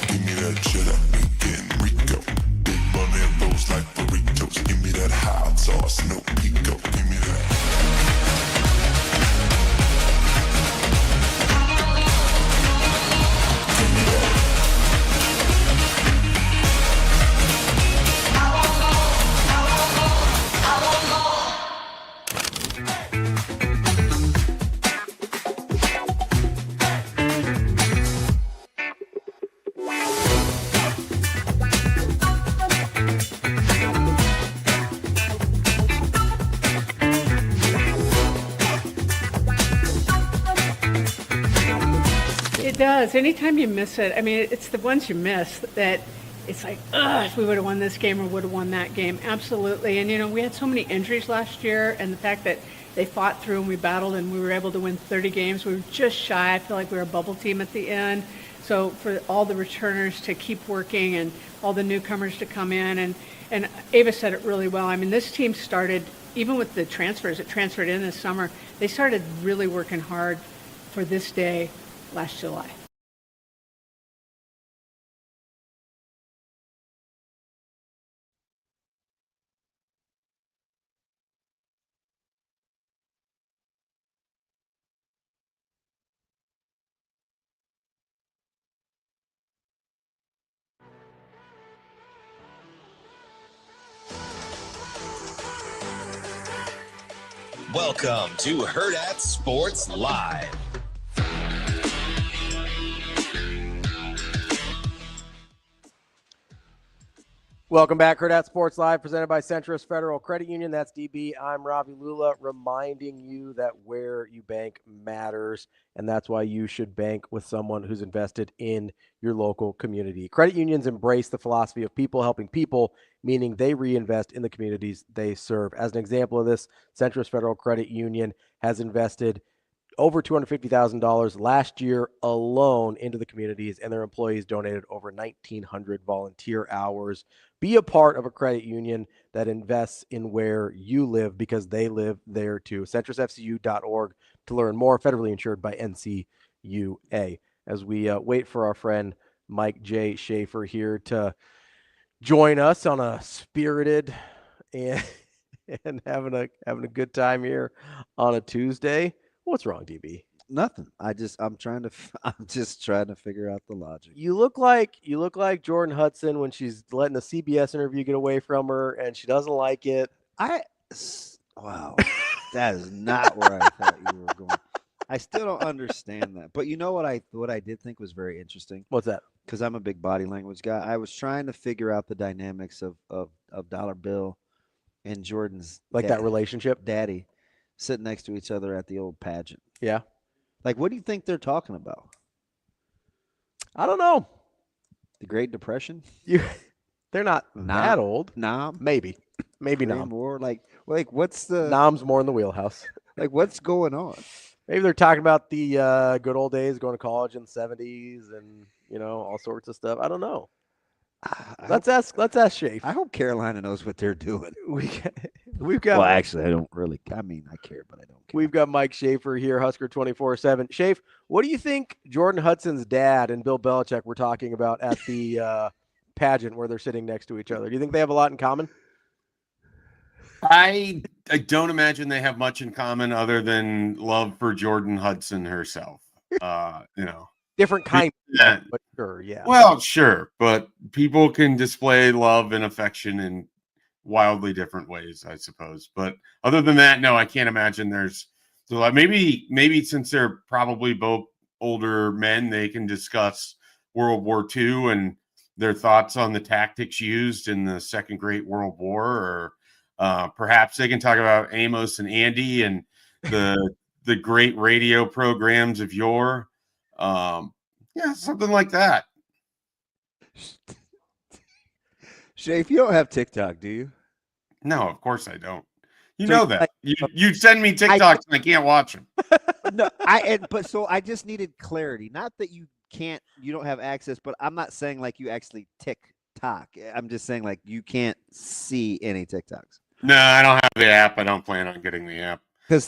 Give me that cheddar, and Rico. Big money and those like burritos. Give me that hot sauce, no pico. Give me that. It does. Anytime you miss it, I mean, it's the ones you miss that it's like, if we would have won this game or would have won that game. Absolutely. And, we had so many injuries last year, and the fact that they fought through and we battled and we were able to win 30 games, we were just shy. I feel like we were a bubble team at the end. So for all the returners to keep working and all the newcomers to come in, and Ava said it really well. I mean, this team started, even with the transfers that transferred in this summer, they started really working hard for this day last July. Welcome to Hurrdat Sports Live. Welcome back, Hurrdat Sports Live, presented by Centris Federal Credit Union. That's DB. I'm Ravi Lulla, reminding you that where you bank matters, and that's why you should bank with someone who's invested in your local community. Credit unions embrace the philosophy of people helping people, meaning they reinvest in the communities they serve. As an example of this, Centris Federal Credit Union has invested over $250,000 last year alone into the communities, and their employees donated over 1,900 volunteer hours. Be a part of a credit union that invests in where you live, because they live there too. CentrisFCU.org to learn more. Federally insured by NCUA. As we wait for our friend Mike J. Schaefer here to join us on a spirited and having a good time here on a Tuesday. What's wrong, DB? Nothing. I'm just trying to figure out the logic. You look like Jordan Hudson when she's letting the CBS interview get away from her and she doesn't like it. Wow. That is not where I thought you were going. I still don't understand that. But you know what I did think was very interesting? What's that? Because I'm a big body language guy. I was trying to figure out the dynamics of Dollar Bill and Jordan's that relationship. Daddy sitting next to each other at the old pageant. Yeah. Like, what do you think they're talking about? I don't know. The Great Depression? They're not that old. Nom? Maybe Nom. More like what's the Nom's more in the wheelhouse. Like, what's going on? Maybe they're talking about the good old days, going to college in the 70s and, all sorts of stuff. I don't know. Let's ask Schaefer. I hope Carolina knows what they're doing. We've got. Well, actually, I don't really. I mean, I care, but I don't care. We've got Mike Schaefer here, Husker 24/7. Schaefer, what do you think Jordan Hudson's dad and Bill Belichick were talking about at the pageant where they're sitting next to each other? Do you think they have a lot in common? I don't imagine they have much in common other than love for Jordan Hudson herself. Different kind, yeah. But sure, yeah. Well, sure, but people can display love and affection in wildly different ways, I suppose. But other than that, no, I can't imagine there's maybe since they're probably both older men, they can discuss World War II and their thoughts on the tactics used in the Second Great World War, or perhaps they can talk about Amos and Andy and the great radio programs of yore. Yeah, something like that. Schaefer, you don't have TikTok, do you? No, of course I don't. You know that. You send me TikToks and I can't watch them. No, so I just needed clarity. Not that you don't have access, but I'm not saying like you actually TikTok. I'm just saying like you can't see any TikToks. No, I don't have the app. I don't plan on getting the app. Because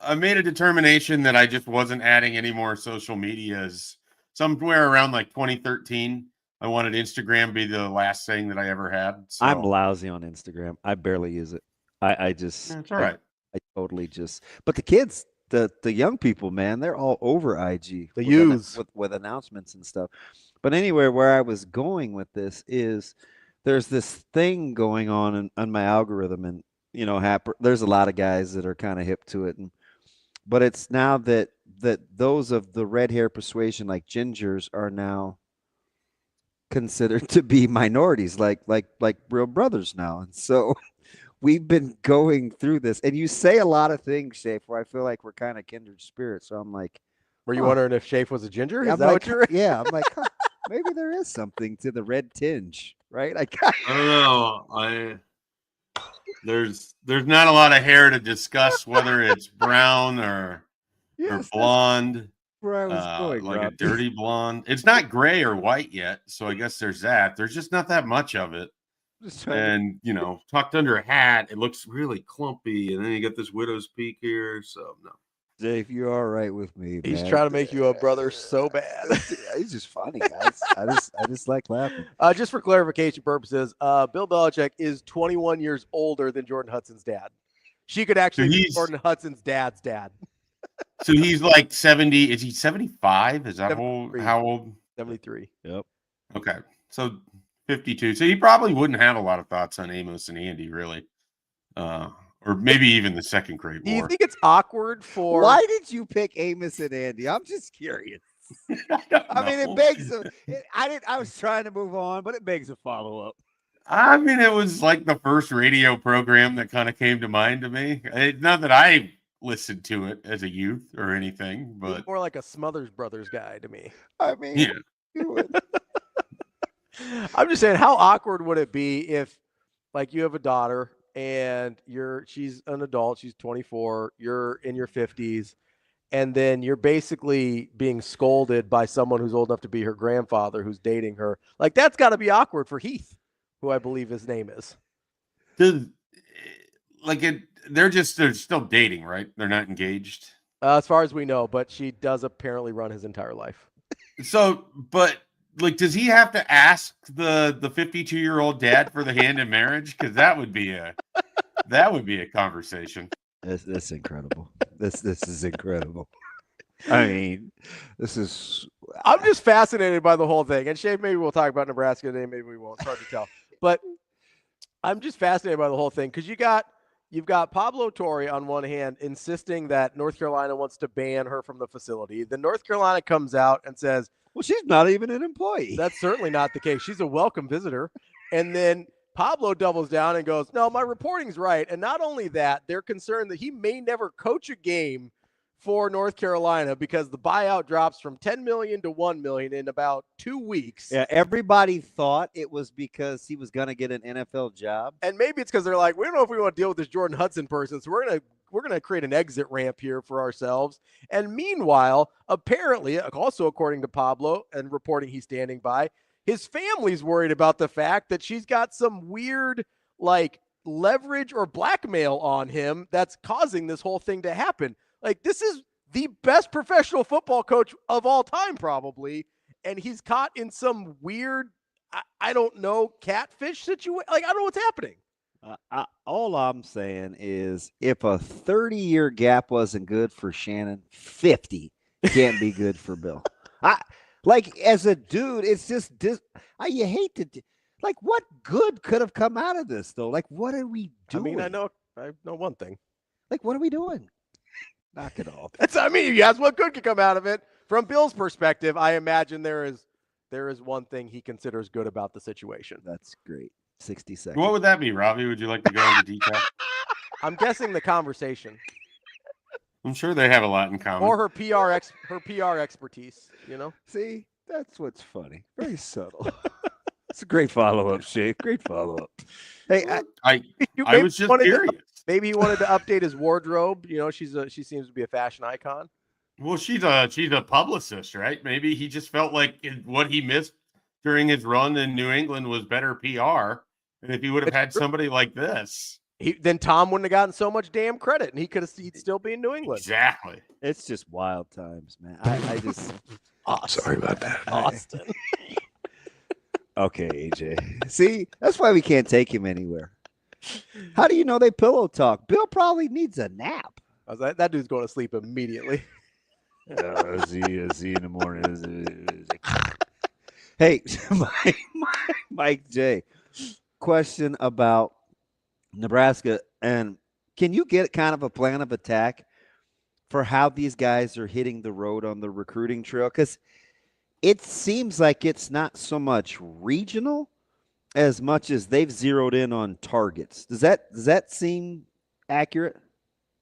I made a determination that I just wasn't adding any more social medias. Somewhere around like 2013, I wanted Instagram to be the last thing that I ever had. So. I'm lousy on Instagram. I barely use it. I just. That's all right. I totally just. But the kids, the young people, man, they're all over IG. With announcements and stuff. But anyway, where I was going with this is there's this thing going on my algorithm, and there's a lot of guys that are kind of hip to it, but it's now that those of the red hair persuasion, like gingers, are now considered to be minorities, like real brothers now. And so we've been going through this, and you say a lot of things, Schaefer, where I feel like we're kind of kindred spirits. So I'm like, were you wondering if Schaefer was a ginger? Is that like, what you're? Yeah, I'm like, maybe there is something to the red tinge, right? I don't know. There's not a lot of hair to discuss whether it's brown or blonde. Where I was going, like Rob. A dirty blonde. It's not gray or white yet, so I guess there's that. There's just not that much of it. And tucked under a hat, it looks really clumpy, and then you get this widow's peak here. So no. Dave, you're all right with me. He's trying to make you a brother so bad. He's just funny, guys. I just like laughing. Just for clarification purposes, Bill Belichick is 21 years older than Jordan Hudson's dad. She could actually be Jordan Hudson's dad's dad. So he's like 70. Is he 75? Is that how old? 73. Yep. Okay. So 52. So he probably wouldn't have a lot of thoughts on Amos and Andy, really. or maybe even the second grade Do you war. think it's awkward for? Why did you pick Amos and Andy? I'm just curious. I mean, it begs. I was trying to move on, but it begs a follow up. I mean, it was like the first radio program that kind of came to mind to me. Not that I listened to it as a youth or anything, but more like a Smothers Brothers guy to me. I mean, yeah. I'm just saying, how awkward would it be if, like, you have a daughter and she's an adult, she's 24, you're in your 50s, and then you're basically being scolded by someone who's old enough to be her grandfather who's dating her. Like, that's got to be awkward for Heath, who I believe his name is. They're still dating, right? They're not engaged. As far as we know, but she does apparently run his entire life. So, but like, does he have to ask the 52-year-old dad for the hand in marriage? Because that would be a conversation. That's incredible. This is incredible. I mean, this is. I'm just fascinated by the whole thing. And Schaefer, maybe we'll talk about Nebraska today, maybe we won't. It's hard to tell. But I'm just fascinated by the whole thing because you've got Pablo Torre on one hand insisting that North Carolina wants to ban her from the facility. Then North Carolina comes out and says, well, she's not even an employee. That's certainly not the case. She's a welcome visitor. And then Pablo doubles down and goes, no, my reporting's right. And not only that, they're concerned that he may never coach a game for North Carolina because the buyout drops from $10 million to $1 million in about 2 weeks. Yeah, everybody thought it was because he was going to get an NFL job. And maybe it's because they're like, we don't know if we want to deal with this Jordan Hudson person, so we're going to create an exit ramp here for ourselves. And meanwhile, apparently, also according to Pablo and reporting he's standing by, his family's worried about the fact that she's got some weird, like, leverage or blackmail on him that's causing this whole thing to happen. Like, this is the best professional football coach of all time, probably, and he's caught in some weird, I don't know, catfish situation. Like, I don't know what's happening. All I'm saying is if a 30-year gap wasn't good for Shannon, 50 can't be good for Bill. Like, as a dude, it's just you hate to like, what good could have come out of this, though? Like, what are we doing? I mean, I know one thing. Like, what are we doing? Knock it off. You asked what good could come out of it. From Bill's perspective, I imagine there is one thing he considers good about the situation. That's great. 60 seconds. What would that be, Ravi? Would you like to go into detail? I'm guessing the conversation. I'm sure they have a lot in common. Or her PR expertise, you know? See, that's what's funny. Very subtle. It's a great follow-up, Shay. Great follow-up. Hey, I was just curious. Maybe he wanted to update his wardrobe. You know, she seems to be a fashion icon. Well, she's a publicist, right? Maybe he just felt like what he missed during his run in New England was better PR. And if he would have had somebody like this, then Tom wouldn't have gotten so much damn credit, and he'd still be in New England. Exactly. It's just wild times, man. I just sorry about that, Austin. Okay, AJ. See, that's why we can't take him anywhere. How do you know they pillow talk? Bill probably needs a nap. I was like, that dude's going to sleep immediately. See you in the morning. Hey, Mike J. Question about Nebraska, and can you get kind of a plan of attack for how these guys are hitting the road on the recruiting trail? Because it seems like it's not so much regional as much as they've zeroed in on targets. Does that seem accurate?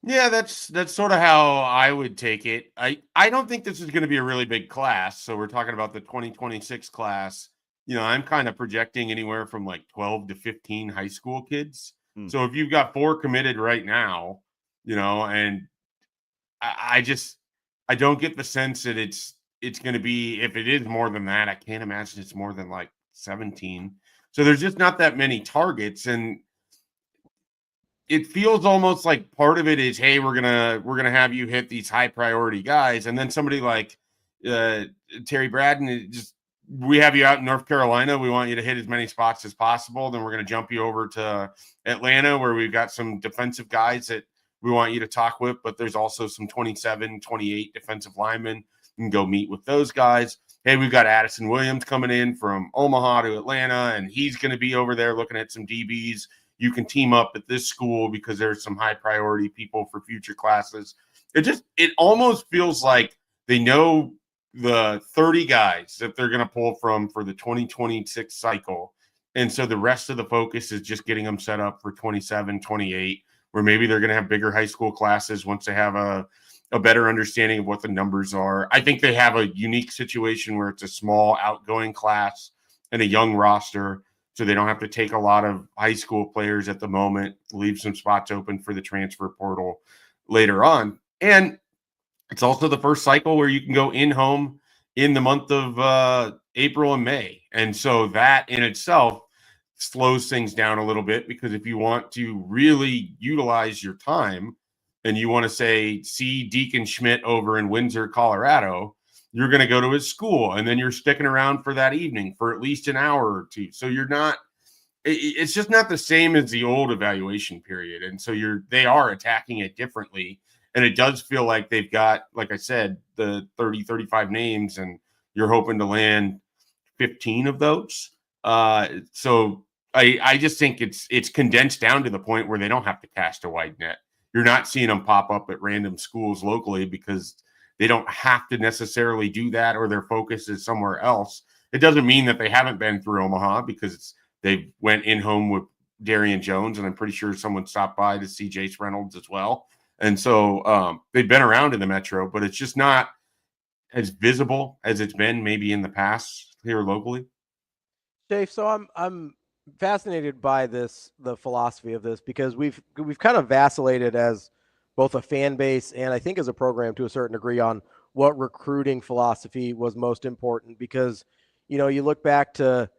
Yeah, that's sort of how I would take it. I don't think this is going to be a really big class. So we're talking about the 2026 class. You know, I'm kind of projecting anywhere from like 12 to 15 high school kids. So if you've got 4 committed right now, you know, and I don't get the sense that it's going to be, if it is more than that, I can't imagine it's more than like 17. So there's just not that many targets. And it feels almost like part of it is, hey, we're gonna have you hit these high priority guys, and then somebody like Terry Braden, we have you out in North Carolina. We want you to hit as many spots as possible. Then we're gonna jump you over to Atlanta, where we've got some defensive guys that we want you to talk with, but there's also some 27, 28 defensive linemen. You can go meet with those guys. Hey, we've got Addison Williams coming in from Omaha to Atlanta, and he's going to be over there looking at some DBs. you can team up at this school because there's some high priority people for future classes. It almost feels like they know the 30 guys that they're going to pull from for the 2026 cycle. And so the rest of the focus is just getting them set up for 27, 28, where maybe they're going to have bigger high school classes once they have a better understanding of what the numbers are. I think they have a unique situation where it's a small outgoing class and a young roster, so they don't have to take a lot of high school players at the moment, leave some spots open for the transfer portal later on. And it's also the first cycle where you can go in-home in the month of April and May. And so that in itself slows things down a little bit, because if you want to really utilize your time and you want to say, see Deacon Schmidt over in Windsor, Colorado, you're going to go to his school, and then you're sticking around for that evening for at least an hour or two. So it's just not the same as the old evaluation period. And so they are attacking it differently. And it does feel like they've got, like I said, the 30, 35 names, and you're hoping to land 15 of those. So I just think it's condensed down to the point where they don't have to cast a wide net. You're not seeing them pop up at random schools locally because they don't have to necessarily do that, or their focus is somewhere else. It doesn't mean that they haven't been through Omaha, because they went in home with Darian Jones, and I'm pretty sure someone stopped by to see Jace Reynolds as well. And so they've been around in the Metro, but it's just not as visible as it's been maybe in the past here locally. Dave, so I'm fascinated by the philosophy of this, because we've kind of vacillated as both a fan base and I think as a program to a certain degree on what recruiting philosophy was most important. Because, you look back to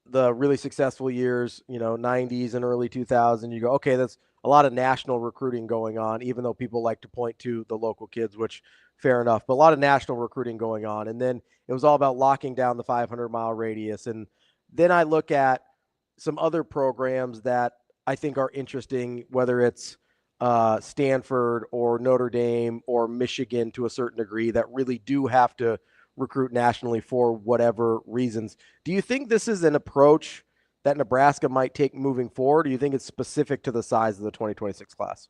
the really successful years, 90s and early 2000s, you go, okay, that's a lot of national recruiting going on, even though people like to point to the local kids, which fair enough, but a lot of national recruiting going on. And then it was all about locking down the 500-mile radius. And then I look at some other programs that I think are interesting, whether it's Stanford or Notre Dame or Michigan to a certain degree, that really do have to recruit nationally for whatever reasons. Do you think this is an approach that Nebraska might take moving forward? Or do you think it's specific to the size of the 2026 class?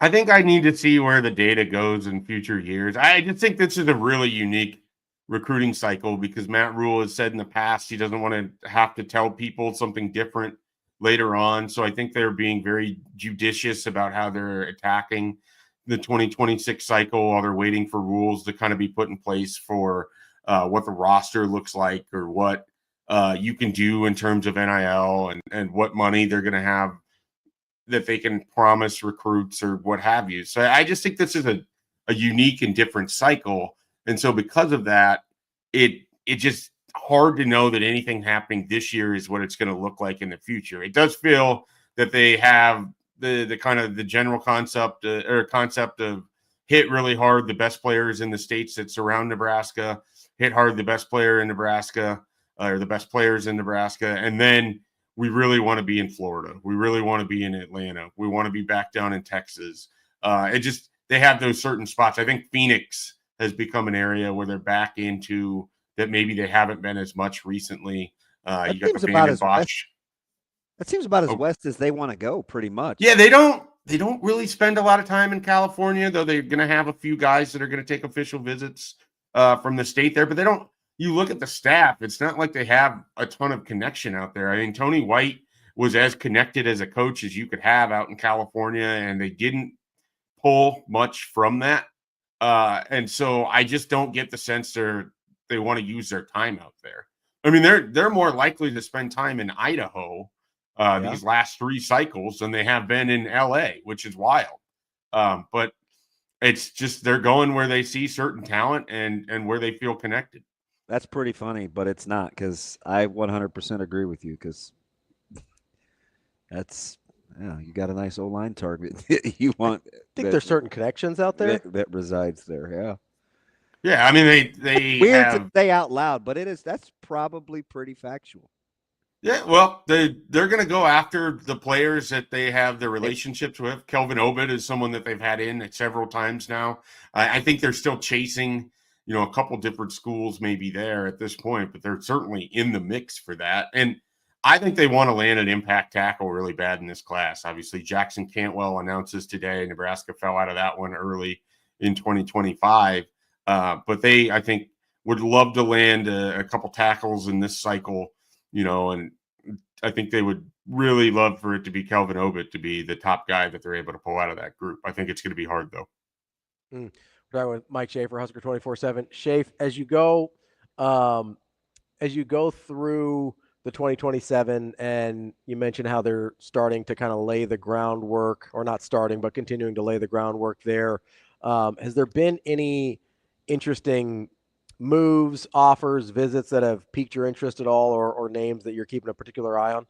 I think I need to see where the data goes in future years. I just think this is a really unique recruiting cycle, because Matt Rule has said in the past he doesn't want to have to tell people something different later on. So I think they're being very judicious about how they're attacking the 2026 cycle while they're waiting for rules to kind of be put in place for what the roster looks like, or what you can do in terms of NIL, and what money they're going to have that they can promise recruits or what have you. So I just think this is a unique and different cycle. And so because of that, it just hard to know that anything happening this year is what it's going to look like in the future. It does feel that they have the kind of the general concept of hit really hard the best players in the states that surround Nebraska, hit hard the best player in Nebraska, or the best players in Nebraska. And then we really want to be in Florida. We really want to be in Atlanta. We want to be back down in Texas. They have those certain spots. I think Phoenix has become an area where they're back into that. Maybe they haven't been as much recently. You got the Van Bosch. That seems about as west as they want to go, pretty much. Yeah, they don't really spend a lot of time in California, though they're going to have a few guys that are going to take official visits from the state there, but they don't. You look at the staff, it's not like they have a ton of connection out there. I mean, Tony White was as connected as a coach as you could have out in California, and they didn't pull much from that. And so I just don't get the sense they want to use their time out there. I mean, they're more likely to spend time in Idaho these last three cycles than they have been in LA, which is wild. But it's just they're going where they see certain talent and where they feel connected. That's pretty funny, but it's not, because I 100% agree with you, because that's you got a nice old line target you want. I think there's certain connections out there that resides there. Yeah. Yeah, I mean they weird have, to say out loud, but that's probably pretty factual. Yeah, well, they're going to go after the players that they have the relationships with. Kelvin Obed is someone that they've had in several times now. I think they're still chasing, a couple different schools maybe there at this point, but they're certainly in the mix for that. And I think they want to land an impact tackle really bad in this class. Obviously, Jackson Cantwell announces today. Nebraska fell out of that one early in 2025. But they, I think, would love to land a couple tackles in this cycle, and I think they would really love for it to be Kelvin Obit to be the top guy that they're able to pull out of that group. I think it's going to be hard, though. We're talking with Mike Schaefer, Husker 24/7. Schaefer, as you go through the 2027, and you mentioned how they're starting to kind of lay the groundwork, or not starting, but continuing to lay the groundwork there. Has there been any interesting moves, offers, visits that have piqued your interest at all, or names that you're keeping a particular eye on?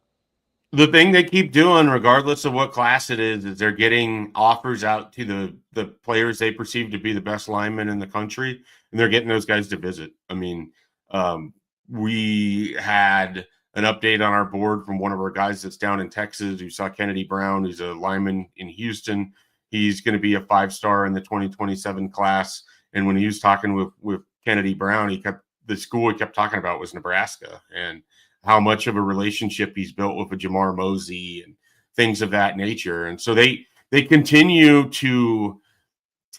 The thing they keep doing, regardless of what class it is they're getting offers out to the players they perceive to be the best linemen in the country, and they're getting those guys to visit. I mean, we had an update on our board from one of our guys that's down in Texas who saw Kennedy Brown, who's a lineman in Houston. He's going to be a 5-star in the 2027 class. And when he was talking with Kennedy Brown, the school he kept talking about was Nebraska, and how much of a relationship he's built with a Jamar Mosey and things of that nature. And so they continue to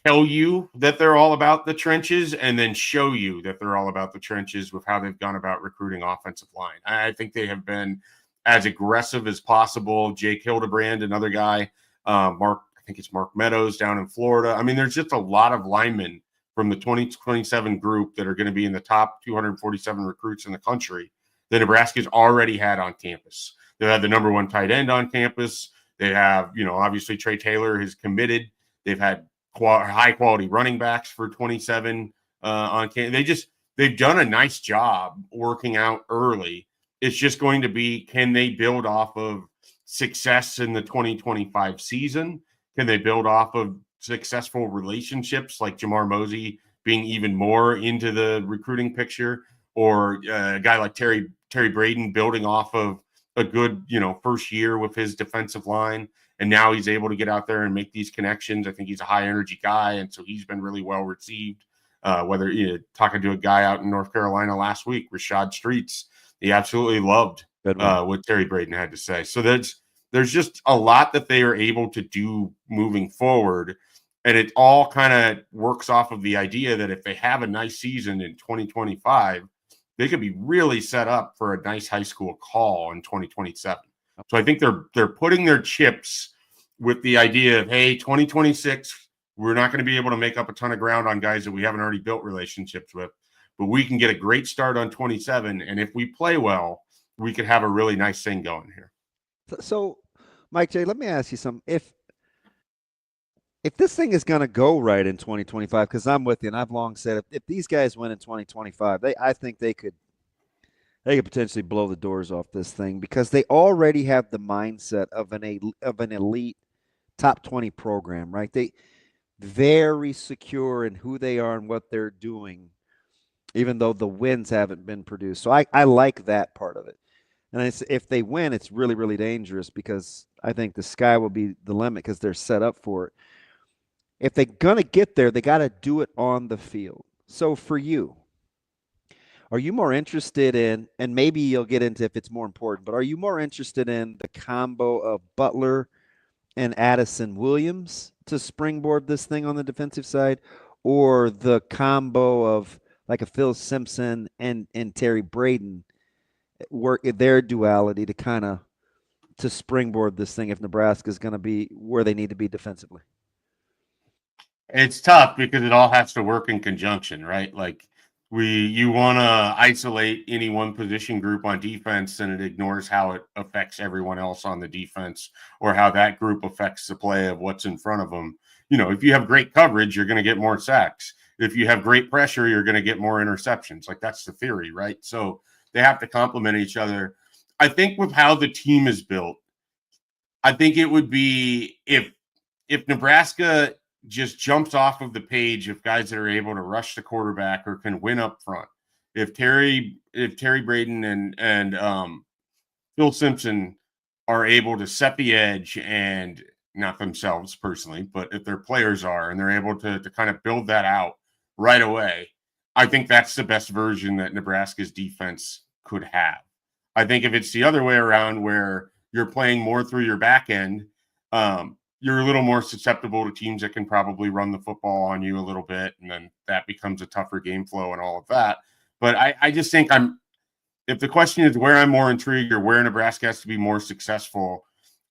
tell you that they're all about the trenches and then show you that they're all about the trenches with how they've gone about recruiting offensive line. I think they have been as aggressive as possible. Jake Hildebrand, another guy, I think it's Mark Meadows down in Florida. I mean, there's just a lot of linemen from the 2027 group that are going to be in the top 247 recruits in the country that Nebraska's already had on campus. They have the number one tight end on campus. They have, obviously Trey Taylor has committed. They've had high quality running backs for 27 on campus. They've done a nice job working out early. It's just going to be, can they build off of success in the 2025 season? Can they build off of successful relationships like Jamar Mosey being even more into the recruiting picture, or a guy like Terry Braden building off of a good, first year with his defensive line, and now he's able to get out there and make these connections. I think he's a high energy guy, and so he's been really well received. Whether talking to a guy out in North Carolina last week, Rashad Streets, he absolutely loved what Terry Braden had to say. So there's just a lot that they are able to do moving forward. And it all kind of works off of the idea that if they have a nice season in 2025, they could be really set up for a nice high school call in 2027. So I think they're putting their chips with the idea of, hey, 2026, we're not going to be able to make up a ton of ground on guys that we haven't already built relationships with, but we can get a great start on 27. And if we play well, we could have a really nice thing going here. So Mike J., let me ask you something. If this thing is going to go right in 2025, because I'm with you, and I've long said if these guys win in 2025, I think they could potentially blow the doors off this thing, because they already have the mindset of an elite top 20 program, right? They very secure in who they are and what they're doing, even though the wins haven't been produced. So I like that part of it. And if they win, it's really, really dangerous, because I think the sky will be the limit because they're set up for it. If they're going to get there, they got to do it on the field. So for you, are you more interested in, and maybe you'll get into if it's more important, but are you more interested in the combo of Butler and Addison Williams to springboard this thing on the defensive side, or the combo of like a Phil Simpson and Terry Braden, work their duality to springboard this thing if Nebraska is going to be where they need to be defensively? It's tough because it all has to work in conjunction, right? Like you want to isolate any one position group on defense, and it ignores how it affects everyone else on the defense, or how that group affects the play of what's in front of them. If you have great coverage, you're going to get more sacks. If you have great pressure, you're going to get more interceptions. Like, that's the theory, right? So they have to complement each other. I think with how the team is built, I think it would be if Nebraska just jumps off of the page of guys that are able to rush the quarterback or can win up front. If Terry Braden and Phil Simpson are able to set the edge, and not themselves personally, but if their players are, and they're able to kind of build that out right away, I think that's the best version that Nebraska's defense could have. I think if it's the other way around where you're playing more through your back end, you're a little more susceptible to teams that can probably run the football on you a little bit, and then that becomes a tougher game flow and all of that. But I just think if the question is where I'm more intrigued or where Nebraska has to be more successful,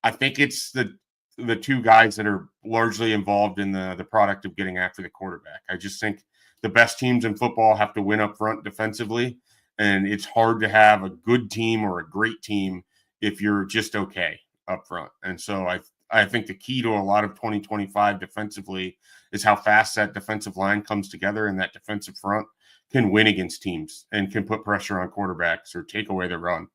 I think it's the two guys that are largely involved in the product of getting after the quarterback. I just think the best teams in football have to win up front defensively, and it's hard to have a good team or a great team if you're just okay up front. And so I think the key to a lot of 2025 defensively is how fast that defensive line comes together, and that defensive front can win against teams and can put pressure on quarterbacks or take away the run.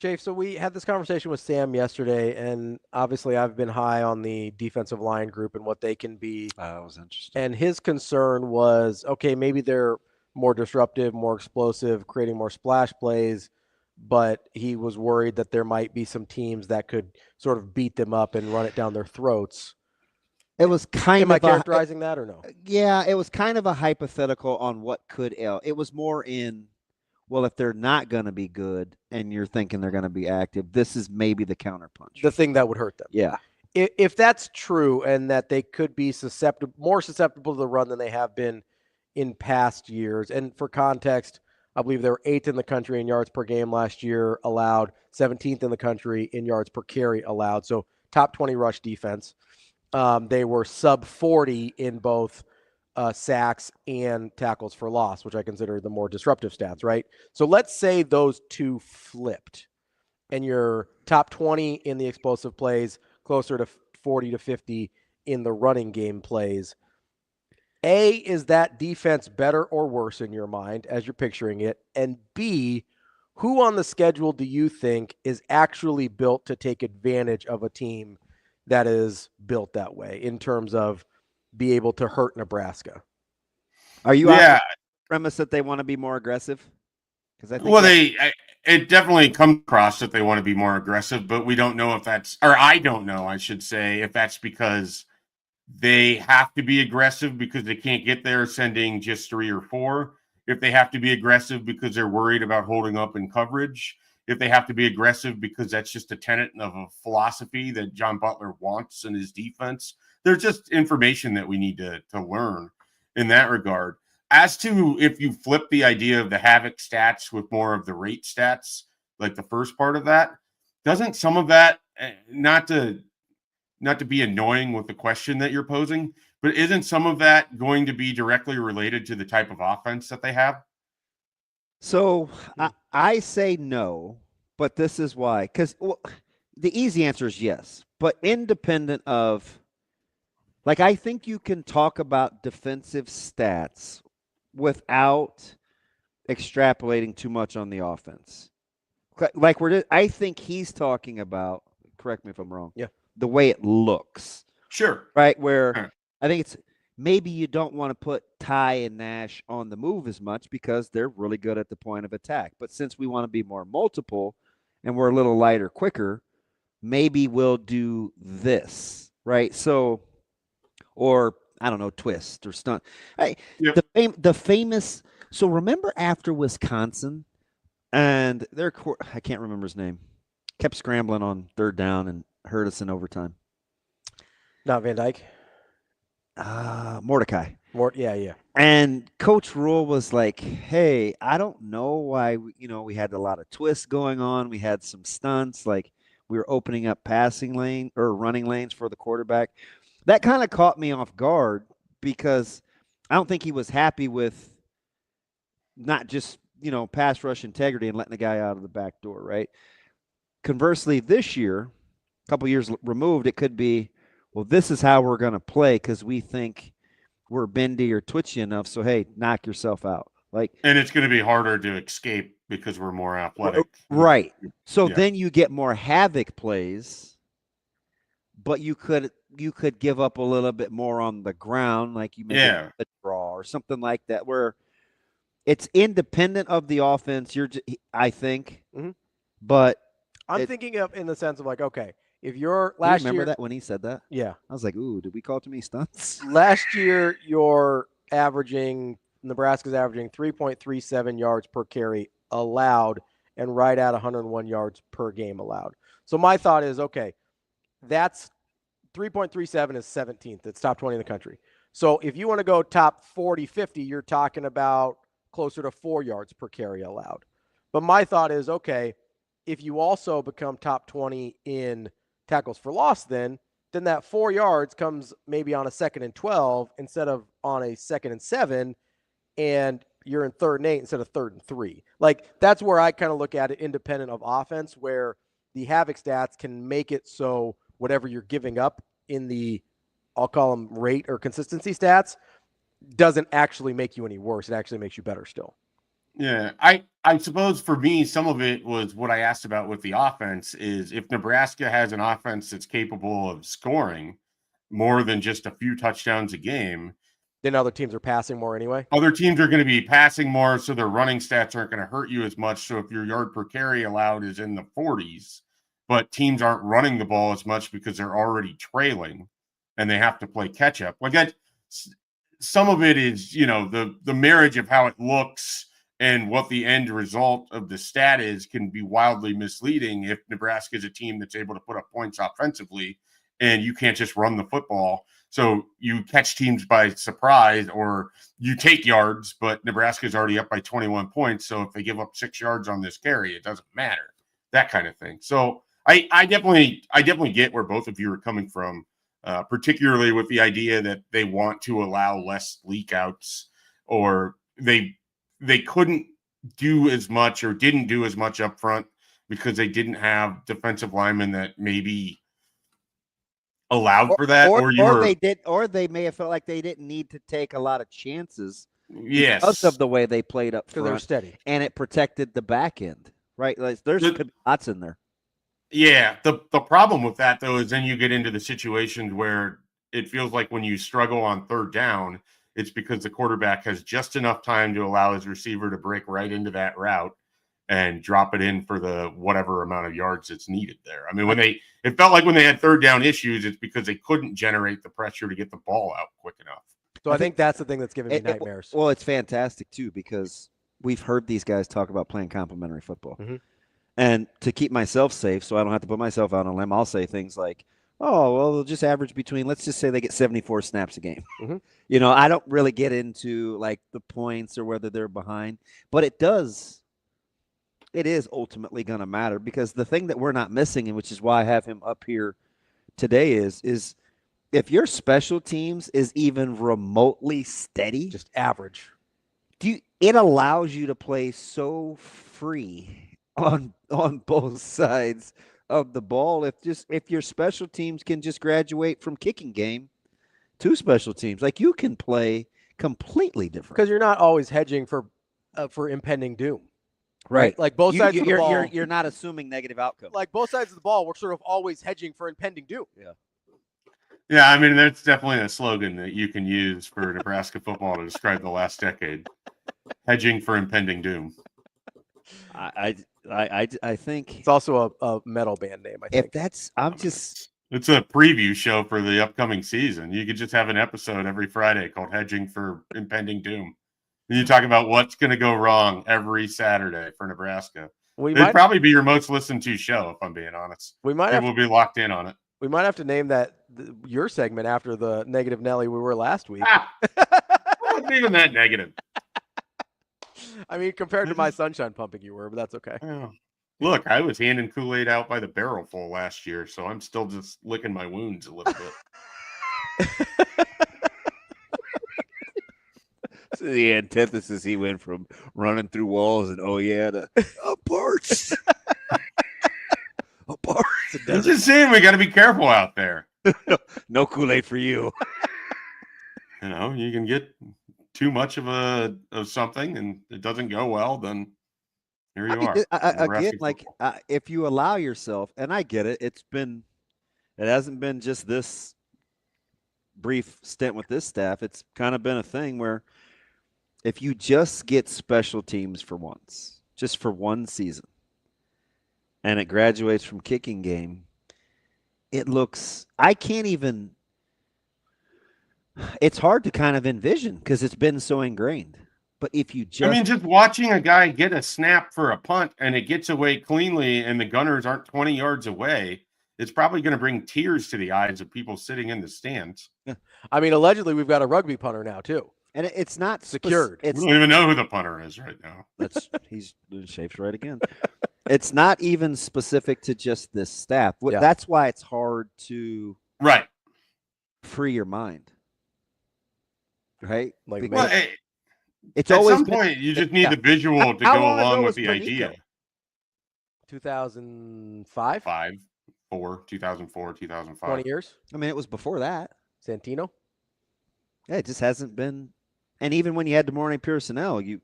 Jay, so we had this conversation with Sam yesterday, and obviously I've been high on the defensive line group and what they can be. That was interesting. And his concern was, okay, maybe they're more disruptive, more explosive, creating more splash plays, but he was worried that there might be some teams that could sort of beat them up and run it down their throats. It was kind Am I characterizing that or no? Yeah, it was kind of a hypothetical on what could ail. It was more in, well, if they're not going to be good and you're thinking they're going to be active, this is maybe the counterpunch. The thing that would hurt them. Yeah. If that's true and that they could be more susceptible to the run than they have been in past years, and for context, I believe they were 8th in the country in yards per game last year allowed, 17th in the country in yards per carry allowed, so top 20 rush defense. They were sub 40 in both sacks and tackles for loss, which I consider the more disruptive stats, right? So let's say those two flipped and you're top 20 in the explosive plays, closer to 40 to 50 in the running game plays. A, is that defense better or worse in your mind as you're picturing it? And B, who on the schedule do you think is actually built to take advantage of a team that is built that way in terms of be able to hurt Nebraska? Are you on the premise that they want to be more aggressive? Because I think it definitely comes across that they want to be more aggressive, but we don't know if that's, or I don't know, I should say, if that's because they have to be aggressive because they can't get there sending just 3 or 4. If they have to be aggressive because they're worried about holding up in coverage. If they have to be aggressive because that's just a tenet of a philosophy that John Butler wants in his defense. There's just information that we need to learn in that regard. As to if you flip the idea of the havoc stats with more of the rate stats, like the first part of that, doesn't some of that, not to be annoying with the question that you're posing, but isn't some of that going to be directly related to the type of offense that they have? So I say no, but this is why. Because the easy answer is yes, but independent of, like, I think you can talk about defensive stats without extrapolating too much on the offense. Like I think he's talking about, correct me if I'm wrong, the way it looks. Sure. Right, where I think it's, maybe you don't want to put Ty and Nash on the move as much because they're really good at the point of attack. But since we want to be more multiple and we're a little lighter, quicker, maybe we'll do this, right? So, or I don't know, twist or stunt. The famous. So remember after Wisconsin, and I can't remember his name, kept scrambling on 3rd down and hurt us in overtime. Not Van Dyke. Mordecai. Yeah. And Coach Rule was like, hey, I don't know why, we had a lot of twists going on. We had some stunts, like we were opening up passing lane or running lanes for the quarterback. That kind of caught me off guard because I don't think he was happy with not just, pass rush integrity and letting the guy out of the back door, right? Conversely, this year, a couple years removed, it could be, well, this is how we're going to play because we think we're bendy or twitchy enough. So, hey, knock yourself out. And it's going to be harder to escape because we're more athletic. Right. So then you get more havoc plays, but you could give up a little bit more on the ground, like you mentioned, a draw or something like that, where it's independent of the offense. I think, but I'm thinking of in the sense of like, okay, if you're last year, remember that when he said that? Yeah. I was like, ooh, did we call too many stunts? Last year, Nebraska's averaging 3.37 yards per carry allowed and right at 101 yards per game allowed. So my thought is, okay, that's 3.37 is 17th. It's top 20 in the country. So if you want to go top 40, 50, you're talking about closer to 4 yards per carry allowed. But my thought is, okay, if you also become top 20 in tackles for loss, then that 4 yards comes maybe on a 2nd and 12 instead of on a 2nd and 7, and you're in 3rd and 8 instead of 3rd and 3. Like, that's where I kind of look at it independent of offense, where the Havoc stats can make it so whatever you're giving up in the, I'll call them rate or consistency stats, doesn't actually make you any worse. It actually makes you better still. Yeah, I suppose for me, some of it was what I asked about with the offense is if Nebraska has an offense that's capable of scoring more than just a few touchdowns a game, then other teams are passing more anyway. Other teams are going to be passing more, so their running stats aren't going to hurt you as much. So if your yard per carry allowed is in the 40s, but teams aren't running the ball as much because they're already trailing and they have to play catch up. Like that, some of it is, the marriage of how it looks and what the end result of the stat is can be wildly misleading if Nebraska is a team that's able to put up points offensively and you can't just run the football. So you catch teams by surprise or you take yards, but Nebraska is already up by 21 points. So if they give up 6 yards on this carry, it doesn't matter, that kind of thing. So I definitely get where both of you are coming from, particularly with the idea that they want to allow less leakouts, or they couldn't do as much or didn't do as much up front because they didn't have defensive linemen that maybe allowed for that, or they may have felt like they didn't need to take a lot of chances yes, because of the way they played up front. They're steady, and it protected the back end, right? Like there's lots in there. Yeah, the problem with that though is then you get into the situations where it feels like when you struggle on 3rd down, it's because the quarterback has just enough time to allow his receiver to break right into that route and drop it in for the whatever amount of yards that's needed there. I mean, it felt like when they had 3rd down issues, it's because they couldn't generate the pressure to get the ball out quick enough. So I think that's the thing that's giving me nightmares. Well, it's fantastic too, because we've heard these guys talk about playing complementary football. Mm-hmm. And to keep myself safe, so I don't have to put myself out on a limb, I'll say things like, oh, well, they'll just average between, let's just say they get 74 snaps a game. Mm-hmm. I don't really get into like the points or whether they're behind, but it is ultimately going to matter, because the thing that we're not missing, and which is why I have him up here today, is if your special teams is even remotely steady, just average, it allows you to play so free on both sides of the ball. If your special teams can just graduate from kicking game to special teams, like you can play completely different, because you're not always hedging for impending doom. Right. Like both sides of the ball. You're not assuming negative outcome. Like both sides of the ball, we're sort of always hedging for impending doom. Yeah. Yeah, I mean, that's definitely a slogan that you can use for Nebraska football to describe the last decade. Hedging for impending doom. I think it's also a metal band name. I think it's a preview show for the upcoming season. You could just have an episode every Friday called Hedging for Impending Doom. And you talk about what's going to go wrong every Saturday for Nebraska. It'd probably be your most listened to show, if I'm being honest. We'll be locked in on it. We might have to name that your segment after the negative Nelly we were last week. It wasn't even that negative. I mean, compared to my sunshine pumping you were, but that's okay. Oh. Look, I was handing Kool-Aid out by the barrel full last year, so I'm still just licking my wounds a little bit. So the antithesis, he went from running through walls and to parts. I'm just saying we got to be careful out there. No Kool-Aid for you. You can get too much of something and it doesn't go well, then here you are. Again, if you allow yourself, and I get it, it hasn't been just this brief stint with this staff. It's kind of been a thing where if you just get special teams for once, just for one season, and it graduates from kicking game, it's hard to kind of envision because it's been so ingrained. But if you just, just watching a guy get a snap for a punt and it gets away cleanly and the gunners aren't 20 yards away, it's probably going to bring tears to the eyes of people sitting in the stands. Yeah. I mean, allegedly, we've got a rugby punter now, too. And it's not secured. We don't even know who the punter is right now. He's Schaefer right again. It's not even specific to just this staff. Yeah. That's why it's hard to free your mind. Right? It's at always some point you just need the visual to go along with the idea. 2005? 2004, 2005. 20 years? I mean, it was before that. Santino? Yeah, it just hasn't been. And even when you had DeMornay Pearsonell,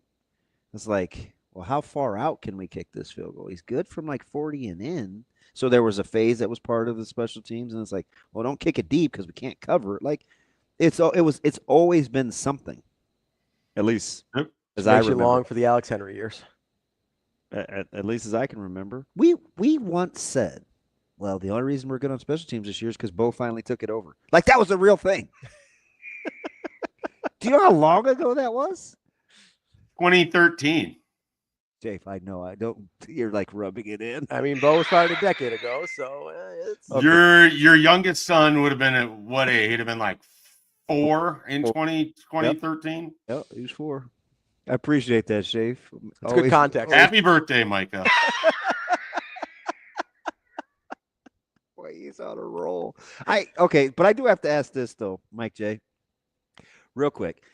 it's like, well, how far out can we kick this field goal? He's good from like 40 and in. So there was a phase that was part of the special teams, and it's like, well, don't kick it deep because we can't cover it. Like, it's always been something. At least as I remember. Long for the Alex Henry years. At least as I can remember. We once said, well, the only reason we're good on special teams this year is because Bo finally took it over. Like, that was a real thing. Do you know how long ago that was? 2013. Jake, I know. I don't. You're like rubbing it in. I mean, Bo was fired a decade ago, so it's your youngest son would have been at what age? He'd have been like 4 in 2013. Yep, he was 4. I appreciate that, Schaefer. It's good context. Happy birthday, Micah. Boy, he's on a roll. But I do have to ask this though, Mike J. Real quick.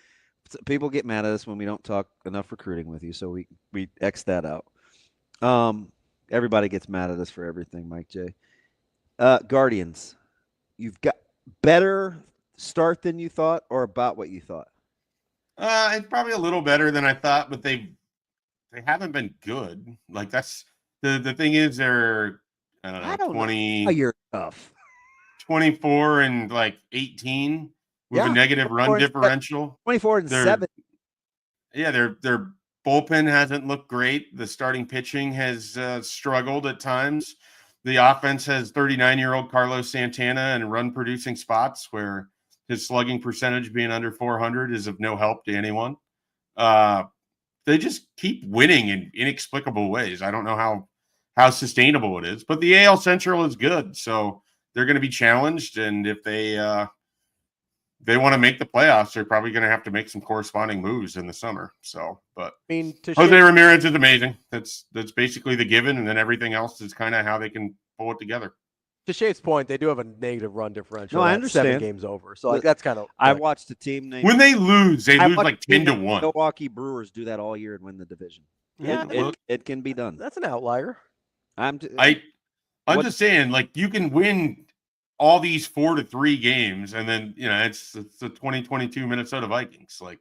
People get mad at us when we don't talk enough recruiting with you, so we X that out. Everybody gets mad at us for everything, Mike J. Guardians, you've got better start than you thought, or about what you thought? It's probably a little better than I thought, but they haven't been good. Like, that's the thing is they're 20. Oh, you're tough. 24 and like 18 with a negative run differential. 24 and 7. Yeah, their bullpen hasn't looked great. The starting pitching has struggled at times. The offense has 39-year-old Carlos Santana in run-producing spots where his slugging percentage being under 400 is of no help to anyone. They just keep winning in inexplicable ways. I don't know how sustainable it is, but the AL Central is good, so they're going to be challenged, and if they want to make the playoffs, they're probably going to have to make some corresponding moves in the summer. So, but I mean, Jose Ramirez is amazing. That's basically the given, and then everything else is kind of how they can pull it together. To Shade's point, they do have a negative run differential. No, I understand. 7 games over, so like that's kind of. I watched a team named. When they lose like 10-1. Milwaukee Brewers do that all year and win the division. Yeah, it can be done. That's an outlier. I'm just saying, like, you can win all these 4-3 games, and then it's the 2022 Minnesota Vikings. Like,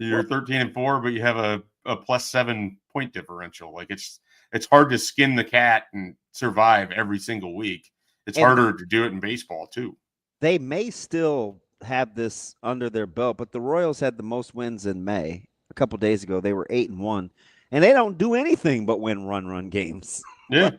you're 13-4, but you have a +7 point differential. Like, it's hard to skin the cat and survive every single week. It's harder to do it in baseball too. They may still have this under their belt, but the Royals had the most wins in May. A couple days ago, they were 8-1, and they don't do anything but win run games. Yeah,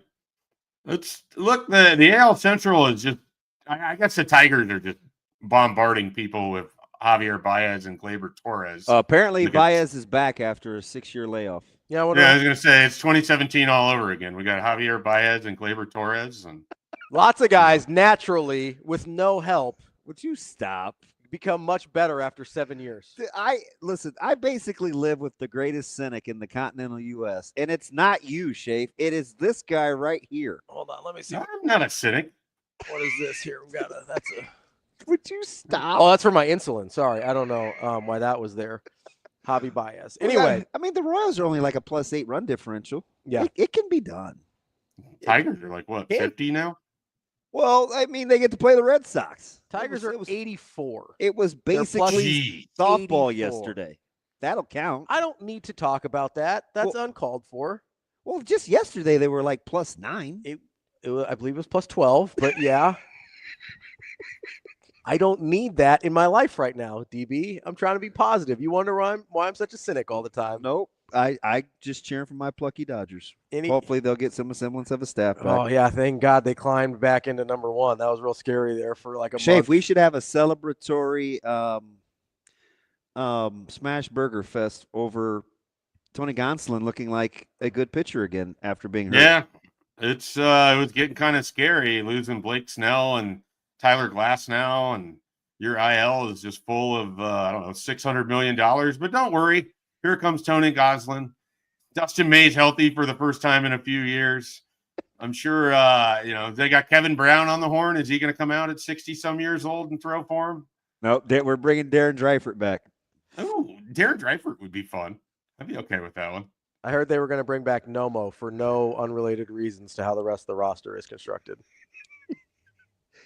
the AL Central is just. I guess the Tigers are just bombarding people with Javier Baez and Gleyber Torres. Apparently, Baez is back after a 6-year layoff. Yeah, I was going to say it's 2017 all over again. We got Javier Baez and Gleyber Torres, and lots of guys naturally with no help. Would you stop? Become much better after 7 years. I basically live with the greatest cynic in the continental U.S., and it's not you, Schaefer. It is this guy right here. Hold on, let me see. I'm not a cynic. What is this here? That's a. Would you stop? Oh, that's for my insulin. Sorry, I don't know why that was there. Javi Baez. Anyway, I mean the Royals are only like a +8 run differential. Yeah, it can be done. Tigers are like what 50 now. Well, I mean they get to play the Red Sox. Tigers are 84. It was basically softball yesterday. That'll count. I don't need to talk about that. That's uncalled for. Well, just yesterday they were like +9. I believe it was +12, but yeah. I don't need that in my life right now, DB. I'm trying to be positive. You wonder why I'm such a cynic all the time? Nope. I just cheering for my plucky Dodgers. Hopefully they'll get some semblance of a staff back. Oh, yeah. Thank God they climbed back into number 1. That was real scary there for like a month. We should have a celebratory Smash Burger Fest over Tony Gonsolin looking like a good pitcher again after being hurt. Yeah, it was getting kind of scary losing Blake Snell and Tyler Glass now, and your IL is just full of I don't know, $600 million. But don't worry, here comes Tony Gonsolin. Dustin May's healthy for the first time in a few years. I'm sure they got Kevin Brown on the horn. Is he going to come out at 60-some years old and throw for him? No, we're bringing Darren Dreifert back. Oh, Darren Dreifert would be fun. I'd be okay with that one. I heard they were going to bring back Nomo for no unrelated reasons to how the rest of the roster is constructed.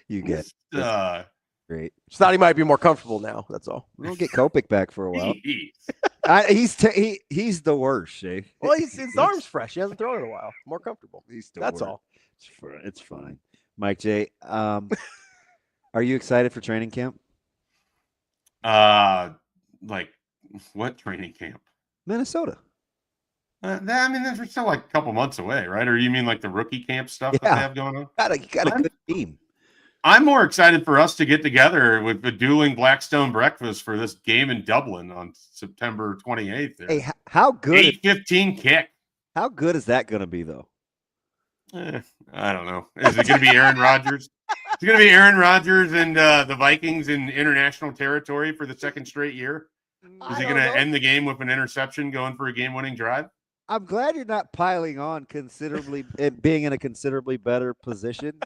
You get great. Just thought he might be more comfortable now. That's all. We'll get Kopech back for a while. He's the worst, Shay. Well, his arm's fresh. He hasn't thrown in a while. More comfortable. That's all. It's fine. Mike J, are you excited for training camp? Like what training camp? Minnesota. We're still like a couple months away, right? Or you mean like the rookie camp stuff that they have going on? Got a good team. I'm more excited for us to get together with the dueling Blackstone breakfast for this game in Dublin on September 28th. Hey, how good? 8:15 kick. How good is that going to be, though? I don't know. Is it going to be Aaron Rodgers? It's going to be Aaron Rodgers and the Vikings in international territory for the second straight year. Is he going to end the game with an interception going for a game-winning drive? I'm glad you're not piling on considerably, being in a considerably better position.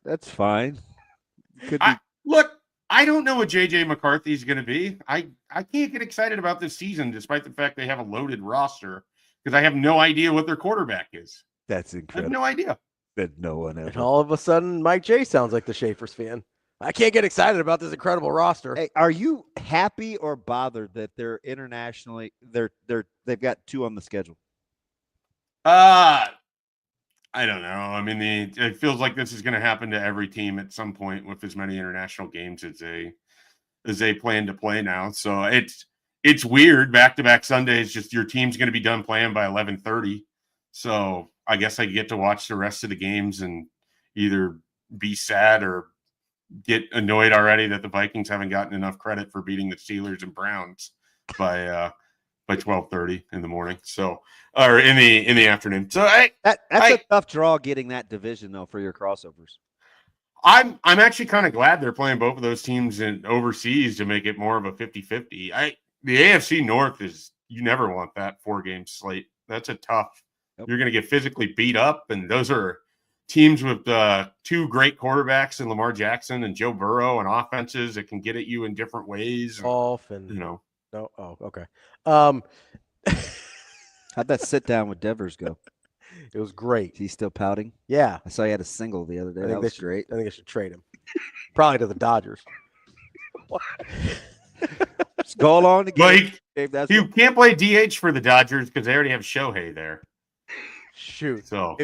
That's fine. Look, I don't know what J.J. McCarthy's going to be. I can't get excited about this season despite the fact they have a loaded roster because I have no idea what their quarterback is. That's incredible. I have no idea. That no one ever. And all of a sudden, Mike J sounds like the Schaefer's fan. I can't get excited about this incredible roster. Hey, are you happy or bothered that they're internationally they've got 2 on the schedule? I don't know. I mean, it feels like this is going to happen to every team at some point with as many international games as they plan to play now. So it's weird. Back-to-back Sundays, just your team's going to be done playing by 11:30. So I guess I get to watch the rest of the games and either be sad or get annoyed already that the Vikings haven't gotten enough credit for beating the Steelers and Browns by 12:30 in the morning. So, or in the afternoon. So that's a tough draw getting that division though for your crossovers. I'm actually kind of glad they're playing both of those teams in overseas to make it more of a 50-50. The AFC North you never want that 4-game slate. That's a tough. Yep. You're going to get physically beat up, and those are teams with 2 great quarterbacks in Lamar Jackson and Joe Burrow, and offenses that can get at you in different ways. Often, No. Oh, okay. How'd that sit down with Devers go? It was great. He's still pouting? Yeah. I saw he had a single the other day. That was great. I think I should trade him. Probably to the Dodgers. Just go along to game. You can't play DH for the Dodgers because they already have Shohei there. Shoot. So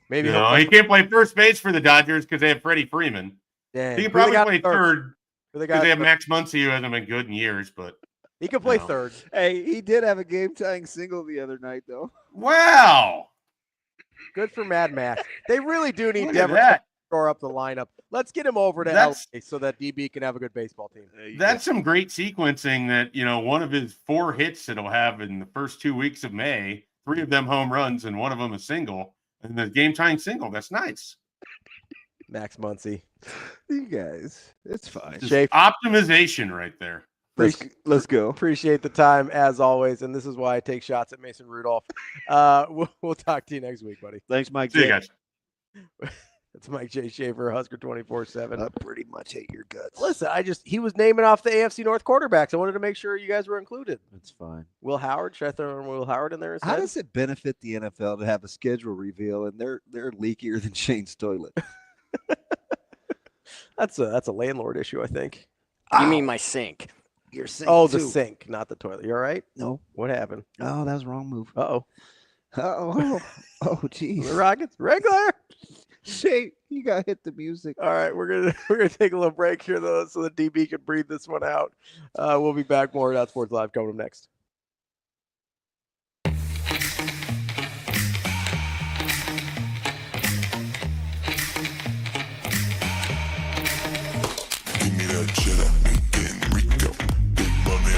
maybe he can't play first base for the Dodgers because they have Freddie Freeman. Dang. He can probably play third because they have third? Max Muncy, who hasn't been good in years, but he can play third. Hey, he did have a game-tying single the other night, though. Wow. Good for Mad Max. They really do need Look Devers at that. to shore up the lineup. Let's get him over to LA so that DB can have a good baseball team. That's some great sequencing that, one of his 4 hits that he'll have in the first 2 weeks of May, 3 of them home runs and 1 of them a single, and the game-tying single. That's nice. Max Muncy. You guys, it's fine. Optimization right there. Let's go. Appreciate the time as always, and this is why I take shots at Mason Rudolph. We'll talk to you next week, buddy. Thanks, Mike. See you guys. It's Mike J. Schaefer, Husker 24/7. I pretty much hate your guts. Listen, he was naming off the AFC North quarterbacks. I wanted to make sure you guys were included. That's fine. Will Howard, should I throw Will Howard in there instead? How does it benefit the NFL to have a schedule reveal and they're leakier than Shane's toilet? That's a landlord issue, I think. You mean my sink? Your sink. Oh, too. the sink, not the toilet. You all right? No. What happened? Oh, that was the wrong move. Uh-oh. Oh, geez. The Rockets, regular. Shane, you gotta hit the music. All right, we're gonna take a little break here though, so the DB can breathe this one out. We'll be back. More Hurrdat Sports Live coming up next. Give me that cheddar, Nick and Rico. Big money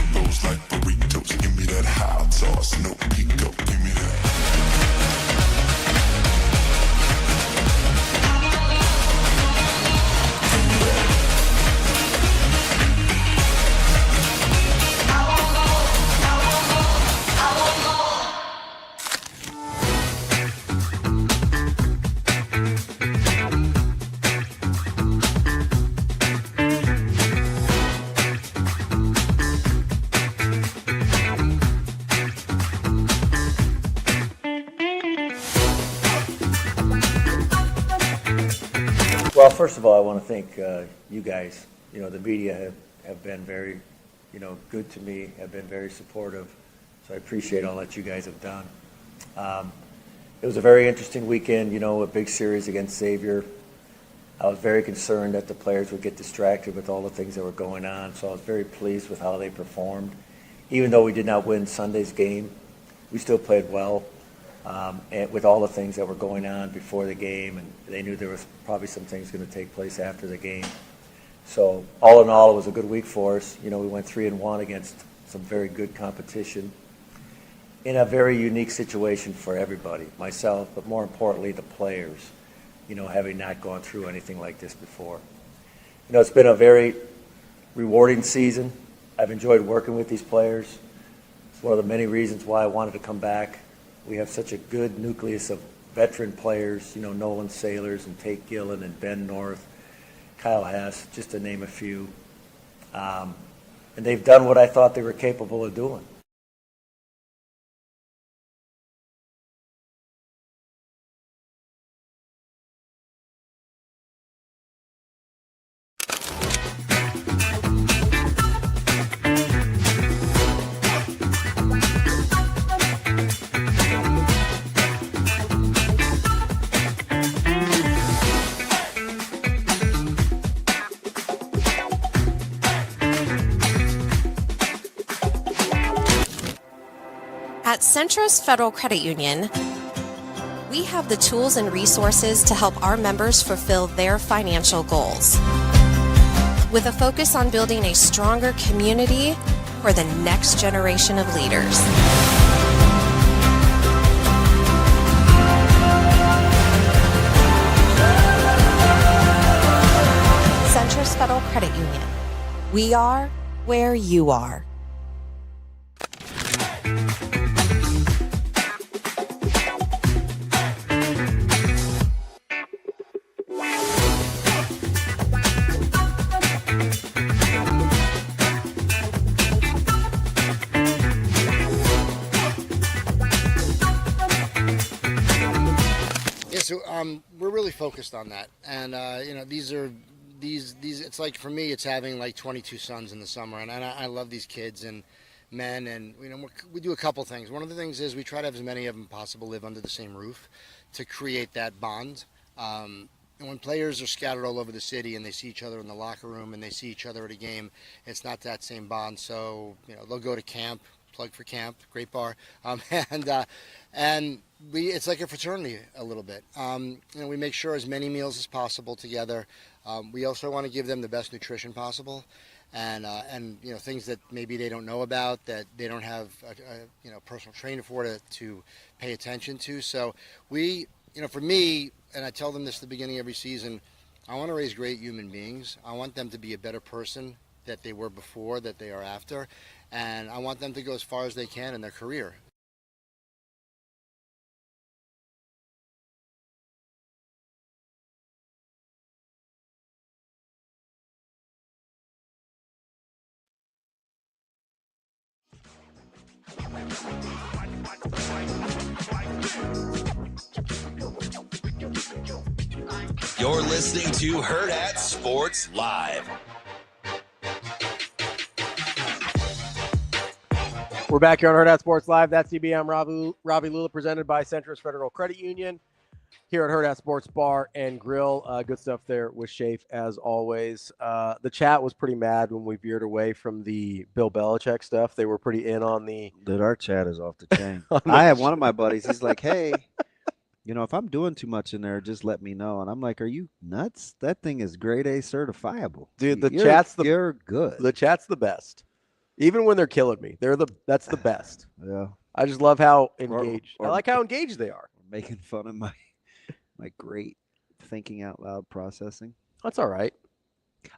Well, first of all, I want to thank you guys. You know, the media have been very, good to me, have been very supportive. So I appreciate all that you guys have done. It was a very interesting weekend, a big series against Xavier. I was very concerned that the players would get distracted with all the things that were going on, so I was very pleased with how they performed. Even though we did not win Sunday's game, we still played well and with all the things that were going on before the game, and they knew there was probably some things going to take place after the game. So all in all, it was a good week for us. We went 3-1 against some very good competition in a very unique situation for everybody, myself, but more importantly, the players, having not gone through anything like this before. It's been a very rewarding season. I've enjoyed working with these players. It's one of the many reasons why I wanted to come back. We have such a good nucleus of veteran players, Nolan Sailors and Tate Gillen and Ben North, Kyle Hess, just to name a few. And they've done what I thought they were capable of doing. At Centris Federal Credit Union, we have the tools and resources to help our members fulfill their financial goals. With a focus on building a stronger community for the next generation of leaders. Centris Federal Credit Union. We are where you are. We're really focused on that, and these it's like, for me, it's having like 22 sons in the summer, and I love these kids and men, and we do a couple things. One of the things is we try to have as many of them possible live under the same roof to create that bond. And when players are scattered all over the city and they see each other in the locker room and they see each other at a game, it's not that same bond. So they'll go to camp. Plug for camp, great bar, and it's like a fraternity a little bit. We make sure as many meals as possible together. We also want to give them the best nutrition possible, and things that maybe they don't know about, that they don't have a personal trainer for to pay attention to. So for me, and I tell them this at the beginning of every season, I want to raise great human beings. I want them to be a better person that they were before, that they are after. And I want them to go as far as they can in their career. You're listening to Hurrdat Sports Live. We're back here on Hurrdat Sports Live. That's CBM Ravi Lulla, presented by Centris Federal Credit Union here at Hurrdat Sports Bar and Grill. Good stuff there with Schaefer, as always. The chat was pretty mad when we veered away from the Bill Belichick stuff. They were pretty in on the... Dude, our chat is off the chain. I have one of my buddies. He's like, hey, if I'm doing too much in there, just let me know. And I'm like, are you nuts? That thing is grade A certifiable. Dude, you're good. The chat's the best. Even when they're killing me, that's the best. Yeah. I just love how engaged. I like how engaged they are. Making fun of my great thinking out loud processing. That's all right.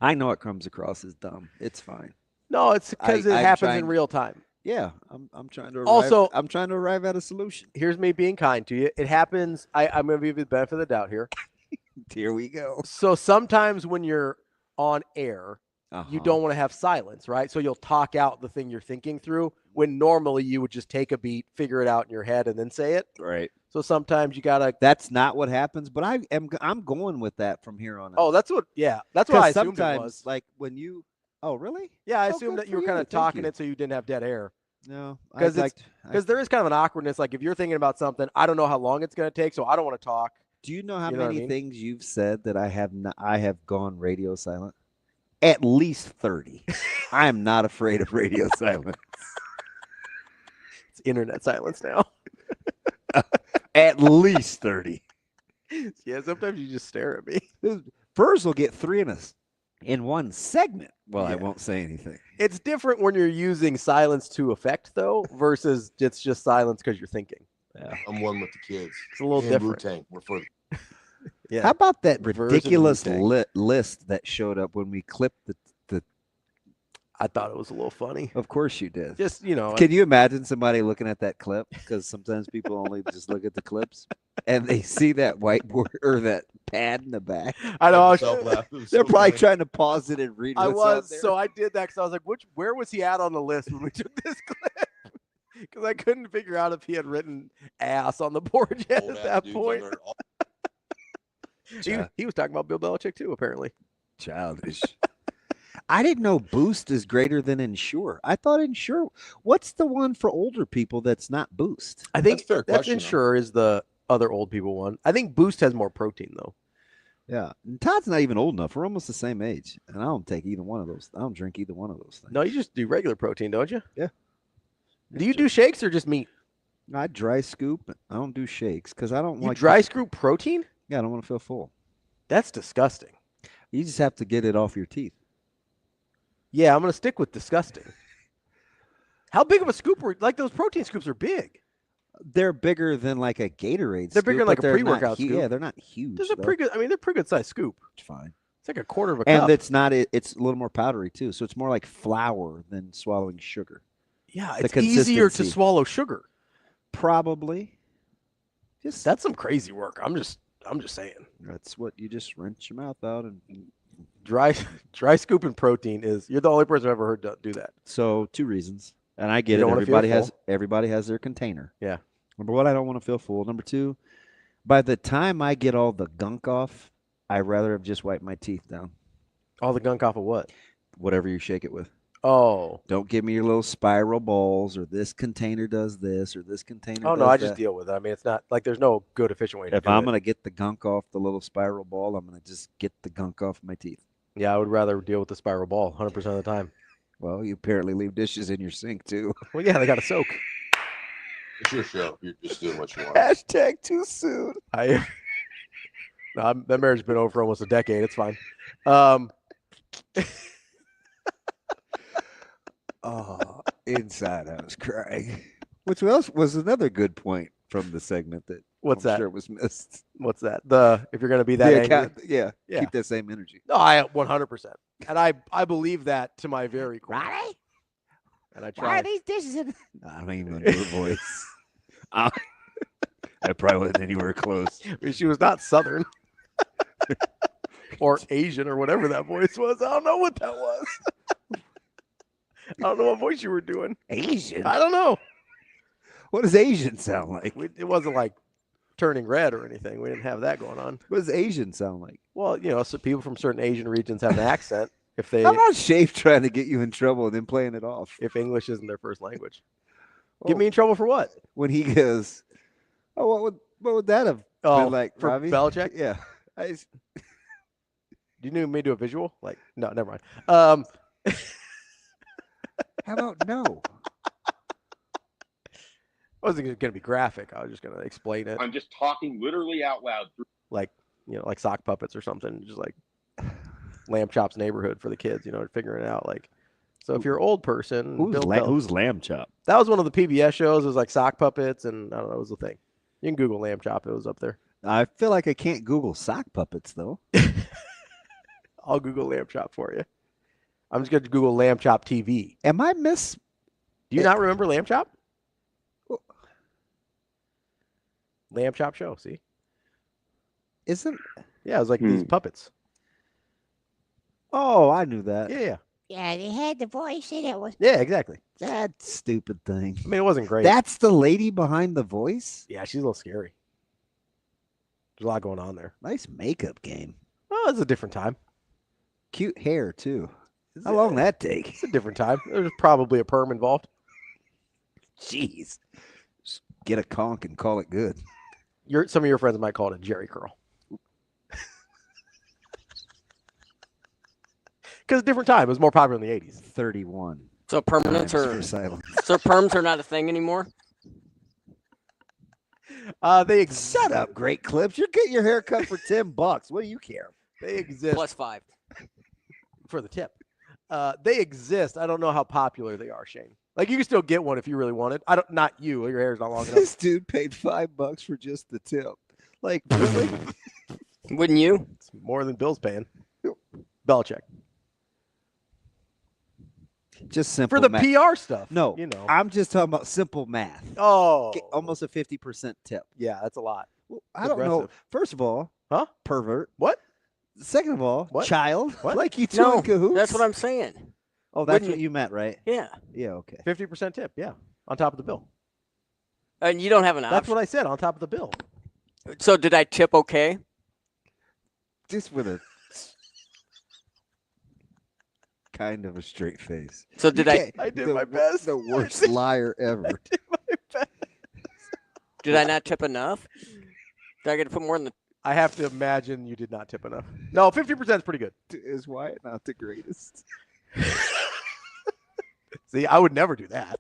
I know it comes across as dumb. It's fine. No, it's because it happens in real time. Yeah, I'm trying to arrive, I'm trying to arrive at a solution. Here's me being kind to you. It happens. I'm going to give you the benefit of the doubt here. Here we go. So sometimes when you're on air, you don't want to have silence, right? So you'll talk out the thing you're thinking through when normally you would just take a beat, figure it out in your head, and then say it. Right. So sometimes you gotta. That's not what happens, but I'm going with that from here on out. Oh, that's what I assumed it was. Like when you. Oh, really? Yeah, I assumed that you were kind of talking it so you didn't have dead air. No, because there is kind of an awkwardness. Like if you're thinking about something, I don't know how long it's going to take, so I don't want to talk. Do you know how many things you've said that I have gone radio silent? At least 30. I am not afraid of radio silence. It's internet silence now. At least 30. Yeah, sometimes you just stare at me. Furs will get 3 in one segment. Well, I won't say anything. It's different when you're using silence to effect, though, versus it's just silence because you're thinking. Yeah. I'm one with the kids. It's a little different. Wu-Tang. We're for Yeah. How about that Reverse ridiculous and list that showed up when we clipped the I thought it was a little funny. Of course you did. Just, Can you imagine somebody looking at that clip? Because sometimes people only just look at the clips and they see that whiteboard or that pad in the back. I know. They're probably trying to pause it and read what's out there. So I did that because I was like, where was he at on the list when we took this clip? Because I couldn't figure out if he had written ass on the board yet at that point. He was talking about Bill Belichick too, apparently. Childish. I didn't know Boost is greater than Ensure. I thought Ensure. What's the one for older people that's not Boost? I think that's Ensure is the other old people one. I think Boost has more protein though. Yeah, and Todd's not even old enough. We're almost the same age, and I don't take either one of those. I don't drink either one of those things. No, you just do regular protein, don't you? Yeah. Do you do shakes or just meat? I dry scoop. I don't do shakes because I don't You like dry scoop protein? Yeah, I don't want to feel full. That's disgusting. You just have to get it off your teeth. Yeah, I'm gonna stick with disgusting. How big of a scoop were like those protein scoops are big? They're bigger than like a Gatorade. They're scoop, bigger than like a but they're not pre-workout scoop. Yeah, they're not huge. There's a pretty good. I mean, they're pretty good sized scoop. It's fine. It's like a quarter of a And cup. it's not. It's a little more powdery too, so it's more like flour than swallowing sugar. Yeah, The it's easier to consistency. swallow sugar. Probably. That's some crazy work. I'm just saying. That's what you just rinse your mouth out and. Dry scooping protein is. You're the only person I've ever heard do that. So 2 reasons, and I get You it. don't wanna feel Everybody has their container. Yeah. Number 1, I don't want to feel full. Number 2, by the time I get all the gunk off, I'd rather have just wiped my teeth down. All the gunk off of what? Whatever you shake it with. Oh. Don't give me your little spiral balls or this container does this or this container Oh does no, I just that. deal with it. I mean, it's not like there's no good efficient way to If do I'm it. going to get the gunk off the little spiral ball, I'm going to just get the gunk off my teeth. Yeah, I would rather deal with the spiral ball 100% of the time. Well, you apparently leave dishes in your sink too. Well, yeah, they got to soak. It's your show. You're just doing what you want. Hashtag too soon. That marriage has been over for almost a decade. It's fine. Oh, inside I was crying. Which else was another good point from the segment that What's I'm that? sure was missed. What's that? If you're going to be that angry. Yeah, Yeah. keep that same energy. No, I 100%. And I believe that to my very core. Ravi? And I Why are try. these dishes in? No, I don't even do her voice. I probably wasn't anywhere close. I mean, she was not Southern or Asian or whatever that voice was. I don't know what that was. I don't know what voice you were doing. Asian? I don't know. What does Asian sound like? It wasn't like turning red or anything. We didn't have that going on. What does Asian sound like? Well, so people from certain Asian regions have an accent if they I'm not Schaefer trying to get you in trouble and then playing it off. if English isn't their first language. Get me in trouble for what? When he goes, oh, what would that have been like, for Ravi? Belichick? Yeah. Do you need me to do a visual? Like, no, never mind. How about no? I wasn't going to be graphic. I was just going to explain it. I'm just talking literally out loud. Like, like sock puppets or something. Just like Lamb Chop's Neighborhood for the kids, figuring it out. Like, so if you're an old person. Who's Lamb Chop? That was one of the PBS shows. It was like sock puppets, and I don't know, it was the thing. You can Google Lamb Chop. It was up there. I feel like I can't Google sock puppets, though. I'll Google Lamb Chop for you. I'm just going to Google Lamb Chop TV. Am I Do you not remember Lamb Chop? Lamb Chop show, see? Isn't? Yeah, it was like these puppets. Oh, I knew that. Yeah. Yeah, they had the voice in it. Was Yeah, exactly. That stupid thing. I mean, it wasn't great. That's the lady behind the voice? Yeah, she's a little scary. There's a lot going on there. Nice makeup game. Oh, it's a different time. Cute hair, too. How long that take? It's a different time. There's probably a perm involved. Jeez. Just get a conch and call it good. Some of your friends might call it a Jerry curl. Because a different time. It was more popular in the 80s. 31. So permanents so perms are not a thing anymore? They exist. Shut up, Great Clips. You're getting your hair cut for $10. What do you care? They exist. Plus 5. For the tip. They exist. I don't know how popular they are, Shane. Like, you can still get one if you really wanted. Not you. Your hair's not long enough. This dude paid $5 for just the tip. Like, really? Wouldn't you? It's more than Bill's paying. Belichick. Just simple for the math. PR stuff. No, I'm just talking about simple math. Oh. Get almost a 50% tip. Yeah, that's a lot. Well, I don't know. First of all, pervert. What? Second of all, child. What? Like you two in cahoots. That's what I'm saying. Oh, that's what you meant, right? Yeah. Yeah, okay. 50% tip, yeah, on top of the bill. And you don't have an option. That's what I said, on top of the bill. So did I tip okay? Just with a kind of a straight face. So did I did my best. The worst liar ever. I did my best. Did I not tip enough? Did I get to put more in the... I have to imagine you did not tip enough. No, 50% is pretty good. Is Wyatt not the greatest? See, I would never do that.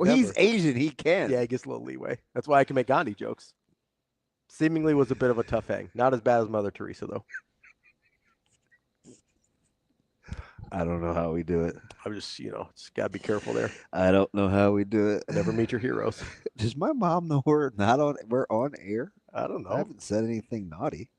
He's Asian. He can. Yeah, he gets a little leeway. That's why I can make Gandhi jokes. Seemingly was a bit of a tough hang. Not as bad as Mother Teresa, though. I don't know how we do it. I'm just got to be careful there. I don't know how we do it. Never meet your heroes. Does my mom know we're on air? I don't know. I haven't said anything naughty.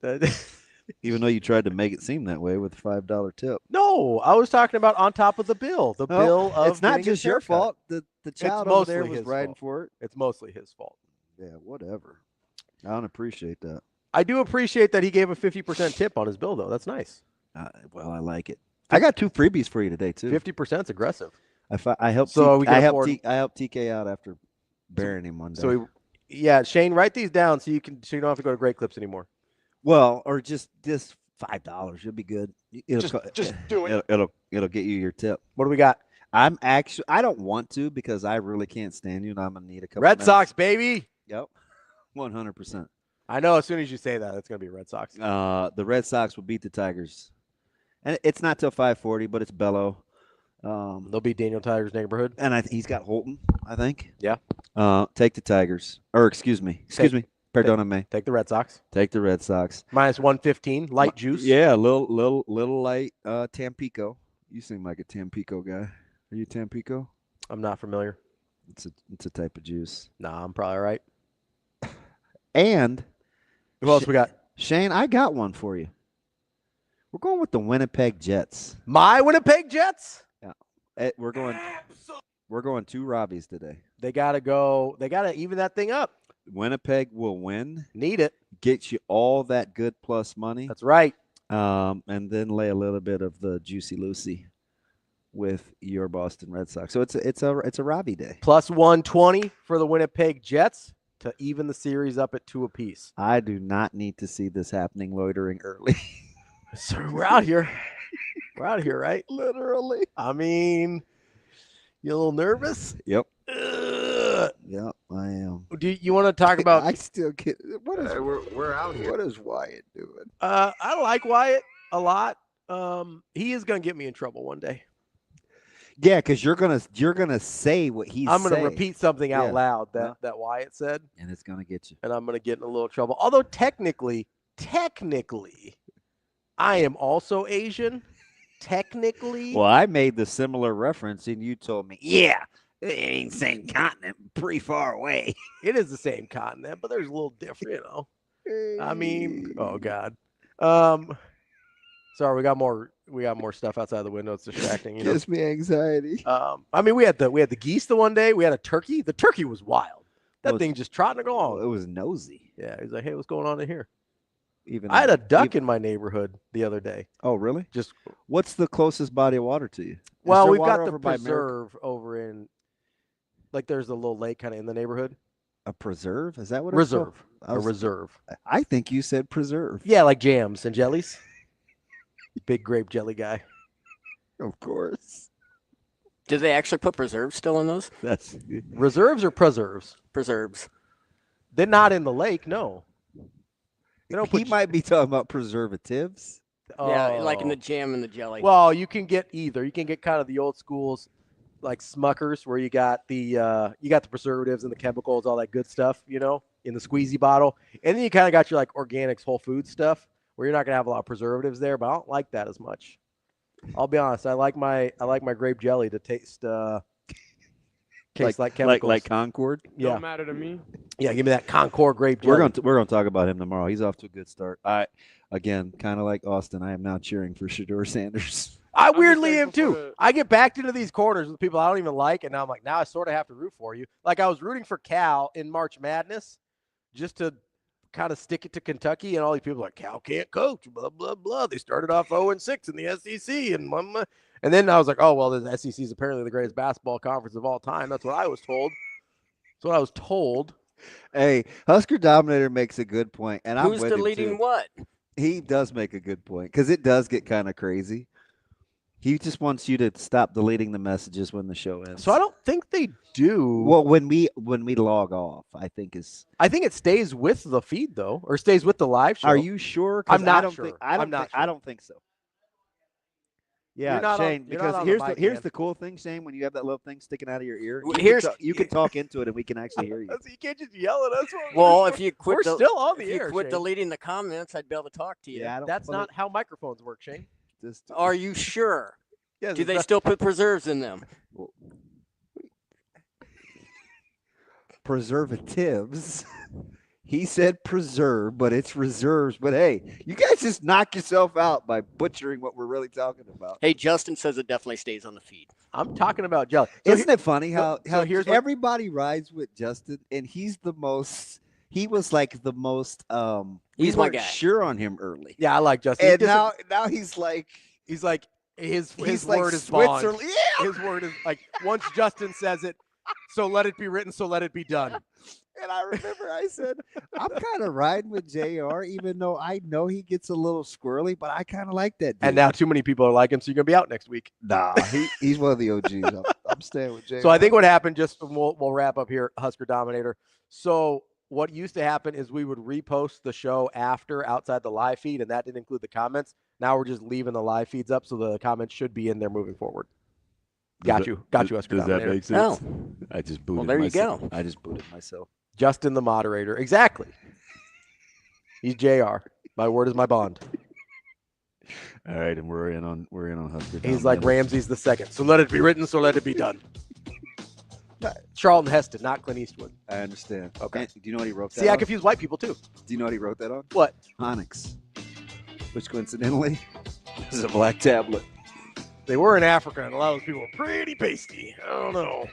Even though you tried to make it seem that way with a $5 tip. No, I was talking about on top of the bill. The bill of it's not just your fault. The child over there was riding for it. It's mostly his fault. Yeah, whatever. I don't appreciate that. I do appreciate that he gave a 50% tip on his bill, though. That's nice. Well, I like it. I got 2 freebies for you today too. 50% is aggressive. I helped. So I helped TK out after burying him one day. So Shane, write these down so you don't have to go to Great Clips anymore. Well, or just $5. You'll be good. Just do it. It'll get you your tip. What do we got? I don't want to because I really can't stand you, and I'm gonna need a couple. Red Sox, baby. Yep, 100%. I know. As soon as you say that, it's gonna be Red Sox. The Red Sox will beat the Tigers, and it's not till 5:40, but it's Bello. They'll beat Daniel Tiger's neighborhood, and he's got Holton, I think. Yeah. Take the Tigers, or excuse me. Perdóname. Take the Red Sox. Take the Red Sox. Minus 115, light juice. Yeah, a little light Tampico. You seem like a Tampico guy. Are you Tampico? I'm not familiar. It's a type of juice. Nah, I'm probably right. And who else we got? Shane, I got one for you. We're going with the Winnipeg Jets. My Winnipeg Jets? Yeah. We're going 2 Ravi's today. They gotta go. They gotta even that thing up. Winnipeg will win. Need it. Get you all that good plus money. That's right. And then lay a little bit of the Juicy Lucy with your Boston Red Sox. So it's a Ravi day. Plus 120 for the Winnipeg Jets to even the series up at 2 apiece. I do not need to see this happening loitering early. So we're out here. We're out here, right? Literally. I mean, you a little nervous? Yep. Yep, I am. Do you want to talk about? I still get. What is we're out here? What is Wyatt doing? I like Wyatt a lot. He is gonna get me in trouble one day. Yeah, because you're gonna say what he's. I'm gonna repeat something out loud that Wyatt said, and it's gonna get you. And I'm gonna get in a little trouble. Although technically, I am also Asian. Technically. Well, I made the similar reference, and you told me, yeah. It ain't the same continent, pretty far away. It is the same continent, but there's a little different, I mean, oh God. Sorry, we got more stuff outside the window. It's distracting. Gives me anxiety. I mean, we had the geese the one day. We had a turkey. The turkey was wild. That thing just trotting along. It was nosy. Yeah, he's like, hey, what's going on in here? I had a duck in my neighborhood the other day. Oh, really? Just what's the closest body of water to you? Well, we've got the preserve over in. Like there's a little lake kind of in the neighborhood. A preserve? Is that what Reserve. it's A called? reserve. I think you said preserve. Yeah, like jams and jellies. Big grape jelly guy. Of course. Did they actually put preserves still in those? That's reserves or preserves? Preserves. They're not in the lake, no. He might be talking about preservatives. Yeah, like in the jam and the jelly. Well, you can get either. You can get kind of the old schools, like Smuckers, where you got the preservatives and the chemicals, all that good stuff, in the squeezy bottle, and then you kind of got your like organics, whole food stuff, where you're not gonna have a lot of preservatives there. But I don't like that as much. I'll be honest. I like my grape jelly to taste like chemicals, like Concord. Yeah. Don't matter to me. Yeah, give me that Concord grape jelly. We're gonna talk about him tomorrow. He's off to a good start. Again, kind of like Austin, I am now cheering for Shedeur Sanders. I weirdly am too. I get backed into these corners with people I don't even like, and now I'm like, now I sort of have to root for you. Like I was rooting for Cal in March Madness, just to kind of stick it to Kentucky, and all these people are like, Cal can't coach, blah blah blah. They started off 0-6 in the SEC, and then I was like, oh well, the SEC is apparently the greatest basketball conference of all time. That's what I was told. That's what I was told. Hey, Husker Dominator makes a good point, and Who's I'm with deleting him too. what? He does make a good point because it does get kind of crazy. He just wants you to stop deleting the messages when the show ends. So I don't think they do. Well, when we log off, I think it stays with the feed though, or stays with the live show. Are you sure? 'Cause I'm not I don't sure. Think, I don't. I'm not think, sure. I don't think so. Yeah, Shane. Because here's the cool thing, Shane. When you have that little thing sticking out of your ear, you can talk into it, and we can actually hear you. You can't just yell at us. Well, if you quit, we're still on the if you air. quit Shane. deleting the comments, I'd be able to talk to you. Yeah, That's not how microphones work, Shane. Are you sure? Yeah, Do they still put preserves in them? Preservatives. He said preserve, but it's reserves. But hey, you guys just knock yourself out by butchering what we're really talking about. Hey, Justin says it definitely stays on the feed. I'm talking about jelly. Isn't it funny how here's everybody rides with Justin, and he's the most. He was like the most. He's we my weren't guy. Sure on him early. Yeah, I like Justin. And now he's like his like word is bond. Switzerland. Yeah. His word is like once Justin says it, so let it be written, so let it be done. And I remember I said, I'm kind of riding with JR, even though I know he gets a little squirrely, but I kind of like that dude. And now too many people are like him, so you're gonna be out next week. Nah, he's one of the OGs. I'm staying with JR. So I think what happened, just we'll wrap up here, Husker Dominator. So what used to happen is we would repost the show after outside the live feed, and that didn't include the comments. Now we're just leaving the live feeds up, so the comments should be in there moving forward. Got you, Husker Does Dominator. that make sense? Oh. I just booted Well, there you myself. go. I just booted myself. Justin the moderator. Exactly. He's JR. My word is my bond. All right, and we're in on Husker. He's like Ramses the second. So let it be written, so let it be done. Charlton Heston, not Clint Eastwood. I understand. Okay. And do you know what he wrote that See, I on? confuse white people too. Do you know what he wrote that on? What? Onyx. Which coincidentally is a black tablet. They were in Africa, and a lot of those people were pretty pasty. I don't know.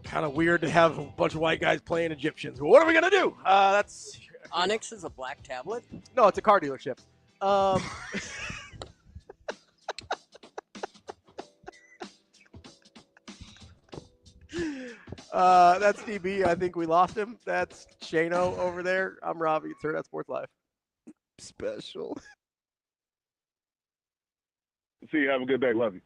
Kind of weird to have a bunch of white guys playing Egyptians. What are we going to do? That's Onyx is a black tablet? No, it's a car dealership. That's DB. I think we lost him. That's Shano over there. I'm Ravi. It's Hurrdat Sports Live. Special. See you. Have a good day. Love you.